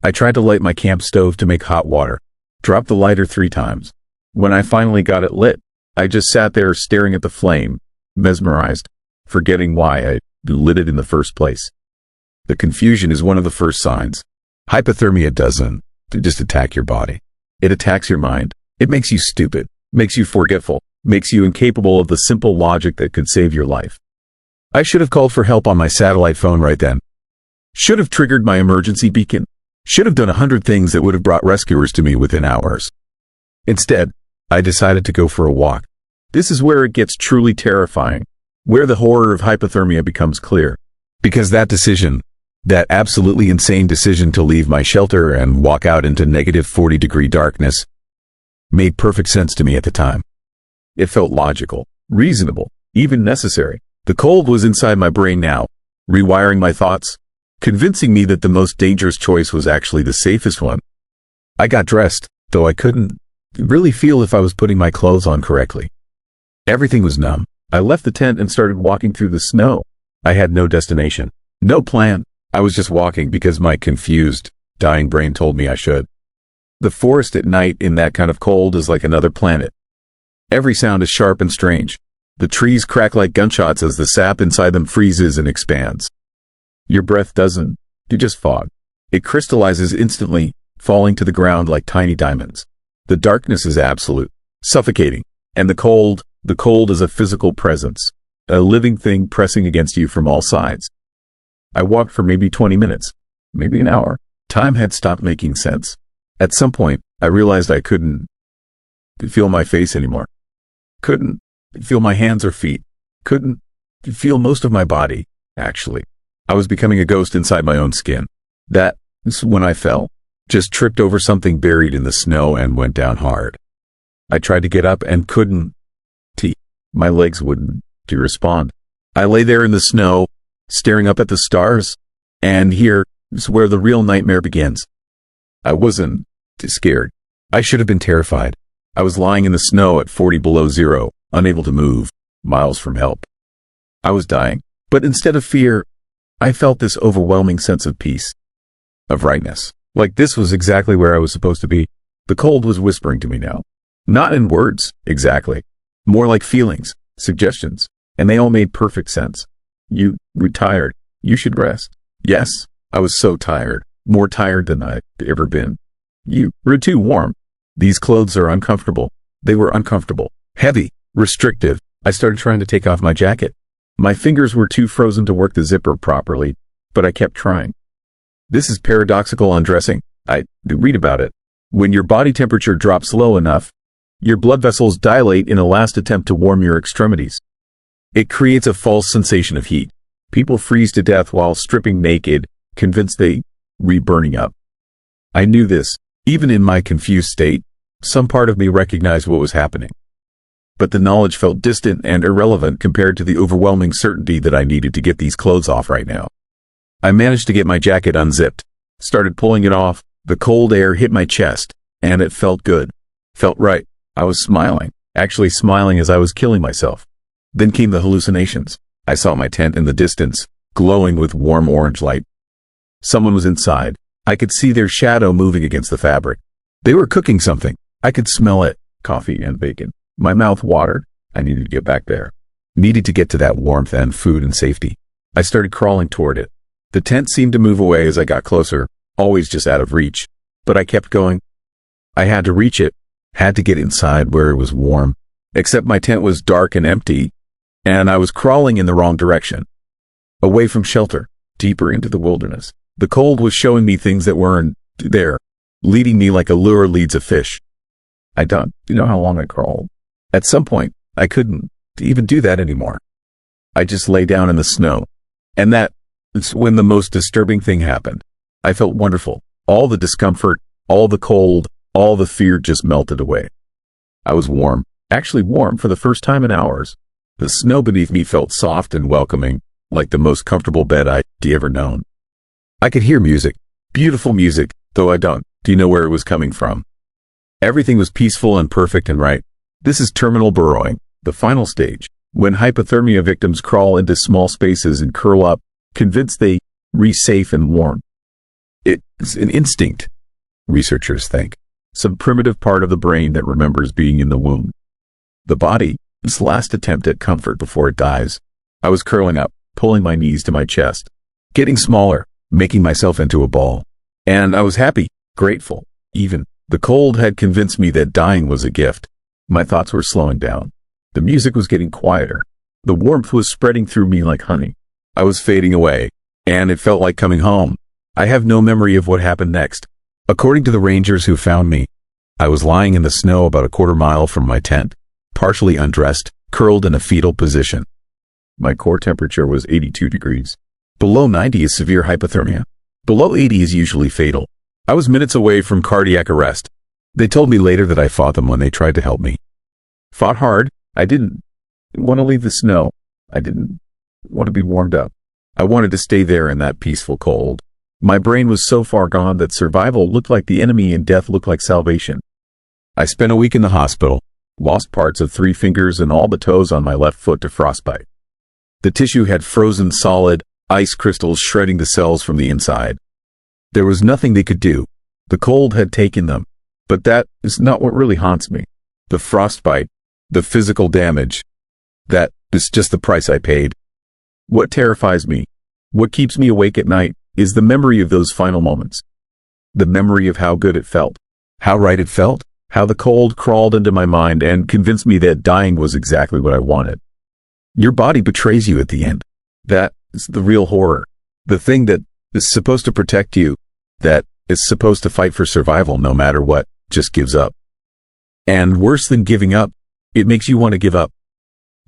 I tried to light my camp stove to make hot water, dropped the lighter 3 times. When I finally got it lit, I just sat there staring at the flame, mesmerized, forgetting why I lit it in the first place. The confusion is one of the first signs. Hypothermia doesn't just attack your body. It attacks your mind. It makes you stupid, makes you forgetful, makes you incapable of the simple logic that could save your life. I should have called for help on my satellite phone right then. Should have triggered my emergency beacon. Should have done 100 things that would have brought rescuers to me within hours. Instead, I decided to go for a walk. This is where it gets truly terrifying, where the horror of hypothermia becomes clear. Because that decision, that absolutely insane decision to leave my shelter and walk out into negative 40-degree darkness, made perfect sense to me at the time. It felt logical, reasonable, even necessary. The cold was inside my brain now, rewiring my thoughts, convincing me that the most dangerous choice was actually the safest one. I got dressed, though I couldn't really feel if I was putting my clothes on correctly. Everything was numb. I left the tent and started walking through the snow. I had no destination, no plan. I was just walking because my confused, dying brain told me I should. The forest at night in that kind of cold is like another planet. Every sound is sharp and strange. The trees crack like gunshots as the sap inside them freezes and expands. Your breath doesn't just fog. It crystallizes instantly, falling to the ground like tiny diamonds. The darkness is absolute, suffocating, and the cold is a physical presence, a living thing pressing against you from all sides. I walked for maybe 20 minutes, maybe an hour. Time had stopped making sense. At some point, I realized I couldn't feel my face anymore. Couldn't feel my hands or feet. Couldn't feel most of my body, actually. I was becoming a ghost inside my own skin. That's when I fell. Just tripped over something buried in the snow and went down hard. I tried to get up and couldn't. My legs wouldn't respond. I lay there in the snow, staring up at the stars, and here is where the real nightmare begins. I wasn't scared. I should have been terrified. I was lying in the snow at 40 below zero, unable to move, miles from help. I was dying, but instead of fear, I felt this overwhelming sense of peace, of rightness. Like this was exactly where I was supposed to be. The cold was whispering to me now. Not in words, exactly. More like feelings, suggestions, and they all made perfect sense. You were tired. You should rest. Yes, I was so tired, more tired than I'd ever been. You were too warm. These clothes are uncomfortable. They were uncomfortable, heavy, restrictive. I started trying to take off my jacket. My fingers were too frozen to work the zipper properly, but I kept trying. This is paradoxical undressing. I read about it. When your body temperature drops low enough, your blood vessels dilate in a last attempt to warm your extremities. It creates a false sensation of heat. People freeze to death while stripping naked, convinced they were burning up. I knew this. Even in my confused state, some part of me recognized what was happening. But the knowledge felt distant and irrelevant compared to the overwhelming certainty that I needed to get these clothes off right now. I managed to get my jacket unzipped, started pulling it off. The cold air hit my chest, and it felt good. Felt right. I was smiling, actually smiling as I was killing myself. Then came the hallucinations. I saw my tent in the distance, glowing with warm orange light. Someone was inside. I could see their shadow moving against the fabric. They were cooking something. I could smell it, coffee and bacon. My mouth watered. I needed to get back there. Needed to get to that warmth and food and safety. I started crawling toward it. The tent seemed to move away as I got closer, always just out of reach. But I kept going. I had to reach it. Had to get inside where it was warm. Except my tent was dark and empty, and I was crawling in the wrong direction. Away from shelter, deeper into the wilderness. The cold was showing me things that weren't there, leading me like a lure leads a fish. I don't know how long I crawled. At some point, I couldn't even do that anymore. I just lay down in the snow. And that's when the most disturbing thing happened. I felt wonderful. All the discomfort, all the cold, all the fear just melted away. I was warm, actually warm for the first time in hours. The snow beneath me felt soft and welcoming, like the most comfortable bed I'd ever known. I could hear music, beautiful music, though I don't know where it was coming from. Everything was peaceful and perfect and right. This is terminal burrowing, the final stage, when hypothermia victims crawl into small spaces and curl up, convinced they are safe and warm. It's an instinct, researchers think, some primitive part of the brain that remembers being in the womb. The body's last attempt at comfort before it dies. I was curling up, pulling my knees to my chest, getting smaller, making myself into a ball. And I was happy, grateful, even. The cold had convinced me that dying was a gift. My thoughts were slowing down. The music was getting quieter. The warmth was spreading through me like honey. I was fading away, and it felt like coming home. I have no memory of what happened next. According to the rangers who found me, I was lying in the snow about a quarter mile from my tent, partially undressed, curled in a fetal position. My core temperature was 82 degrees. Below 90 is severe hypothermia. Below 80 is usually fatal. I was minutes away from cardiac arrest. They told me later that I fought them when they tried to help me. Fought hard. I didn't want to leave the snow. I didn't want to be warmed up. I wanted to stay there in that peaceful cold. My brain was so far gone that survival looked like the enemy and death looked like salvation. I spent a week in the hospital, lost parts of 3 fingers and all the toes on my left foot to frostbite. The tissue had frozen solid, ice crystals shredding the cells from the inside. There was nothing they could do. The cold had taken them. But that is not what really haunts me. The frostbite, the physical damage, that is just the price I paid. What terrifies me, what keeps me awake at night, is the memory of those final moments. The memory of how good it felt, how right it felt, how the cold crawled into my mind and convinced me that dying was exactly what I wanted. Your body betrays you at the end. That is the real horror. The thing that is supposed to protect you, that is supposed to fight for survival no matter what, just gives up. And worse than giving up, it makes you want to give up.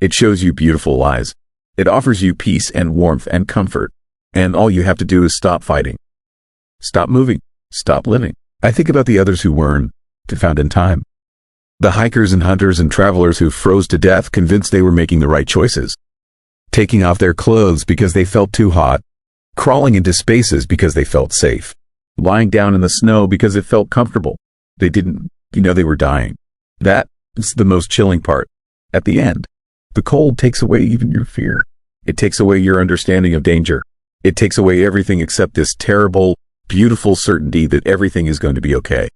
It shows you beautiful lies. It offers you peace and warmth and comfort. And all you have to do is stop fighting. Stop moving. Stop living. I think about the others who weren't found in time. The hikers and hunters and travelers who froze to death convinced they were making the right choices. Taking off their clothes because they felt too hot. Crawling into spaces because they felt safe. Lying down in the snow because it felt comfortable. They didn't, they were dying. That is the most chilling part. At the end, the cold takes away even your fear. It takes away your understanding of danger. It takes away everything except this terrible, beautiful certainty that everything is going to be okay.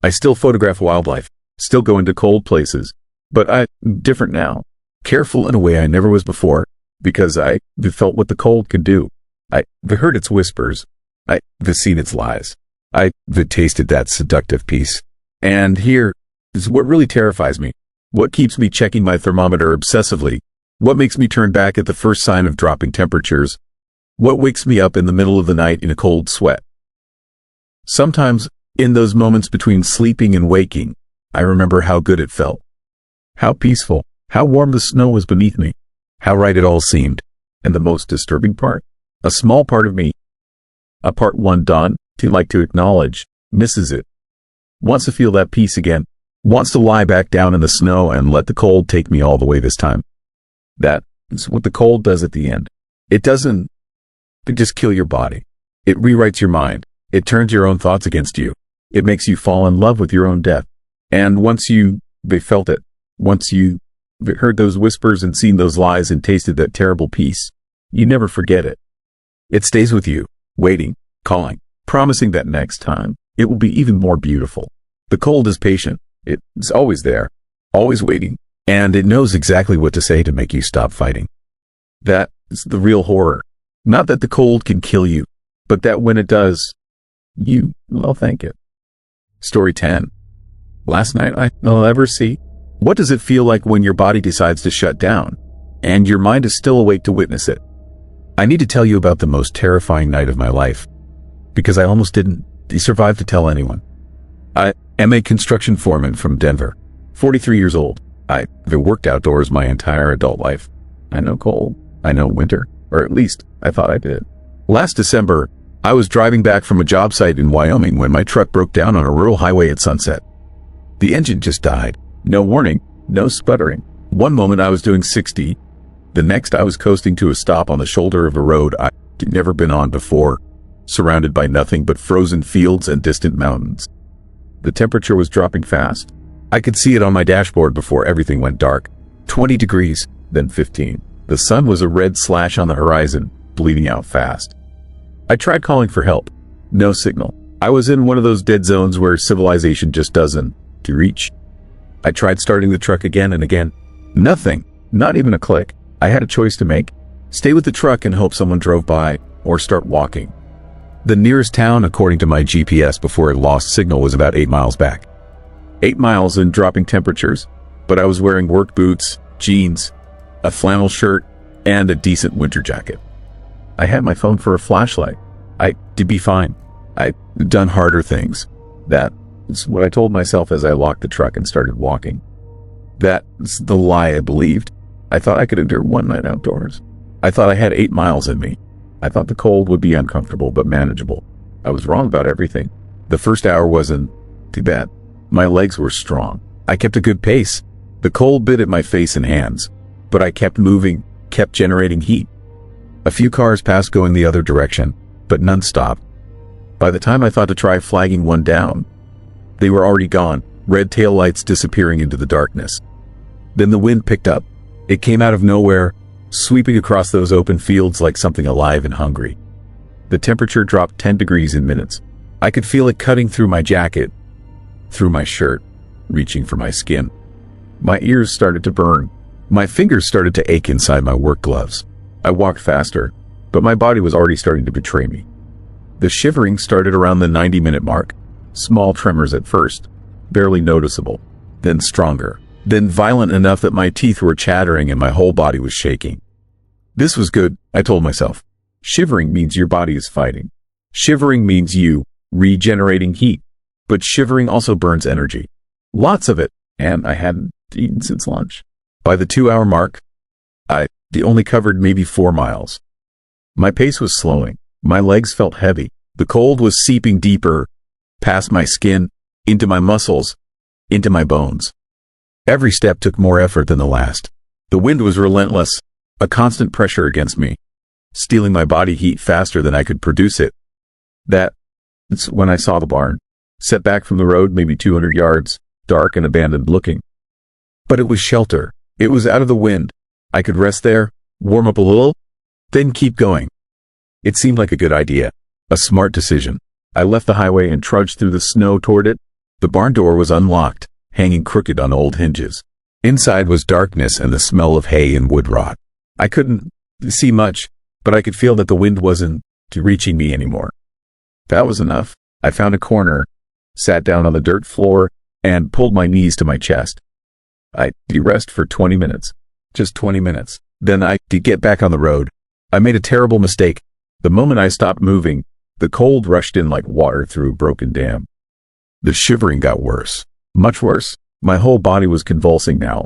I still photograph wildlife, still go into cold places, but I'm different now. Careful in a way I never was before, because I felt what the cold could do. I've heard its whispers. I've seen its lies. I've tasted that seductive peace. And here is what really terrifies me. What keeps me checking my thermometer obsessively? What makes me turn back at the first sign of dropping temperatures? What wakes me up in the middle of the night in a cold sweat? Sometimes, in those moments between sleeping and waking, I remember how good it felt. How peaceful, how warm the snow was beneath me, how right it all seemed. And the most disturbing part, a small part of me, a part one done, to like to acknowledge, misses it. Wants to feel that peace again, wants to lie back down in the snow and let the cold take me all the way this time. That is what the cold does at the end. It doesn't just kill your body. It rewrites your mind. It turns your own thoughts against you. It makes you fall in love with your own death. And once you felt it, once you heard those whispers and seen those lies and tasted that terrible peace, you never forget it. It stays with you, waiting, calling, promising that next time, it will be even more beautiful. The cold is patient. It's always there, always waiting, and it knows exactly what to say to make you stop fighting. That is the real horror. Not that the cold can kill you, but that when it does, well, thank it. Story 10. Last night I'll ever see. What does it feel like when your body decides to shut down, and your mind is still awake to witness it? I need to tell you about the most terrifying night of my life. because I almost didn't survive to tell anyone. I am a construction foreman from Denver, 43 years old. I've worked outdoors my entire adult life. I know cold. I know winter, or at least I thought I did. Last December, I was driving back from a job site in Wyoming when my truck broke down on a rural highway at sunset. The engine just died. No warning, no sputtering. One moment I was doing 60. The next I was coasting to a stop on the shoulder of a road I'd never been on before, surrounded by nothing but frozen fields and distant mountains. The temperature was dropping fast. I could see it on my dashboard before everything went dark. 20 degrees, then 15. The sun was a red slash on the horizon, bleeding out fast. I tried calling for help. No signal. I was in one of those dead zones where civilization just doesn't reach. I tried starting the truck again and again. Nothing. Not even a click. I had a choice to make. Stay with the truck and hope someone drove by, or start walking. The nearest town, according to my GPS before it lost signal, was about 8 miles back. 8 miles in dropping temperatures, but I was wearing work boots, jeans, a flannel shirt, and a decent winter jacket. I had my phone for a flashlight. I'd be fine. I'd done harder things. That's what I told myself as I locked the truck and started walking. That's the lie I believed. I thought I could endure one night outdoors. I thought I had 8 miles in me. I thought the cold would be uncomfortable but manageable. I was wrong about everything. The first hour wasn't too bad. My legs were strong. I kept a good pace. The cold bit at my face and hands, but I kept moving, kept generating heat. A few cars passed going the other direction, but none stopped. By the time I thought to try flagging one down, they were already gone, red taillights disappearing into the darkness. Then the wind picked up. It came out of nowhere, sweeping across those open fields like something alive and hungry. The temperature dropped 10 degrees in minutes. I could feel it cutting through my jacket, through my shirt, reaching for my skin. My ears started to burn. My fingers started to ache inside my work gloves. I walked faster, but my body was already starting to betray me. The shivering started around the 90-minute mark. Small tremors at first, barely noticeable, then stronger, then violent enough that my teeth were chattering and my whole body was shaking. This was good, I told myself. Shivering means your body is fighting. Shivering means you regenerating heat. But shivering also burns energy. Lots of it, and I hadn't eaten since lunch. By the 2-hour mark, I only covered maybe 4 miles. My pace was slowing. My legs felt heavy. The cold was seeping deeper, past my skin, into my muscles, into my bones. Every step took more effort than the last. The wind was relentless, a constant pressure against me, stealing my body heat faster than I could produce it. That's when I saw the barn, set back from the road maybe 200 yards, dark and abandoned looking. But it was shelter. It was out of the wind. I could rest there, warm up a little, then keep going. It seemed like a good idea, a smart decision. I left the highway and trudged through the snow toward it. The barn door was unlocked, hanging crooked on old hinges. Inside was darkness and the smell of hay and wood rot. I couldn't see much, but I could feel that the wind wasn't reaching me anymore. That was enough. I found a corner, sat down on the dirt floor, and pulled my knees to my chest. I rest for 20 minutes. Just 20 minutes. Then I get back on the road. I made a terrible mistake. The moment I stopped moving, the cold rushed in like water through a broken dam. The shivering got worse. Much worse. My whole body was convulsing now,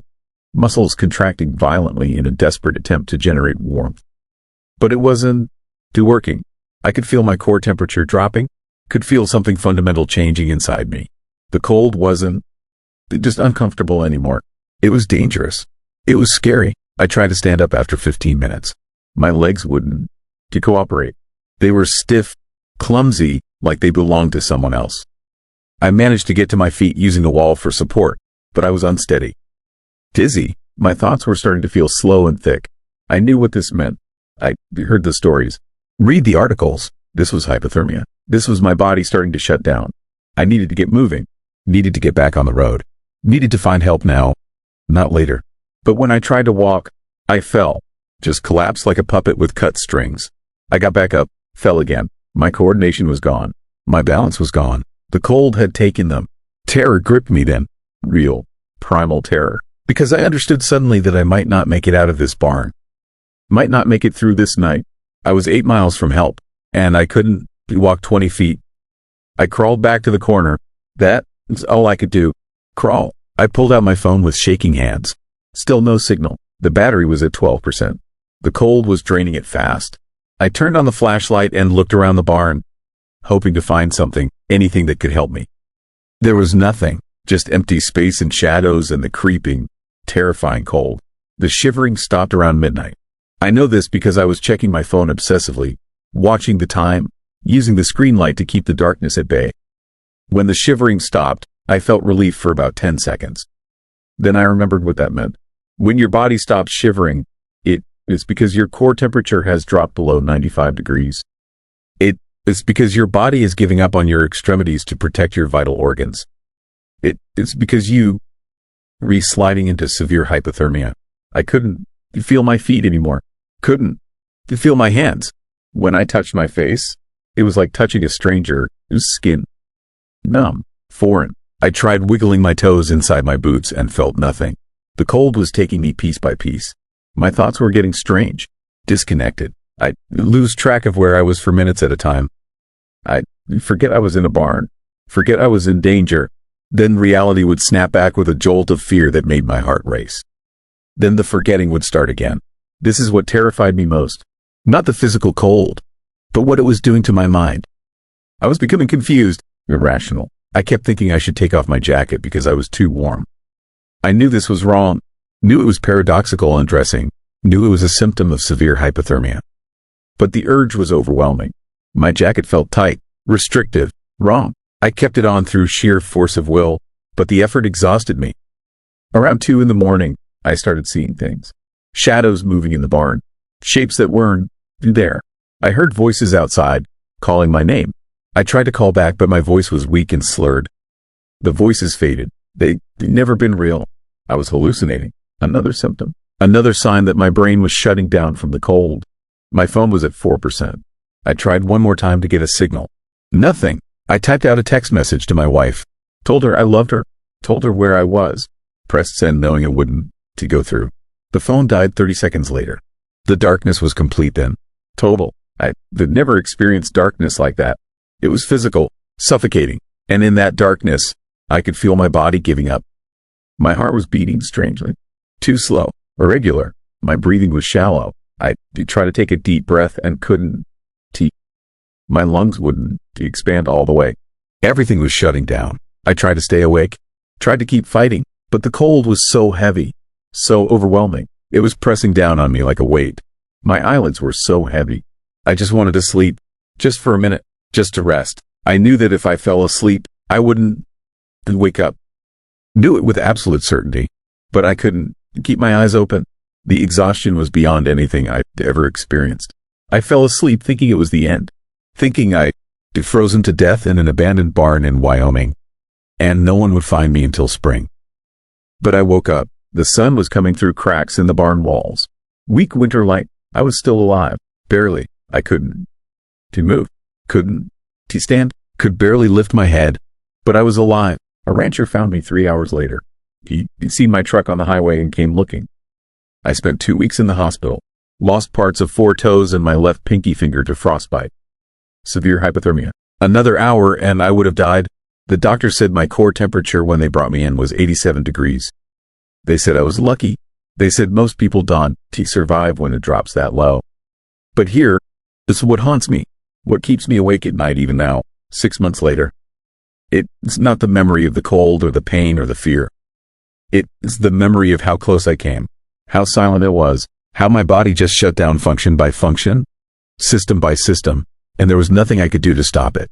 muscles contracting violently in a desperate attempt to generate warmth. But it wasn't working. I could feel my core temperature dropping, could feel something fundamental changing inside me. The cold wasn't just uncomfortable anymore. It was dangerous. It was scary. I tried to stand up after 15 minutes. My legs wouldn't cooperate. They were stiff, clumsy, like they belonged to someone else. I managed to get to my feet using the wall for support, but I was unsteady. Dizzy, my thoughts were starting to feel slow and thick. I knew what this meant. I heard the stories. Read the articles. This was hypothermia. This was my body starting to shut down. I needed to get moving. Needed to get back on the road. Needed to find help now, not later. But when I tried to walk, I fell. Just collapsed like a puppet with cut strings. I got back up, fell again. My coordination was gone. My balance was gone. The cold had taken them. Terror gripped me then. Real, primal terror. Because I understood suddenly that I might not make it out of this barn. Might not make it through this night. I was 8 miles from help, and I couldn't walked 20 feet. I crawled back to the corner. That's all I could do. Crawl. I pulled out my phone with shaking hands. Still no signal. The battery was at 12%. The cold was draining it fast. I turned on the flashlight and looked around the barn, hoping to find something, anything that could help me. There was nothing, just empty space and shadows and the creeping, terrifying cold. The shivering stopped around midnight. I know this because I was checking my phone obsessively, watching the time, using the screen light to keep the darkness at bay. When the shivering stopped, I felt relief for about 10 seconds. Then I remembered what that meant. When your body stops shivering, it's because your core temperature has dropped below 95 degrees. It's because your body is giving up on your extremities to protect your vital organs. It's because you sliding into severe hypothermia. I couldn't feel my feet anymore. Couldn't feel my hands. When I touched my face, it was like touching a stranger whose skin. Numb. Foreign. I tried wiggling my toes inside my boots and felt nothing. The cold was taking me piece by piece. My thoughts were getting strange. Disconnected. I'd lose track of where I was for minutes at a time. I'd forget I was in a barn. Forget I was in danger. Then reality would snap back with a jolt of fear that made my heart race. Then the forgetting would start again. This is what terrified me most. Not the physical cold, but what it was doing to my mind. I was becoming confused, irrational. I kept thinking I should take off my jacket because I was too warm. I knew this was wrong. Knew it was paradoxical undressing. Knew it was a symptom of severe hypothermia. But the urge was overwhelming. My jacket felt tight, restrictive, wrong. I kept it on through sheer force of will, but the effort exhausted me. Around 2 a.m, I started seeing things. Shadows moving in the barn. Shapes that weren't there. I heard voices outside, calling my name. I tried to call back, but my voice was weak and slurred. The voices faded. They'd never been real. I was hallucinating. Another symptom. Another sign that my brain was shutting down from the cold. My phone was at 4%. I tried one more time to get a signal. Nothing. I typed out a text message to my wife. Told her I loved her. Told her where I was. Pressed send knowing it wouldn't to go through. The phone died 30 seconds later. The darkness was complete then. Total. I'd never experienced darkness like that. It was physical, suffocating, and in that darkness, I could feel my body giving up. My heart was beating strangely. Too slow, irregular. My breathing was shallow. I tried to take a deep breath and couldn't. My lungs wouldn't expand all the way. Everything was shutting down. I tried to stay awake, tried to keep fighting, but the cold was so heavy, so overwhelming. It was pressing down on me like a weight. My eyelids were so heavy. I just wanted to sleep, just for a minute, just to rest. I knew that if I fell asleep, I wouldn't wake up. Knew it with absolute certainty, but I couldn't keep my eyes open. The exhaustion was beyond anything I'd ever experienced. I fell asleep thinking it was the end, thinking I'd frozen to death in an abandoned barn in Wyoming, and no one would find me until spring. But I woke up. The sun was coming through cracks in the barn walls. Weak winter light. I was still alive. Barely. I couldn't move. Couldn't stand. Could barely lift my head. But I was alive. A rancher found me 3 hours later. He'd seen my truck on the highway and came looking. I spent 2 weeks in the hospital. Lost parts of 4 toes and my left pinky finger to frostbite. Severe hypothermia. Another hour and I would have died. The doctor said my core temperature when they brought me in was 87 degrees. They said I was lucky. They said most people don't survive when it drops that low. But here, this is what haunts me. What keeps me awake at night even now, 6 months later. It's not the memory of the cold or the pain or the fear. It's the memory of how close I came, how silent it was, how my body just shut down function by function, system by system, and there was nothing I could do to stop it.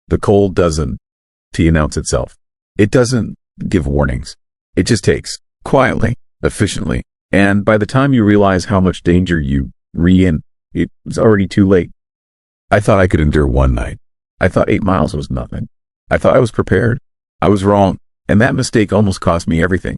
The cold doesn't announce itself. It doesn't give warnings. It just takes, quietly, efficiently, and by the time you realize how much danger you're in, it's already too late. I thought I could endure one night. I thought 8 miles was nothing. I thought I was prepared. I was wrong, and that mistake almost cost me everything.